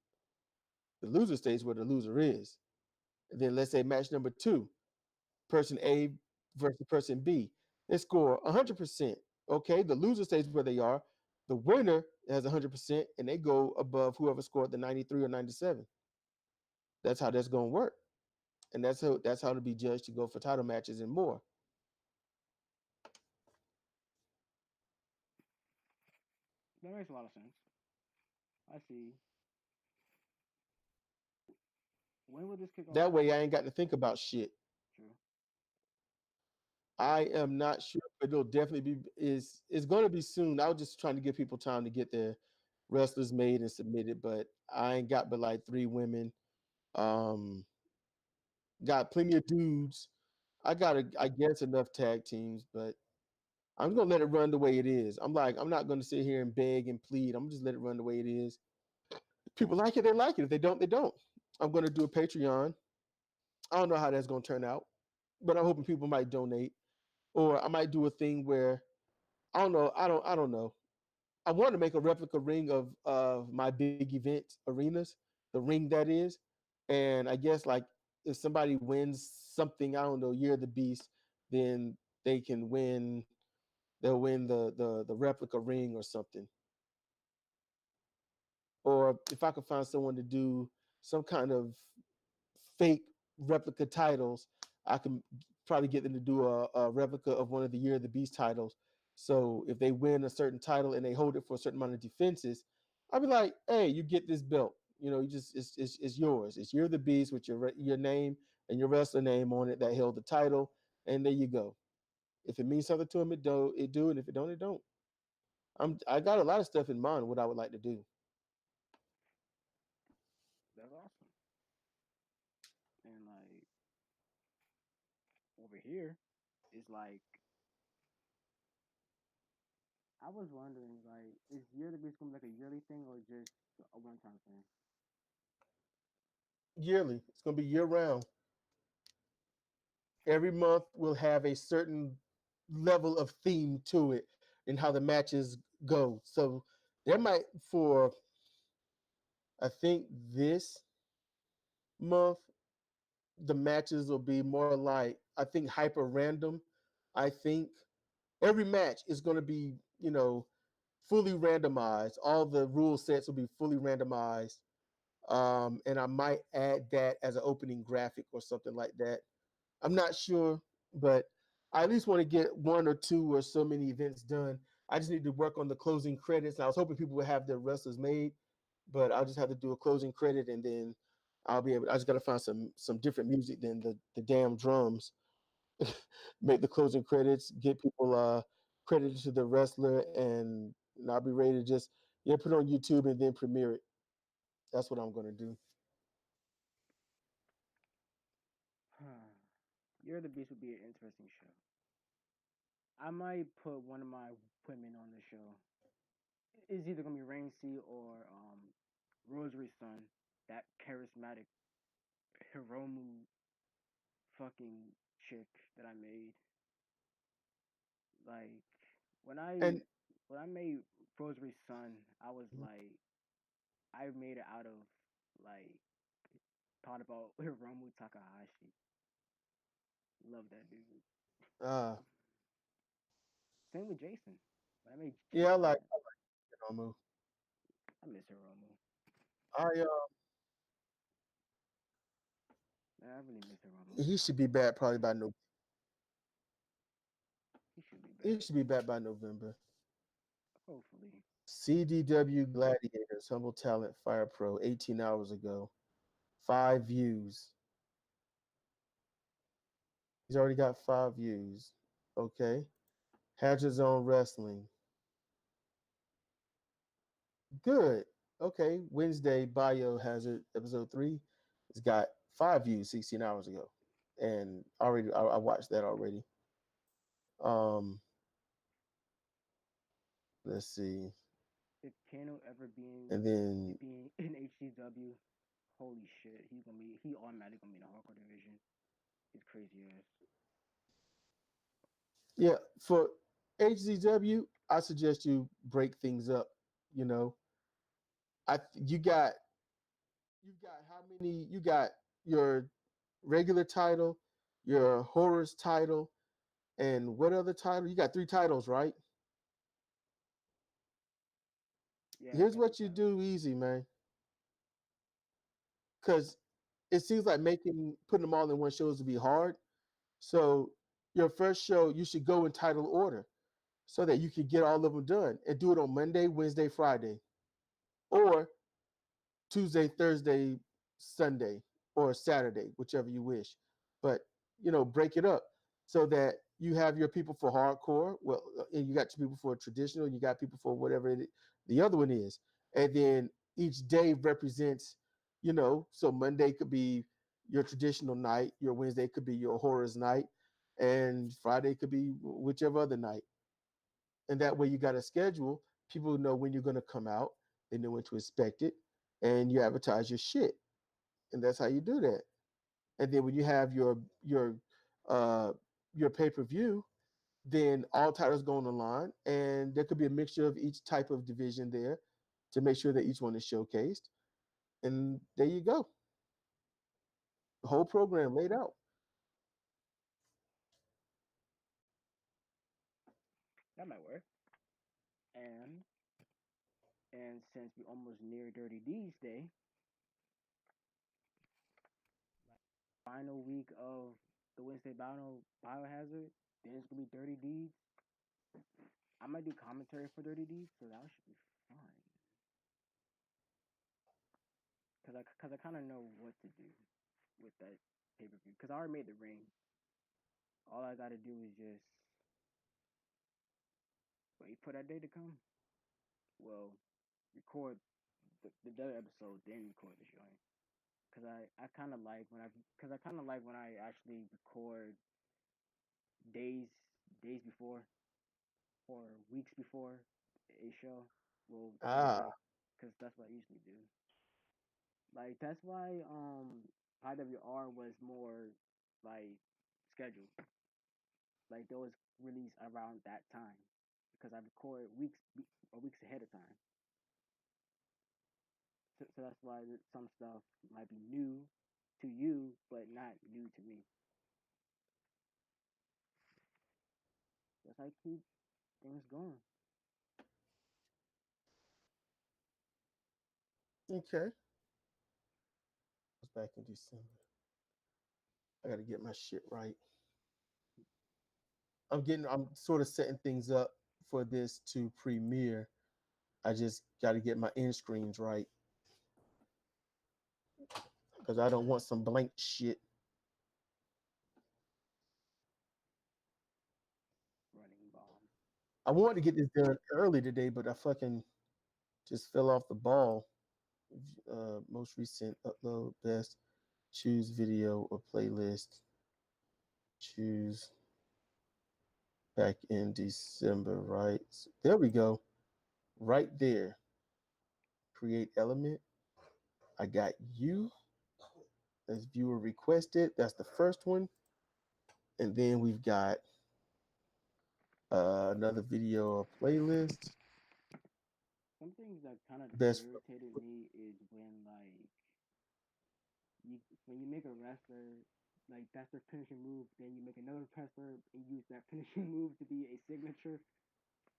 The loser stays where the loser is. And then let's say match number two, person A versus person B. They score 100%. Okay, the loser stays where they are. The winner has 100%, and they go above whoever scored the 93 or 97. That's how that's going to work, and that's how to be judged to go for title matches and more. That makes a lot of sense. I see. When will this kick off? That way, I ain't got to think about shit. True. I am not sure, but it'll definitely be is it's going to be soon. I was just trying to give people time to get their wrestlers made and submitted, but I ain't got but like three women. Um, got plenty of dudes. I guess enough tag teams, but I'm gonna let it run the way it is. I'm not gonna sit here and beg and plead. I'm just let it run the way it is. If people like it, they like it. If they don't, they don't. I'm gonna do a Patreon. I don't know how that's gonna turn out, but I'm hoping people might donate, or I might do a thing where I don't know. I don't know. I want to make a replica ring of my big event arenas, the ring that is, and I guess like if somebody wins something, I don't know, Year of the Beast, then they can win. They'll win the replica ring or something. Or if I could find someone to do some kind of fake replica titles, I can probably get them to do a replica of one of the Year of the Beast titles. So if they win a certain title and they hold it for a certain amount of defenses, I'll be like, hey, you get this belt. You know, you just it's yours. It's Year of the Beast with your name and your wrestler name on it that held the title, and there you go. If it means something to them, it do, and if it don't, it don't. I got a lot of stuff in mind what I would like to do. That's awesome. And like over here, it's like I was wondering, like, is year to be gonna be like a yearly thing or just a one time thing? Yearly, it's gonna be year round. Every month will have a certain level of theme to it and how the matches go. So there might for I think this month the matches will be more like I think hyper random. I think every match is going to be fully randomized. All the rule sets will be fully randomized, and I might add that as an opening graphic or something like that. I'm not sure, but I at least want to get one or two or so many events done. I just need to work on the closing credits. I was hoping people would have their wrestlers made, but I'll just have to do a closing credit and then I'll be able. I just got to find some different music than the damn drums. Make the closing credits, get people credited to the wrestler, and I'll be ready to just put it on YouTube and then premiere it. That's what I'm gonna do. Year of the Beast would be an interesting show. I might put one of my women on the show. It's either gonna be Rain C or Rosary Sun, that charismatic Hiromu fucking chick that I made. Like when I And when I made Rosary Sun, I was like I made it out of like thought about Hiromu Takahashi. love that dude. Uh, Same with Jason. When I made yeah, I Jason like mad, Hiromu. I miss Hiromu. I I really miss Hiromu. he should be back probably by no. He should be He back. should be back by November. Hopefully. CDW Gladiators, Humble Talent, Fire Pro, 18 hours ago. 5 views. He's already got 5 views. Okay. Hazard Zone Wrestling. Good. Okay. Wednesday Biohazard episode 3. It's got 5 views 16 hours ago. And already I watched that already. Um, let's see. If Kano ever being And then being in HCW, holy shit, he automatically gonna be in the hardcore division. He's crazy ass. yeah, for HZW, I suggest you break things up. You know, you got how many? You got your regular title, your horrors title, and what other title? You got 3 titles, right? Yeah, I Here's got three what you titles. do easy, man. Because it seems like putting them all in one show is to be hard. So your first show, you should go in title order so that you can get all of them done and do it on Monday, Wednesday, Friday, or Tuesday, Thursday, Sunday, or Saturday, whichever you wish. But break it up so that you have your people for hardcore. Well, and you got your people for traditional. You got people for whatever the other one is, and then each day represents. So Monday could be your traditional night. Your Wednesday could be your horrors night, and Friday could be whichever other night. And that way, you got a schedule. People know when you're going to come out. They know when to expect it, and you advertise your shit, and that's how you do that. And then when you have uh your pay per view, then all titles go on the line, and there could be a mixture of each type of division there to make sure that each one is showcased. And there you go, the whole program laid out. That might work. And since we almost near Dirty D's Day, final week of the Wednesday Biohazard, then it's gonna be Dirty Deeds. I might do commentary for Dirty Deeds, so that should be fine. Cause I kind of know what to do with that pay per view. Cause I already made the ring. All I gotta do is just wait for that day to come. Well, record the other episode, then record the joint. Cause I kind of like when I actually record days days before or weeks before a show. Well, Ah, cause that's what I usually do. Like that's why IWR was more like scheduled. Like those released around that time because I record weeks ahead of time. So that's why some stuff might be new to you, but not new to me. That's how I keep things going. okay. It's back in December. I got to get my shit right. I'm sort of setting things up for this to premiere. I just got to get my end screens right because I don't want some blank shit. Running bomb. I wanted to get this done early today, but I fucking just fell off the ball. Most recent upload, best, choose video or playlist, choose back in December, right? So there we go. Right there. Create element. I got you as viewer requested. That's the first one. And then we've got another video or playlist. Some things that kind of Best. irritated me is when like when you make a wrestler like that's their finishing move. Then you make another presser and use that finishing move to be a signature,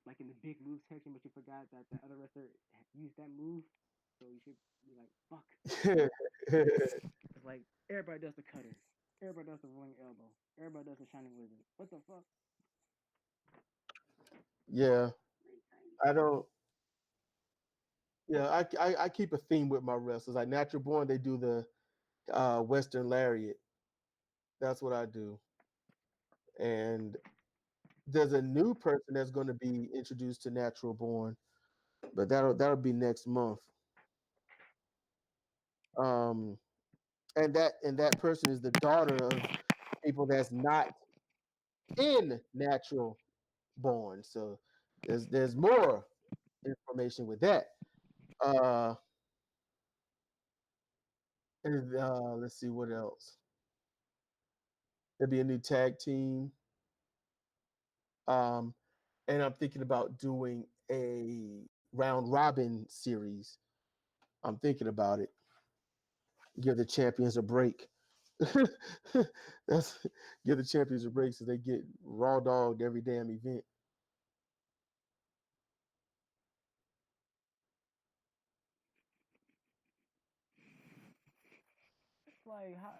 like in the big move section. But you forgot that the other wrestler used that move, so you should be like, fuck. It's like everybody does the cutter, everybody does the rolling elbow, everybody does the shining wizard. What the fuck? Yeah, I don't. Yeah, I keep a theme with my wrestlers. Like Natural Born, they do the Western Lariat. That's what I do. And there's a new person that's going to be introduced to Natural Born, but that'll be next month. Um, and that person is the daughter of people that's not in Natural Born. So there's more information with that. Uh, and let's see what else. There'll be a new tag team. Um, and I'm thinking about doing a round robin series. I'm thinking about it. Give the champions a break. That's Give the champions a break so they get raw dogged every damn event.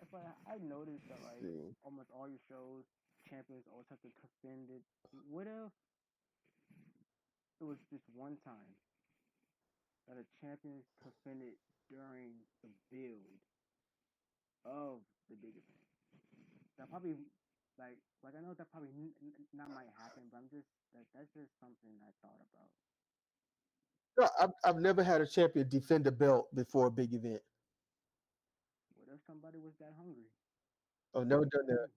It's like I noticed that Let's like see. almost all your shows, champions always have to defend it. What if it was just one time that a champion defended during the build of the big event? That probably like I know that probably not might happen, but I'm just that's just something I thought about. No, I've never had a champion defend a belt before a big event. What if somebody was that hungry? I've never done that. Mm,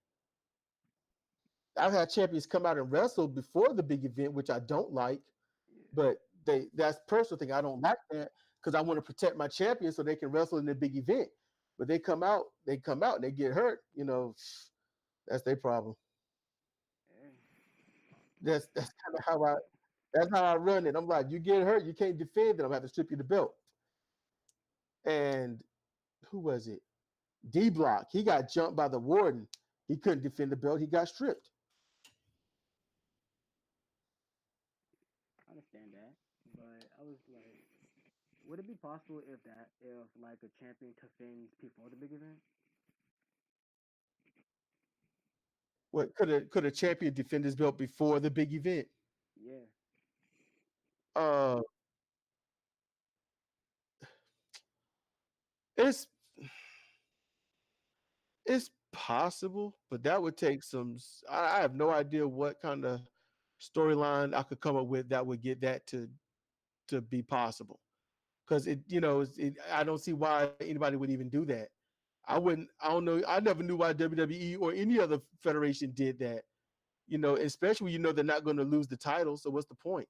I've had champions come out and wrestle before the big event, which I don't like, yeah, but that's personal thing. I don't like that because I want to protect my champion so they can wrestle in the big event. But they come out and they get hurt, that's their problem. yeah. That's kind of how I run it. I'm like, you get hurt, you can't defend it. I'm gonna have to strip you the belt. And who was it? D Block. He got jumped by the warden. He couldn't defend the belt. He got stripped. I understand that, but I was like, would it be possible if like a champion defends before the big event? What could a champion defend his belt before the big event? Yeah, Uh, it's it's possible, but that would take some. I have no idea what kind of storyline I could come up with that would get that to be possible. Because I don't see why anybody would even do that. I wouldn't. I don't know. I never knew why WWE or any other federation did that. Especially when they're not going to lose the title. So what's the point?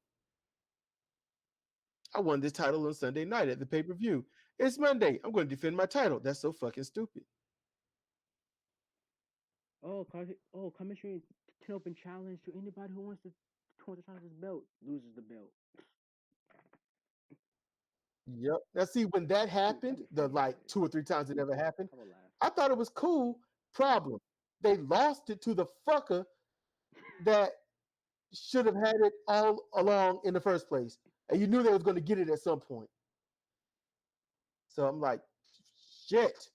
I won this title on Sunday night at the pay per view. It's Monday. I'm going to defend my title. That's so fucking stupid. commissioning 10 open challenge to anybody who wants to challenge this belt loses the belt. Yep. Now, see, when that That'd happened, be the fucking like hilarious. 2 or 3 times it ever happened, I would laugh. I thought it was cool. Problem. They lost it to the fucker that should have had it all along in the first place. And you knew they was going to get it at some point. So I'm like, shit.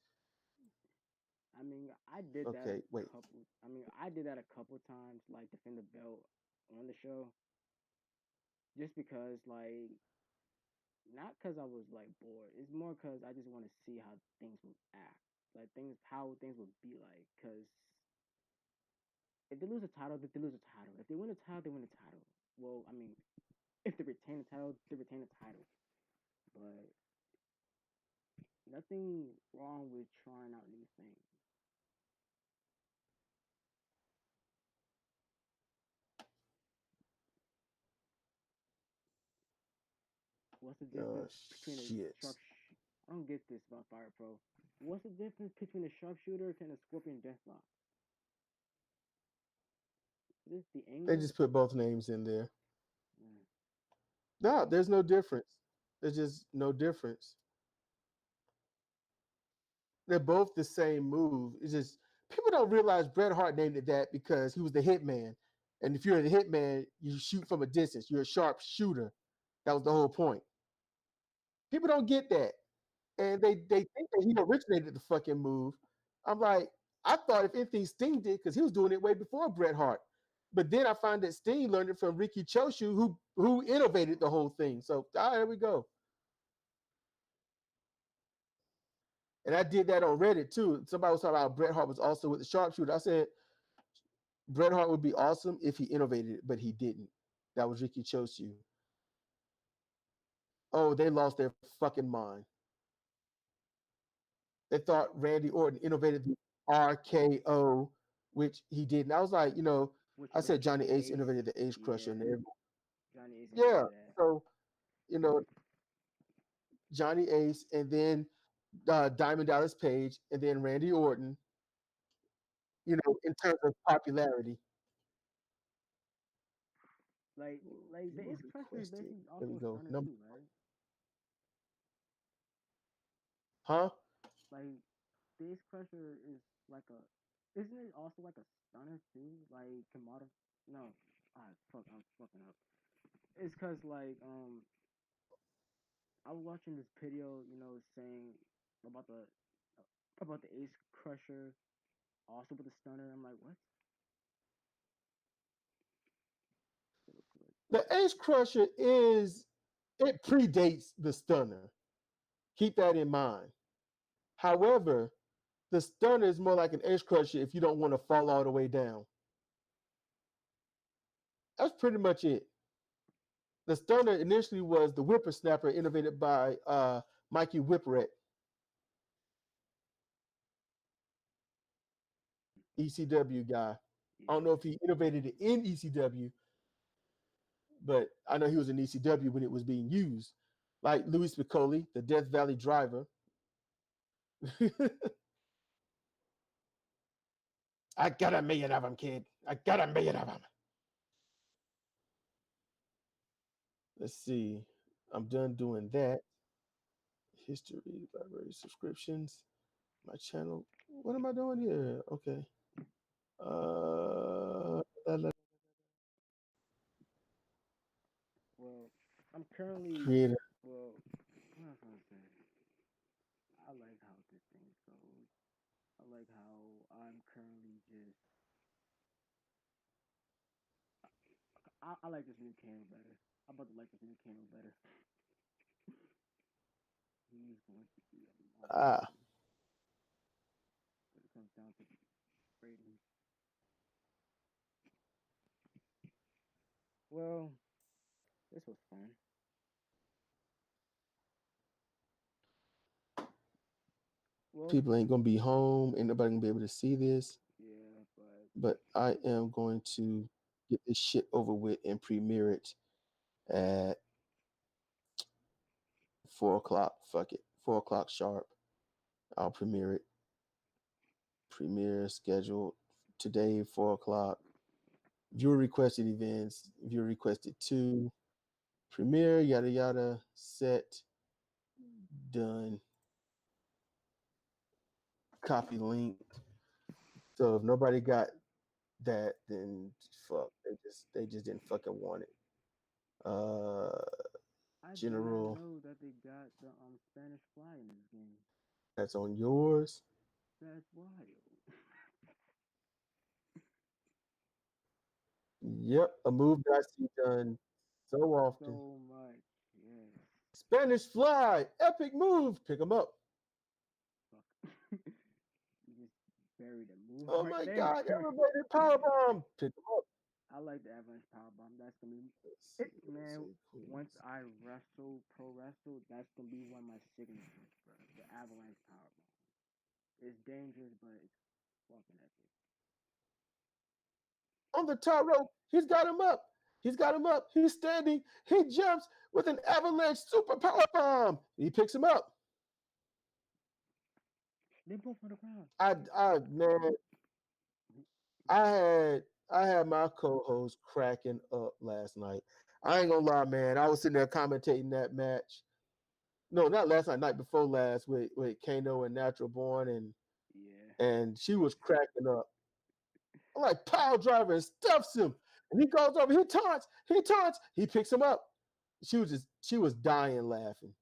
I mean, I did that a Okay, wait. couple. I mean, I did that a couple times, like defend the belt on the show, just because, like, not because I was like bored. It's more because I just want to see how things would act, like how things would be like. Because if they lose a title, they lose a title. If they win a title, they win a title. Well, I mean, if they retain the title, they retain the title. But nothing wrong with trying out new things. What's the Oh, difference between a shit. sharp? I don't get this about Fire Pro. What's the difference between a sharpshooter and a scorpion deathlock? Is this the They angle? just put both names in there. Mm. No, there's no difference. There's just no difference. They're both the same move. It's just People don't realize Bret Hart named it that because he was the hitman. And if you're the hitman, you shoot from a distance. You're a sharp shooter. That was the whole point. People don't get that. And they think that he originated the fucking move. I'm like, I thought if anything Sting did, because he was doing it way before Bret Hart. But then I find that Sting learned it from Ricky Choshu, who innovated the whole thing. So there we go. And I did that on Reddit too. Somebody was talking about Bret Hart was also with the sharpshooter. I said Bret Hart would be awesome if he innovated it, but he didn't. That was Ricky Choshu. Oh, they lost their fucking mind. They thought Randy Orton innovated the RKO, which he didn't. I was like, which I was said Johnny Johnny Ace Ace. innovated the Ace Crusher, Yeah, and everybody, Johnny Ace yeah. invented that. So you know Johnny Ace, and then Diamond Dallas Page, and then Randy Orton. In terms of popularity. Like like the Viewer Ace Crusher is requested. basically There we also a go. stunner Number, too, right? huh? Like the Ace Crusher is like a, isn't it also like a stunner too? Like can modify? No, fuck, I'm fucking up. It's cause like I was watching this video, saying about the about the Ace Crusher, also with the stunner. I'm like, what? The Ace Crusher it predates the Stunner. Keep that in mind. However, the Stunner is more like an Ace Crusher if you don't want to fall all the way down. That's pretty much it. The Stunner initially was the Whippersnapper innovated by Mikey Whipwreck, ECW guy. I don't know Yeah, if he innovated it in ECW, but I know he was in ECW when it was being used. Like Louis Piccoli, the Death Valley Driver. I got a million of them, kid. I got a million of them. Let's see. I'm done doing that. History, library subscriptions, my channel. What am I doing here? Okay. well, I'm currently, Creator. well, what else I say? I like how this thing goes. I like how I'm currently just. I like this new candle better. I'm about to like this new candle better. He's going to be a Ah, monster when it comes down to rating. Well, this was fun. Well, people ain't gonna be home. Ain't nobody gonna be able to see this. yeah, but But I am going to get this shit over with and premiere it at 4 o'clock. Fuck it. 4 o'clock sharp. I'll premiere it. Premiere scheduled today, 4 o'clock. Viewer requested events. Viewer requested two. Premiere, yada yada. Set. Done. Copy link. So if nobody got that, then fuck. They just didn't fucking want it. Uh I did not General, know that they got the Spanish fly in this game. that's on yours. That's wild. Yep, a move that I see done so often. So much, yes. Spanish fly, epic move. Pick them up. Fuck. You just buried a move Oh right my there. god, elevated power bomb. Pick them up. I like the avalanche power bomb. That's gonna be Let's it, see what it man. say. Once Queens. I pro wrestle, that's gonna be one of my signatures, bro. The avalanche power bomb. It's dangerous, but it's fucking epic. On the top rope, he's got him up. He's got him up. He's standing. He jumps with an avalanche super power bomb. He picks him up. They both on the ground. Man, I had I had my co-host cracking up last night. I ain't gonna lie, man. I was sitting there commentating that match. No, not last night, night before last with Kano and Natural Born, and Yeah. and she was cracking up. I'm like, pile driver and stuffs him. And he goes over, he picks him up. She was dying laughing.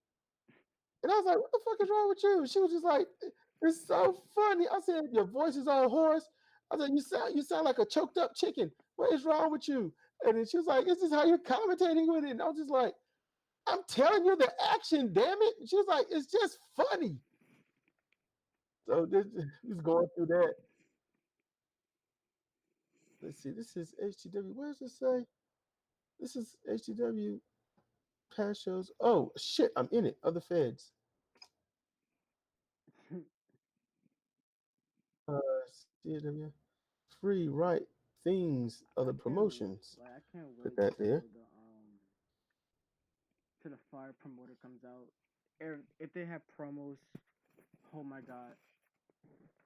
And I was like, what the fuck is wrong with you? She was just like, it's so funny. I said, your voice is all hoarse. I said, you sound like a choked up chicken. What is wrong with you? And then she was like, is this how you're commentating with it? And I was just like, I'm telling you the action, damn it. And she was like, it's just funny. So this he's going through that. Let's see. This is HTW. Where does it say? This is HTW past shows. Oh shit, I'm in it. Other feds. CW. Free right things. Other promotions. I can't Put wait that till there. the till the fire promoter comes out. If they have promos, oh my god,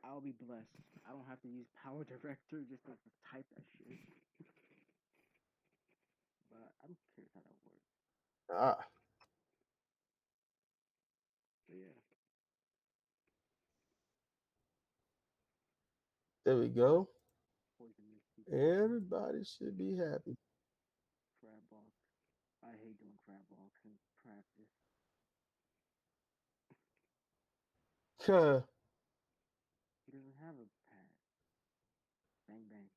I'll be blessed. I don't have to use Power Director just to type that shit. But I'm curious how that works. Ah, But yeah, there we go. poisonous people, Everybody should be happy. crab walk. I hate doing crab walks in practice. Huh. He doesn't have a pad. Bang bang.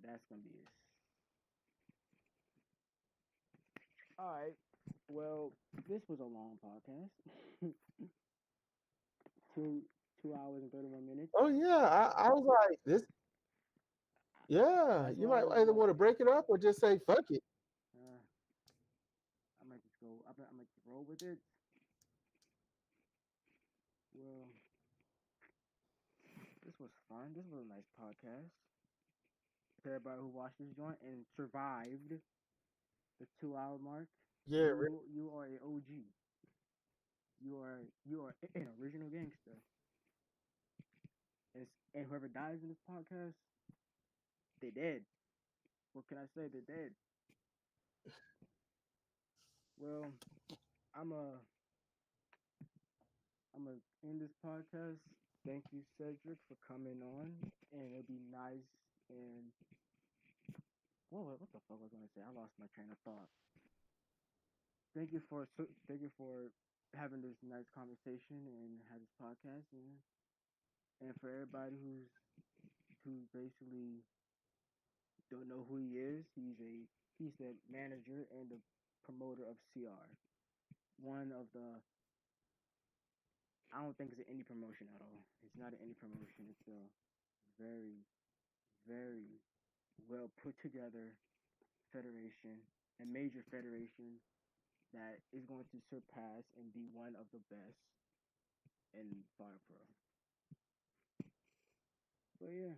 That's gonna be it. All right. Well, this was a long podcast. two 2 hours and 31 minutes. Oh yeah, I was like this. Yeah, That's you why I might was either like, want to break it up or just say fuck it. uh, I might just go. I might just roll with it. Well, this was fun. This was a nice podcast. To everybody who watched this joint and survived the 2 hour mark, Yeah, you are a OG. You are an original gangster. And whoever dies in this podcast, they dead. What can I say? They're dead. Well, I'm a I'm gonna end this podcast. Thank you, Cedric, for coming on, and it'll be nice. And what the fuck was I gonna say? I lost my train of thought. Thank you for having this nice conversation and have this podcast, and for everybody who basically don't know who he is. He's the manager and the promoter of CR. One of the I don't think it's an indie promotion at all. It's not an indie promotion. It's a very very well put together federation, a major federation that is going to surpass and be one of the best in Fire Pro. But yeah,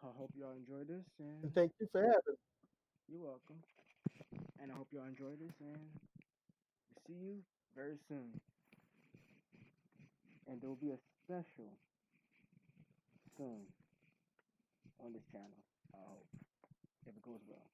I hope y'all enjoy this, and and thank you for having. you're welcome. And I hope y'all enjoy this, and we'll see you very soon. And there will be a special soon on this channel. I hope if it goes well.